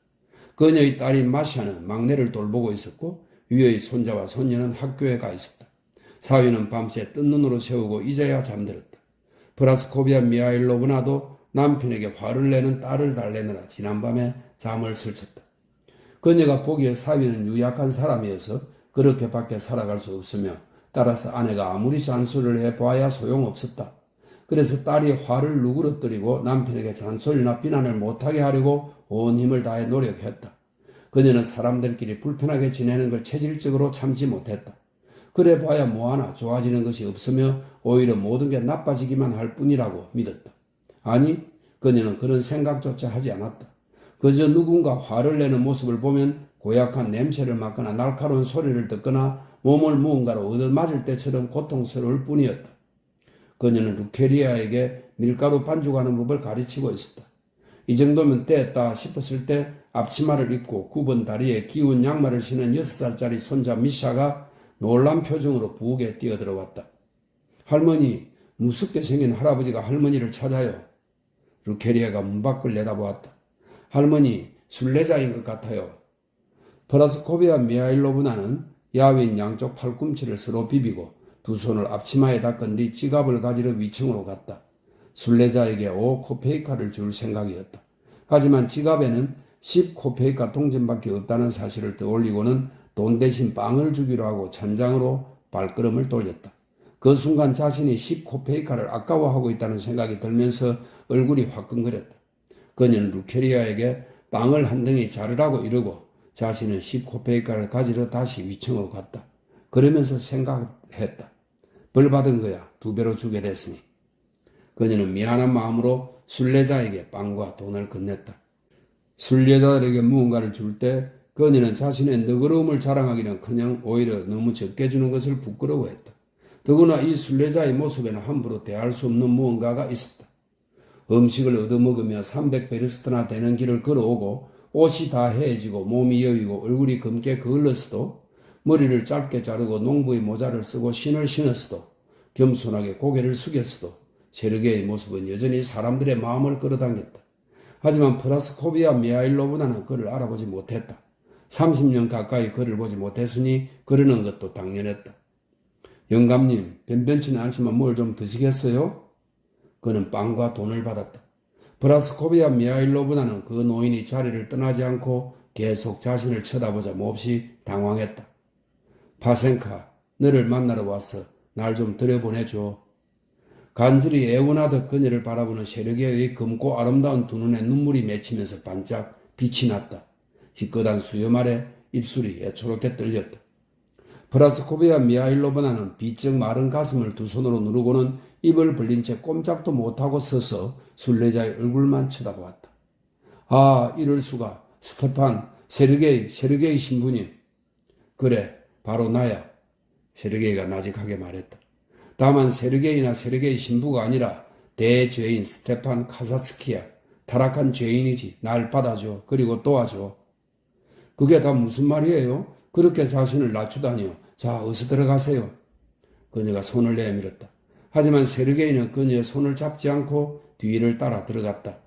Speaker 1: 그녀의 딸인 마샤는 막내를 돌보고 있었고 위의 손자와 손녀는 학교에 가 있었다. 사위는 밤새 뜬 눈으로 세우고 이제야 잠들었다. 프라스코비아 미하일로브나도 남편에게 화를 내는 딸을 달래느라 지난밤에 잠을 설쳤다. 그녀가 보기에 사위는 유약한 사람이어서 그렇게밖에 살아갈 수 없으며 따라서 아내가 아무리 잔소리를 해봐야 소용없었다. 그래서 딸이 화를 누그러뜨리고 남편에게 잔소리나 비난을 못하게 하려고 온 힘을 다해 노력했다. 그녀는 사람들끼리 불편하게 지내는 걸 체질적으로 참지 못했다. 그래 봐야 뭐하나 좋아지는 것이 없으며 오히려 모든 게 나빠지기만 할 뿐이라고 믿었다. 아니, 그녀는 그런 생각조차 하지 않았다. 그저 누군가 화를 내는 모습을 보면 고약한 냄새를 맡거나 날카로운 소리를 듣거나 몸을 무언가로 얻어맞을 때처럼 고통스러울 뿐이었다. 그녀는 루케리아에게 밀가루 반죽하는 법을 가르치고 있었다. 이 정도면 됐다 싶었을 때 앞치마를 입고 굽은 다리에 기운 양말을 신은 6살짜리 손자 미샤가 놀란 표정으로 부엌에 뛰어들어왔다. 할머니, 무섭게 생긴 할아버지가 할머니를 찾아요. 루케리아가 문 밖을 내다보았다. 할머니, 순례자인 것 같아요. 프라스코비아 미하일로브나는 야윈 양쪽 팔꿈치를 서로 비비고 두 손을 앞치마에 닦은 뒤 지갑을 가지러 위층으로 갔다. 순례자에게 5코페이카를 줄 생각이었다. 하지만 지갑에는 10코페이카 동전밖에 없다는 사실을 떠올리고는 돈 대신 빵을 주기로 하고 천장으로 발걸음을 돌렸다. 그 순간 자신이 10코페이카를 아까워하고 있다는 생각이 들면서 얼굴이 화끈거렸다. 그녀는 루케리아에게 빵을 한 덩이 자르라고 이르고 자신은 10코페이카를 가지러 다시 위층으로 갔다. 그러면서 생각했다. 벌 받은 거야. 2배로 주게 됐으니. 그녀는 미안한 마음으로 순례자에게 빵과 돈을 건넸다. 순례자들에게 무언가를 줄 때 그녀는 자신의 너그러움을 자랑하기는커녕 오히려 너무 적게 주는 것을 부끄러워했다. 더구나 이 순례자의 모습에는 함부로 대할 수 없는 무언가가 있었다. 음식을 얻어먹으며 300베르스트나 되는 길을 걸어오고 옷이 다 헤어지고 몸이 여위고 얼굴이 검게 그을렀어도 머리를 짧게 자르고 농부의 모자를 쓰고 신을 신었어도 겸손하게 고개를 숙였어도 세르게의 모습은 여전히 사람들의 마음을 끌어당겼다. 하지만 프라스코비아 미하일로브나는 그를 알아보지 못했다. 30년 가까이 그를 보지 못했으니 그러는 것도 당연했다. 영감님, 변변치는 않지만 뭘 좀 드시겠어요? 그는 빵과 돈을 받았다. 프라스코비아 미하일로브나는 그 노인이 자리를 떠나지 않고 계속 자신을 쳐다보자 몹시 당황했다. 파센카, 너를 만나러 왔어. 날 좀 들여보내줘. 간절히 애원하듯 그녀를 바라보는 세르게의 검고 아름다운 두 눈에 눈물이 맺히면서 반짝 빛이 났다. 희끗한 수염 아래 입술이 애초롭게 떨렸다. 프라스코비아 미하일로브나는 비쩍 마른 가슴을 두 손으로 누르고는 입을 벌린 채 꼼짝도 못하고 서서 순례자의 얼굴만 쳐다보았다. 아, 이럴 수가. 스테판, 세르게이 신부님. 그래, 바로 나야. 세르게이가 나직하게 말했다. 다만 세르게이나 세르게이 신부가 아니라 대죄인 스테판 카사스키야. 타락한 죄인이지. 날 받아줘. 그리고 도와줘. 그게 다 무슨 말이에요? 그렇게 자신을 낮추다니요. 자, 어서 들어가세요. 그녀가 손을 내밀었다. 하지만 세르게이는 그녀의 손을 잡지 않고 뒤를 따라 들어갔다.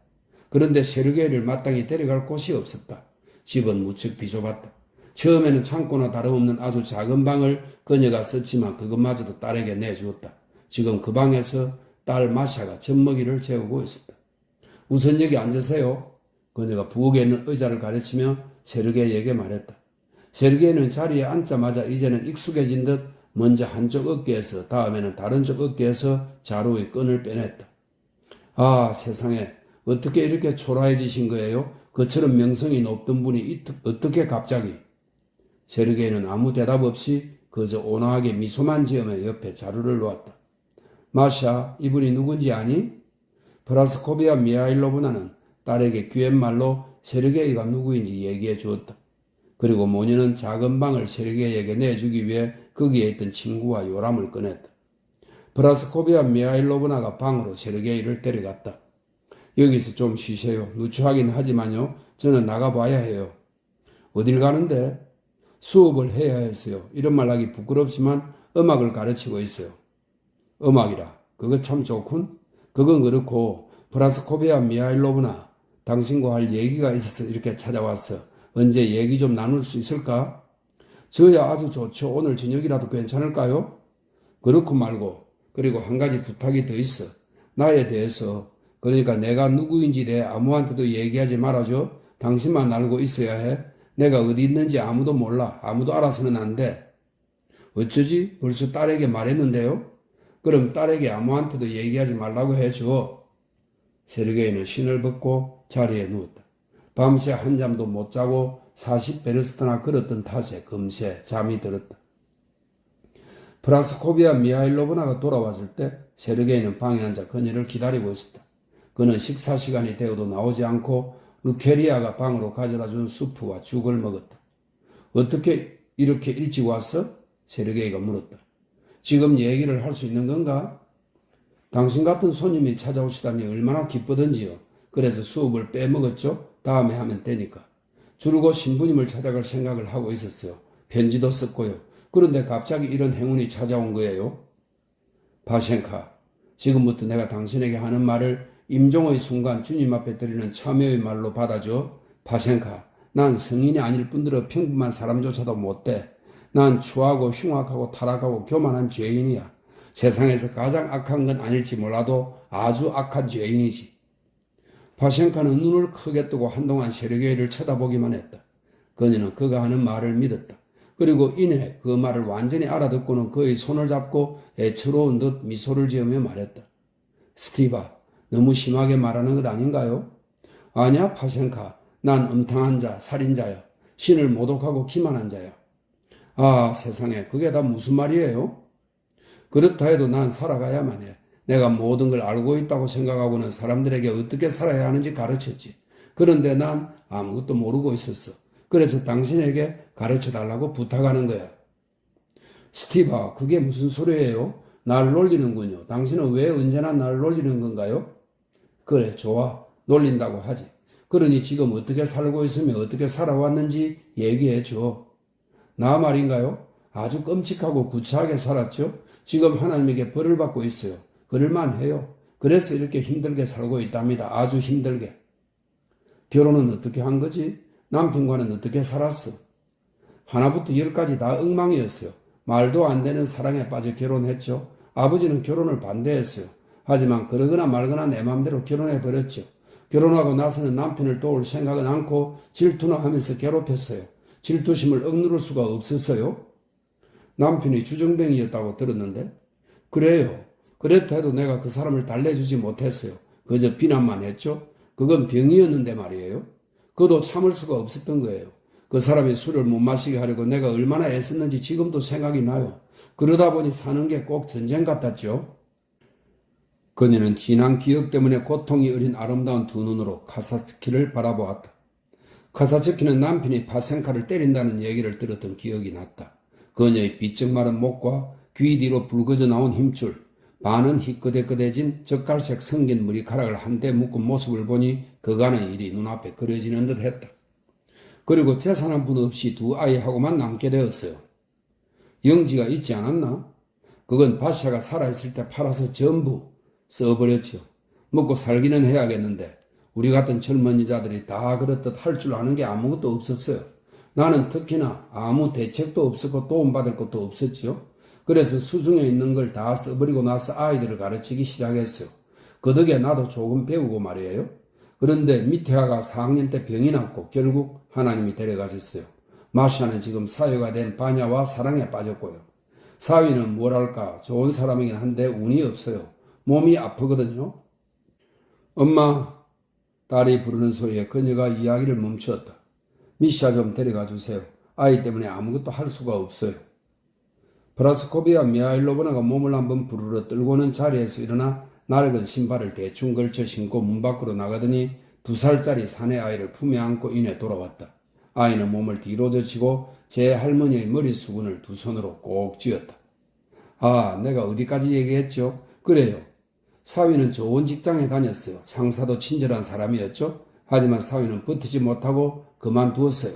Speaker 1: 그런데 세르게이를 마땅히 데려갈 곳이 없었다. 집은 무척 비좁았다. 처음에는 창고나 다름없는 아주 작은 방을 그녀가 썼지만 그것마저도 딸에게 내주었다. 지금 그 방에서 딸 마샤가 젖먹이를 재우고 있었다. 우선 여기 앉으세요. 그녀가 부엌에 있는 의자를 가르치며 세르게이에게 말했다. 세르게이는 자리에 앉자마자 이제는 익숙해진 듯 먼저 한쪽 어깨에서 다음에는 다른 쪽 어깨에서 자루의 끈을 빼냈다. 아, 세상에 어떻게 이렇게 초라해지신 거예요? 그처럼 명성이 높던 분이 어떻게 갑자기? 세르게이는 아무 대답 없이 그저 온화하게 미소만 지으며 옆에 자루를 놓았다. 마샤, 이분이 누군지 아니? 프라스코비아 미하일로브나는 딸에게 귀옛말로 세르게이가 누구인지 얘기해 주었다. 그리고 모녀는 작은 방을 세르게이에게 내주기 위해 거기에 있던 침구와 요람을 꺼냈다. 프라스코비아 미하일로브나가 방으로 세르게이를 데려갔다. 여기서 좀 쉬세요. 누추하긴 하지만요. 저는 나가봐야 해요. 어딜 가는데? 수업을 해야 했어요. 이런 말 하기 부끄럽지만 음악을 가르치고 있어요. 음악이라. 그거 참 좋군. 그건 그렇고 프라스코비아 미하일로브나 당신과 할 얘기가 있어서 이렇게 찾아왔어. 언제 얘기 좀 나눌 수 있을까? 저야 아주 좋죠. 오늘 저녁이라도 괜찮을까요? 그렇고 말고 그리고 한 가지 부탁이 더 있어. 나에 대해서 그러니까 내가 누구인지 대해 아무한테도 얘기하지 말아줘. 당신만 알고 있어야 해. 내가 어디 있는지 아무도 몰라. 아무도 알아서는 안 돼. 어쩌지? 벌써 딸에게 말했는데요? 그럼 딸에게 아무한테도 얘기하지 말라고 해줘. 세르게이는 신을 벗고 자리에 누웠다. 밤새 한잠도 못 자고 40베르스트나 걸었던 탓에 금세 잠이 들었다. 프라스코비아 미하일로브나가 돌아왔을 때 세르게이는 방에 앉아 그녀를 기다리고 있었다. 그는 식사 시간이 되어도 나오지 않고 루케리아가 방으로 가져다 준 수프와 죽을 먹었다. 어떻게 이렇게 일찍 왔어? 세르게이가 물었다. 지금 얘기를 할 수 있는 건가? 당신 같은 손님이 찾아오시다니 얼마나 기쁘던지요. 그래서 수업을 빼먹었죠? 다음에 하면 되니까. 주르고 신부님을 찾아갈 생각을 하고 있었어요. 편지도 썼고요. 그런데 갑자기 이런 행운이 찾아온 거예요. 바셴카, 지금부터 내가 당신에게 하는 말을 임종의 순간 주님 앞에 드리는 참여의 말로 받아줘. 바셴카, 난 성인이 아닐 뿐더러 평범한 사람조차도 못돼. 난 추하고 흉악하고 타락하고 교만한 죄인이야. 세상에서 가장 악한 건 아닐지 몰라도 아주 악한 죄인이지. 바셴카는 눈을 크게 뜨고 한동안 세르게이를 쳐다보기만 했다. 그녀는 그가 하는 말을 믿었다. 그리고 이내 그 말을 완전히 알아듣고는 그의 손을 잡고 애처로운 듯 미소를 지으며 말했다. 스티바, 너무 심하게 말하는 것 아닌가요? 아니야, 파셴카. 난 음탕한 자, 살인자야. 신을 모독하고 기만한 자야. 아, 세상에, 그게 다 무슨 말이에요? 그렇다 해도 난 살아가야만 해. 내가 모든 걸 알고 있다고 생각하고는 사람들에게 어떻게 살아야 하는지 가르쳤지. 그런데 난 아무것도 모르고 있었어. 그래서 당신에게 가르쳐 달라고 부탁하는 거야. 스티바, 그게 무슨 소리예요? 날 놀리는군요. 당신은 왜 언제나 날 놀리는 건가요? 그래, 좋아. 놀린다고 하지. 그러니 지금 어떻게 살고 있으며 어떻게 살아왔는지 얘기해 줘. 나 말인가요? 아주 끔찍하고 구차하게 살았죠? 지금 하나님에게 벌을 받고 있어요. 그럴만 해요. 그래서 이렇게 힘들게 살고 있답니다. 아주 힘들게. 결혼은 어떻게 한 거지? 남편과는 어떻게 살았어? 하나부터 열까지 다 엉망이었어요. 말도 안 되는 사랑에 빠져 결혼했죠. 아버지는 결혼을 반대했어요. 하지만 그러거나 말거나 내 맘대로 결혼해버렸죠. 결혼하고 나서는 남편을 도울 생각은 않고 질투나 하면서 괴롭혔어요. 질투심을 억누를 수가 없었어요. 남편이 주정뱅이였다고 들었는데 그래요. 그랬다 해도 내가 그 사람을 달래주지 못했어요. 그저 비난만 했죠. 그건 병이었는데 말이에요. 그도 참을 수가 없었던 거예요. 그 사람이 술을 못 마시게 하려고 내가 얼마나 애썼는지 지금도 생각이 나요. 그러다 보니 사는 게 꼭 전쟁 같았죠. 그녀는 지난 기억 때문에 고통이 어린 아름다운 두 눈으로 카사츠키를 바라보았다. 카사츠키는 남편이 파센카를 때린다는 얘기를 들었던 기억이 났다. 그녀의 비쩍 마른 목과 귀 뒤로 붉어져 나온 힘줄, 반은 희끄대끄대진 젓갈색 성긴 머리카락을 한데 묶은 모습을 보니 그가는 일이 눈앞에 그려지는 듯 했다. 그리고 재산 한 푼 없이 두 아이하고만 남게 되었어요. 영지가 있지 않았나? 그건 바샤가 살아있을 때 팔아서 전부 써버렸죠. 먹고 살기는 해야겠는데 우리 같은 젊은이자들이 다 그렇듯 할 줄 아는 게 아무것도 없었어요. 나는 특히나 아무 대책도 없었고 도움받을 것도 없었지요. 그래서 수중에 있는 걸 다 써버리고 나서 아이들을 가르치기 시작했어요. 그 덕에 나도 조금 배우고 말이에요. 그런데 미태아가 4학년 때 병이 났고 결국 하나님이 데려가셨어요. 마샤는 지금 사위가 된 바냐와 사랑에 빠졌고요. 사위는 뭐랄까 좋은 사람이긴 한데 운이 없어요. 몸이 아프거든요. 엄마, 딸이 부르는 소리에 그녀가 이야기를 멈추었다. 미샤 좀 데려가 주세요. 아이 때문에 아무것도 할 수가 없어요. 프라스코비아 미하일로브나가 몸을 한번 부르러 떨고는 자리에서 일어나 낡은 신발을 대충 걸쳐 신고 문 밖으로 나가더니 2살짜리 사내 아이를 품에 안고 이내 돌아왔다. 아이는 몸을 뒤로 젖히고 제 할머니의 머리 수건을 두 손으로 꼭 쥐었다. 아, 내가 어디까지 얘기했죠? 그래요. 사위는 좋은 직장에 다녔어요. 상사도 친절한 사람이었죠. 하지만 사위는 버티지 못하고 그만두었어요.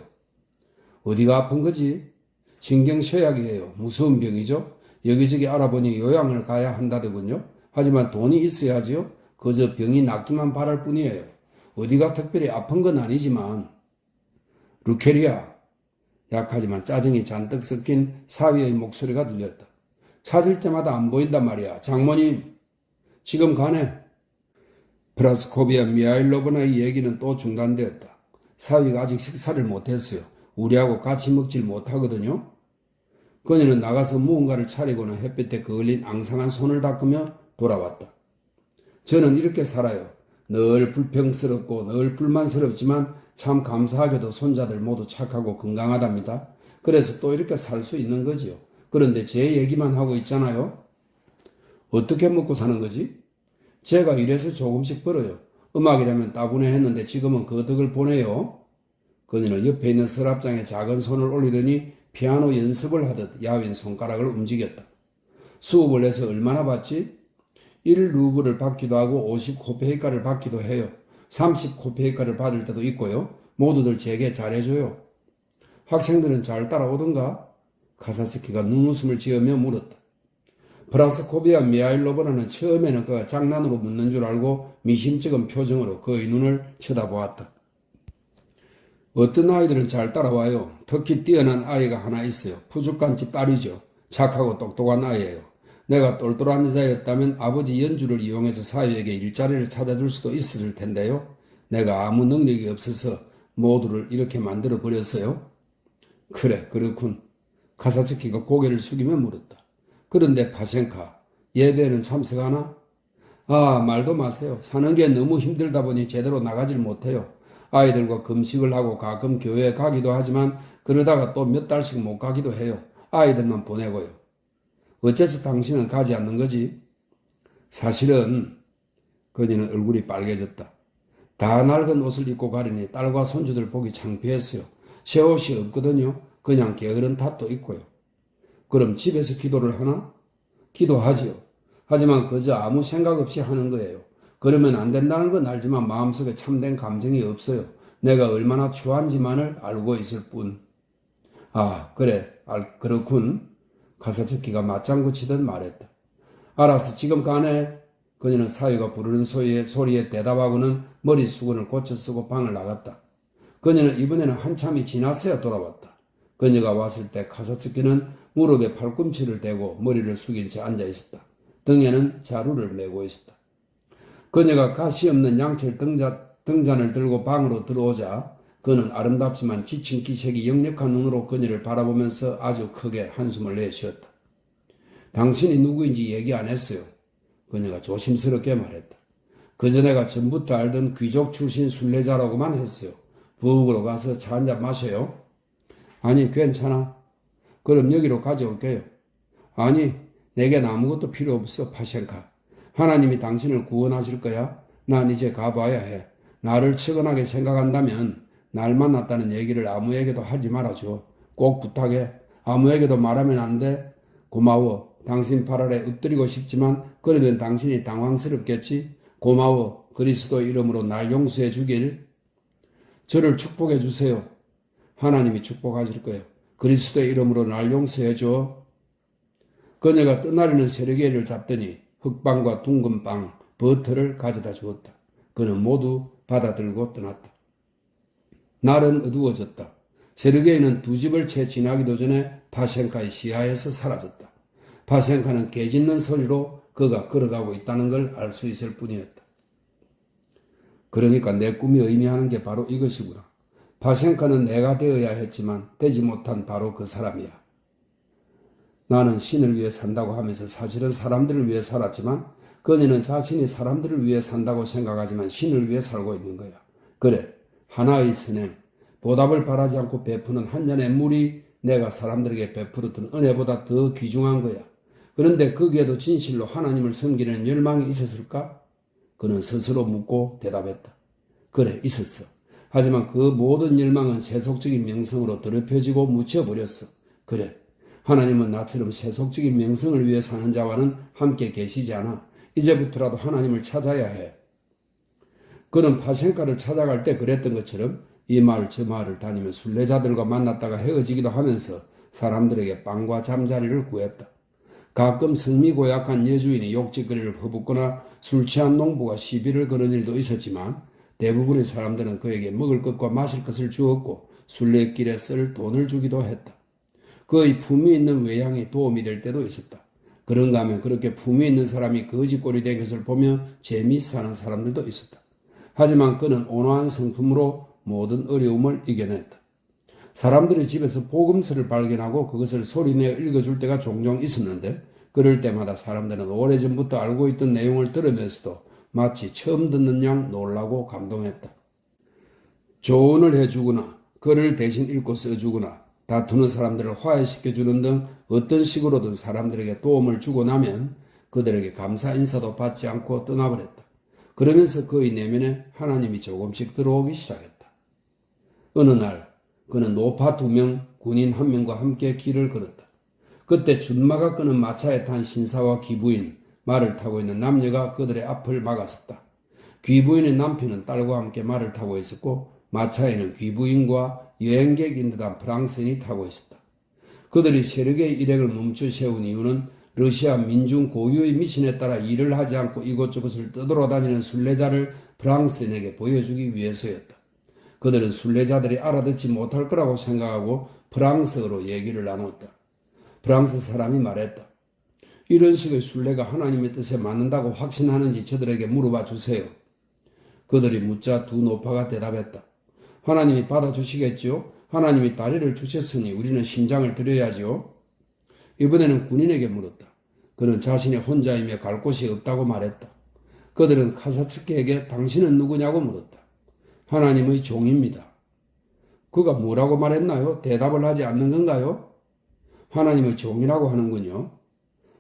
Speaker 1: 어디가 아픈 거지? 신경쇠약이에요. 무서운 병이죠. 여기저기 알아보니 요양을 가야 한다더군요. 하지만 돈이 있어야지요. 그저 병이 낫기만 바랄 뿐이에요. 어디가 특별히 아픈 건 아니지만. 루케리아. 약하지만 짜증이 잔뜩 섞인 사위의 목소리가 들렸다. 찾을 때마다 안 보인단 말이야. 장모님, 지금 가네. 프라스코비아 미하일로브나의 얘기는 또 중단되었다. 사위가 아직 식사를 못했어요. 우리하고 같이 먹질 못하거든요. 그녀는 나가서 무언가를 차리고는 햇볕에 그을린 앙상한 손을 닦으며 돌아왔다. 저는 이렇게 살아요. 늘 불평스럽고 늘 불만스럽지만 참 감사하게도 손자들 모두 착하고 건강하답니다. 그래서 또 이렇게 살 수 있는 거지요. 그런데 제 얘기만 하고 있잖아요. 어떻게 먹고 사는 거지? 제가 이래서 조금씩 벌어요. 음악이라면 따분해 했는데 지금은 그 덕을 보내요. 그녀는 옆에 있는 서랍장에 작은 손을 올리더니 피아노 연습을 하듯 야윈 손가락을 움직였다. 수업을 해서 얼마나 받지? 1루브를 받기도 하고 50코페이카를 받기도 해요. 30코페이카를 받을 때도 있고요. 모두들 제게 잘해줘요. 학생들은 잘 따라오던가? 카사스키가 눈웃음을 지으며 물었다. 프라스코비아 미하일로브나는 처음에는 그가 장난으로 묻는 줄 알고 미심쩍은 표정으로 그의 눈을 쳐다보았다. 어떤 아이들은 잘 따라와요. 특히 뛰어난 아이가 하나 있어요. 푸죽간집 딸이죠. 착하고 똑똑한 아이예요. 내가 똘똘한 여자였다면 아버지 연주를 이용해서 사위에게 일자리를 찾아줄 수도 있었을 텐데요. 내가 아무 능력이 없어서 모두를 이렇게 만들어 버렸어요. 그래, 그렇군. 카사스키가 고개를 숙이며 물었다. 그런데 파셴카, 예배에는 참석하나? 아, 말도 마세요. 사는 게 너무 힘들다 보니 제대로 나가질 못해요. 아이들과 금식을 하고 가끔 교회에 가기도 하지만 그러다가 또 몇 달씩 못 가기도 해요. 아이들만 보내고요. 어째서 당신은 가지 않는 거지? 사실은 그녀는 얼굴이 빨개졌다. 다 낡은 옷을 입고 가려니 딸과 손주들 보기 창피했어요. 새 옷이 없거든요. 그냥 게으른 탓도 있고요. 그럼 집에서 기도를 하나? 기도하지요. 하지만 그저 아무 생각 없이 하는 거예요. 그러면 안 된다는 건 알지만 마음속에 참된 감정이 없어요. 내가 얼마나 추한지만을 알고 있을 뿐. 아, 그래. 그렇군. 카사츠키가 맞장구 치듯 말했다. 알았어. 지금 가네. 그녀는 사위가 부르는 소리에 대답하고는 머리 수건을 고쳐 쓰고 방을 나갔다. 그녀는 이번에는 한참이 지났어야 돌아왔다. 그녀가 왔을 때 카사츠키는 무릎에 팔꿈치를 대고 머리를 숙인 채 앉아 있었다. 등에는 자루를 메고 있었다. 그녀가 가시 없는 양철 등잔을 들고 방으로 들어오자 그는 아름답지만 지친 기색이 역력한 눈으로 그녀를 바라보면서 아주 크게 한숨을 내쉬었다. 당신이 누구인지 얘기 안 했어요. 그녀가 조심스럽게 말했다. 그저 내가 전부터 알던 귀족 출신 순례자라고만 했어요. 부엌으로 가서 차 한잔 마셔요. 아니, 괜찮아. 그럼 여기로 가져올게요. 아니, 내겐 아무것도 필요 없어, 파셴카. 하나님이 당신을 구원하실 거야. 난 이제 가봐야 해. 나를 측은하게 생각한다면 날 만났다는 얘기를 아무에게도 하지 말아줘. 꼭 부탁해. 아무에게도 말하면 안 돼. 고마워. 당신 발 아래 엎드리고 싶지만 그러면 당신이 당황스럽겠지. 고마워. 그리스도 이름으로 날 용서해 주길. 저를 축복해 주세요. 하나님이 축복하실 거예요. 그리스도의 이름으로 날 용서해 줘. 그녀가 떠나려는 세르게이를 잡더니 흑빵과 둥근 빵, 버터를 가져다 주었다. 그는 모두 받아들고 떠났다. 날은 어두워졌다. 세르게이는 두 집을 채 지나기도 전에 파셴카의 시야에서 사라졌다. 파셴카는 개 짖는 소리로 그가 걸어가고 있다는 걸 알 수 있을 뿐이었다. 그러니까 내 꿈이 의미하는 게 바로 이것이구나. 파셴카는 내가 되어야 했지만 되지 못한 바로 그 사람이야. 나는 신을 위해 산다고 하면서 사실은 사람들을 위해 살았지만 그녀는 자신이 사람들을 위해 산다고 생각하지만 신을 위해 살고 있는 거야. 그래, 하나의 선행, 보답을 바라지 않고 베푸는 한 잔의 물이 내가 사람들에게 베풀었던 은혜보다 더 귀중한 거야. 그런데 거기에도 진실로 하나님을 섬기는 열망이 있었을까? 그는 스스로 묻고 대답했다. 그래, 있었어. 하지만 그 모든 열망은 세속적인 명성으로 더럽혀지고 묻혀버렸어. 그래, 하나님은 나처럼 세속적인 명성을 위해 사는 자와는 함께 계시지 않아. 이제부터라도 하나님을 찾아야 해. 그는 파셴카를 찾아갈 때 그랬던 것처럼 이 마을 저 마을을 다니며 순례자들과 만났다가 헤어지기도 하면서 사람들에게 빵과 잠자리를 구했다. 가끔 성미 고약한 여주인이 욕짓거리를 퍼붓거나 술 취한 농부가 시비를 거는 일도 있었지만 대부분의 사람들은 그에게 먹을 것과 마실 것을 주었고 순례길에 쓸 돈을 주기도 했다. 그의 품위 있는 외양이 도움이 될 때도 있었다. 그런가 하면 그렇게 품위 있는 사람이 거지꼴이 된 것을 보며 재미있어 하는 사람들도 있었다. 하지만 그는 온화한 성품으로 모든 어려움을 이겨냈다. 사람들이 집에서 복음서를 발견하고 그것을 소리내어 읽어줄 때가 종종 있었는데 그럴 때마다 사람들은 오래전부터 알고 있던 내용을 들으면서도 마치 처음 듣는 양 놀라고 감동했다. 조언을 해주거나 글을 대신 읽고 써주거나 다투는 사람들을 화해시켜주는 등 어떤 식으로든 사람들에게 도움을 주고 나면 그들에게 감사 인사도 받지 않고 떠나버렸다. 그러면서 그의 내면에 하나님이 조금씩 들어오기 시작했다. 어느 날 그는 노파 2명, 군인 1명과 함께 길을 걸었다. 그때 준마가 끄는 마차에 탄 신사와 귀부인, 말을 타고 있는 남녀가 그들의 앞을 막았었다. 귀부인의 남편은 딸과 함께 말을 타고 있었고 마차에는 귀부인과 여행객인 듯한 프랑스인이 타고 있었다. 그들이 세력의 일행을 멈춰 세운 이유는 러시아 민중 고유의 미신에 따라 일을 하지 않고 이곳저곳을 떠돌아다니는 순례자를 프랑스인에게 보여주기 위해서였다. 그들은 순례자들이 알아듣지 못할 거라고 생각하고 프랑스어로 얘기를 나눴다. 프랑스 사람이 말했다. 이런 식의 순례가 하나님의 뜻에 맞는다고 확신하는지 저들에게 물어봐 주세요. 그들이 묻자 두 노파가 대답했다. 하나님이 받아주시겠죠? 하나님이 다리를 주셨으니 우리는 심장을 드려야죠. 이번에는 군인에게 물었다. 그는 자신이 혼자이며 갈 곳이 없다고 말했다. 그들은 카사츠키에게 당신은 누구냐고 물었다. 하나님의 종입니다. 그가 뭐라고 말했나요? 대답을 하지 않는 건가요? 하나님의 종이라고 하는군요.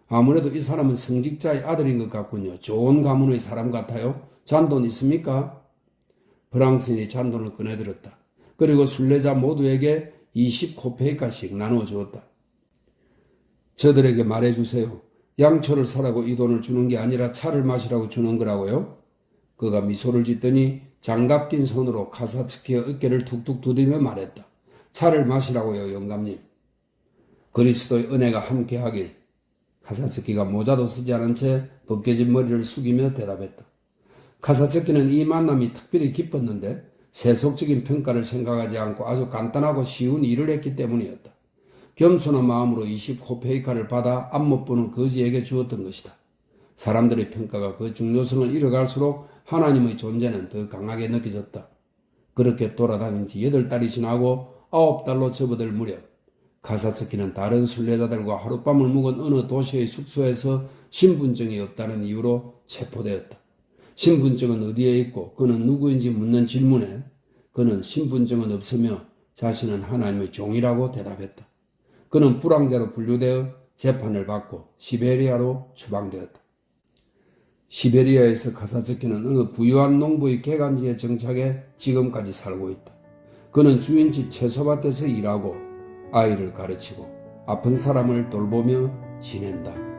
Speaker 1: 아무래도 이 사람은 성직자의 아들인 것 같군요. 좋은 가문의 사람 같아요. 잔돈 있습니까? 프랑스인이 잔돈을 꺼내들었다. 그리고 순례자 모두에게 20코페이카씩 나누어 주었다. 저들에게 말해주세요. 양초를 사라고 이 돈을 주는 게 아니라 차를 마시라고 주는 거라고요? 그가 미소를 짓더니 장갑 낀 손으로 카사츠키의 어깨를 툭툭 두드리며 말했다. 차를 마시라고요, 영감님. 그리스도의 은혜가 함께하길. 카사츠키가 모자도 쓰지 않은 채 벗겨진 머리를 숙이며 대답했다. 카사츠키는 이 만남이 특별히 기뻤는데 세속적인 평가를 생각하지 않고 아주 간단하고 쉬운 일을 했기 때문이었다. 겸손한 마음으로 20코페이카를 받아 앞못 보는 거지에게 주었던 것이다. 사람들의 평가가 그 중요성을 잃어갈수록 하나님의 존재는 더 강하게 느껴졌다. 그렇게 돌아다닌 지 8달이 지나고 9달로 접어들 무렵 카사츠키는 다른 순례자들과 하룻밤을 묵은 어느 도시의 숙소에서 신분증이 없다는 이유로 체포되었다. 신분증은 어디에 있고 그는 누구인지 묻는 질문에 그는 신분증은 없으며 자신은 하나님의 종이라고 대답했다. 그는 불황자로 분류되어 재판을 받고 시베리아로 추방되었다. 시베리아에서 카사츠키는 어느 부유한 농부의 개간지에 정착해 지금까지 살고 있다. 그는 주인집 채소밭에서 일하고 아이를 가르치고 아픈 사람을 돌보며 지낸다.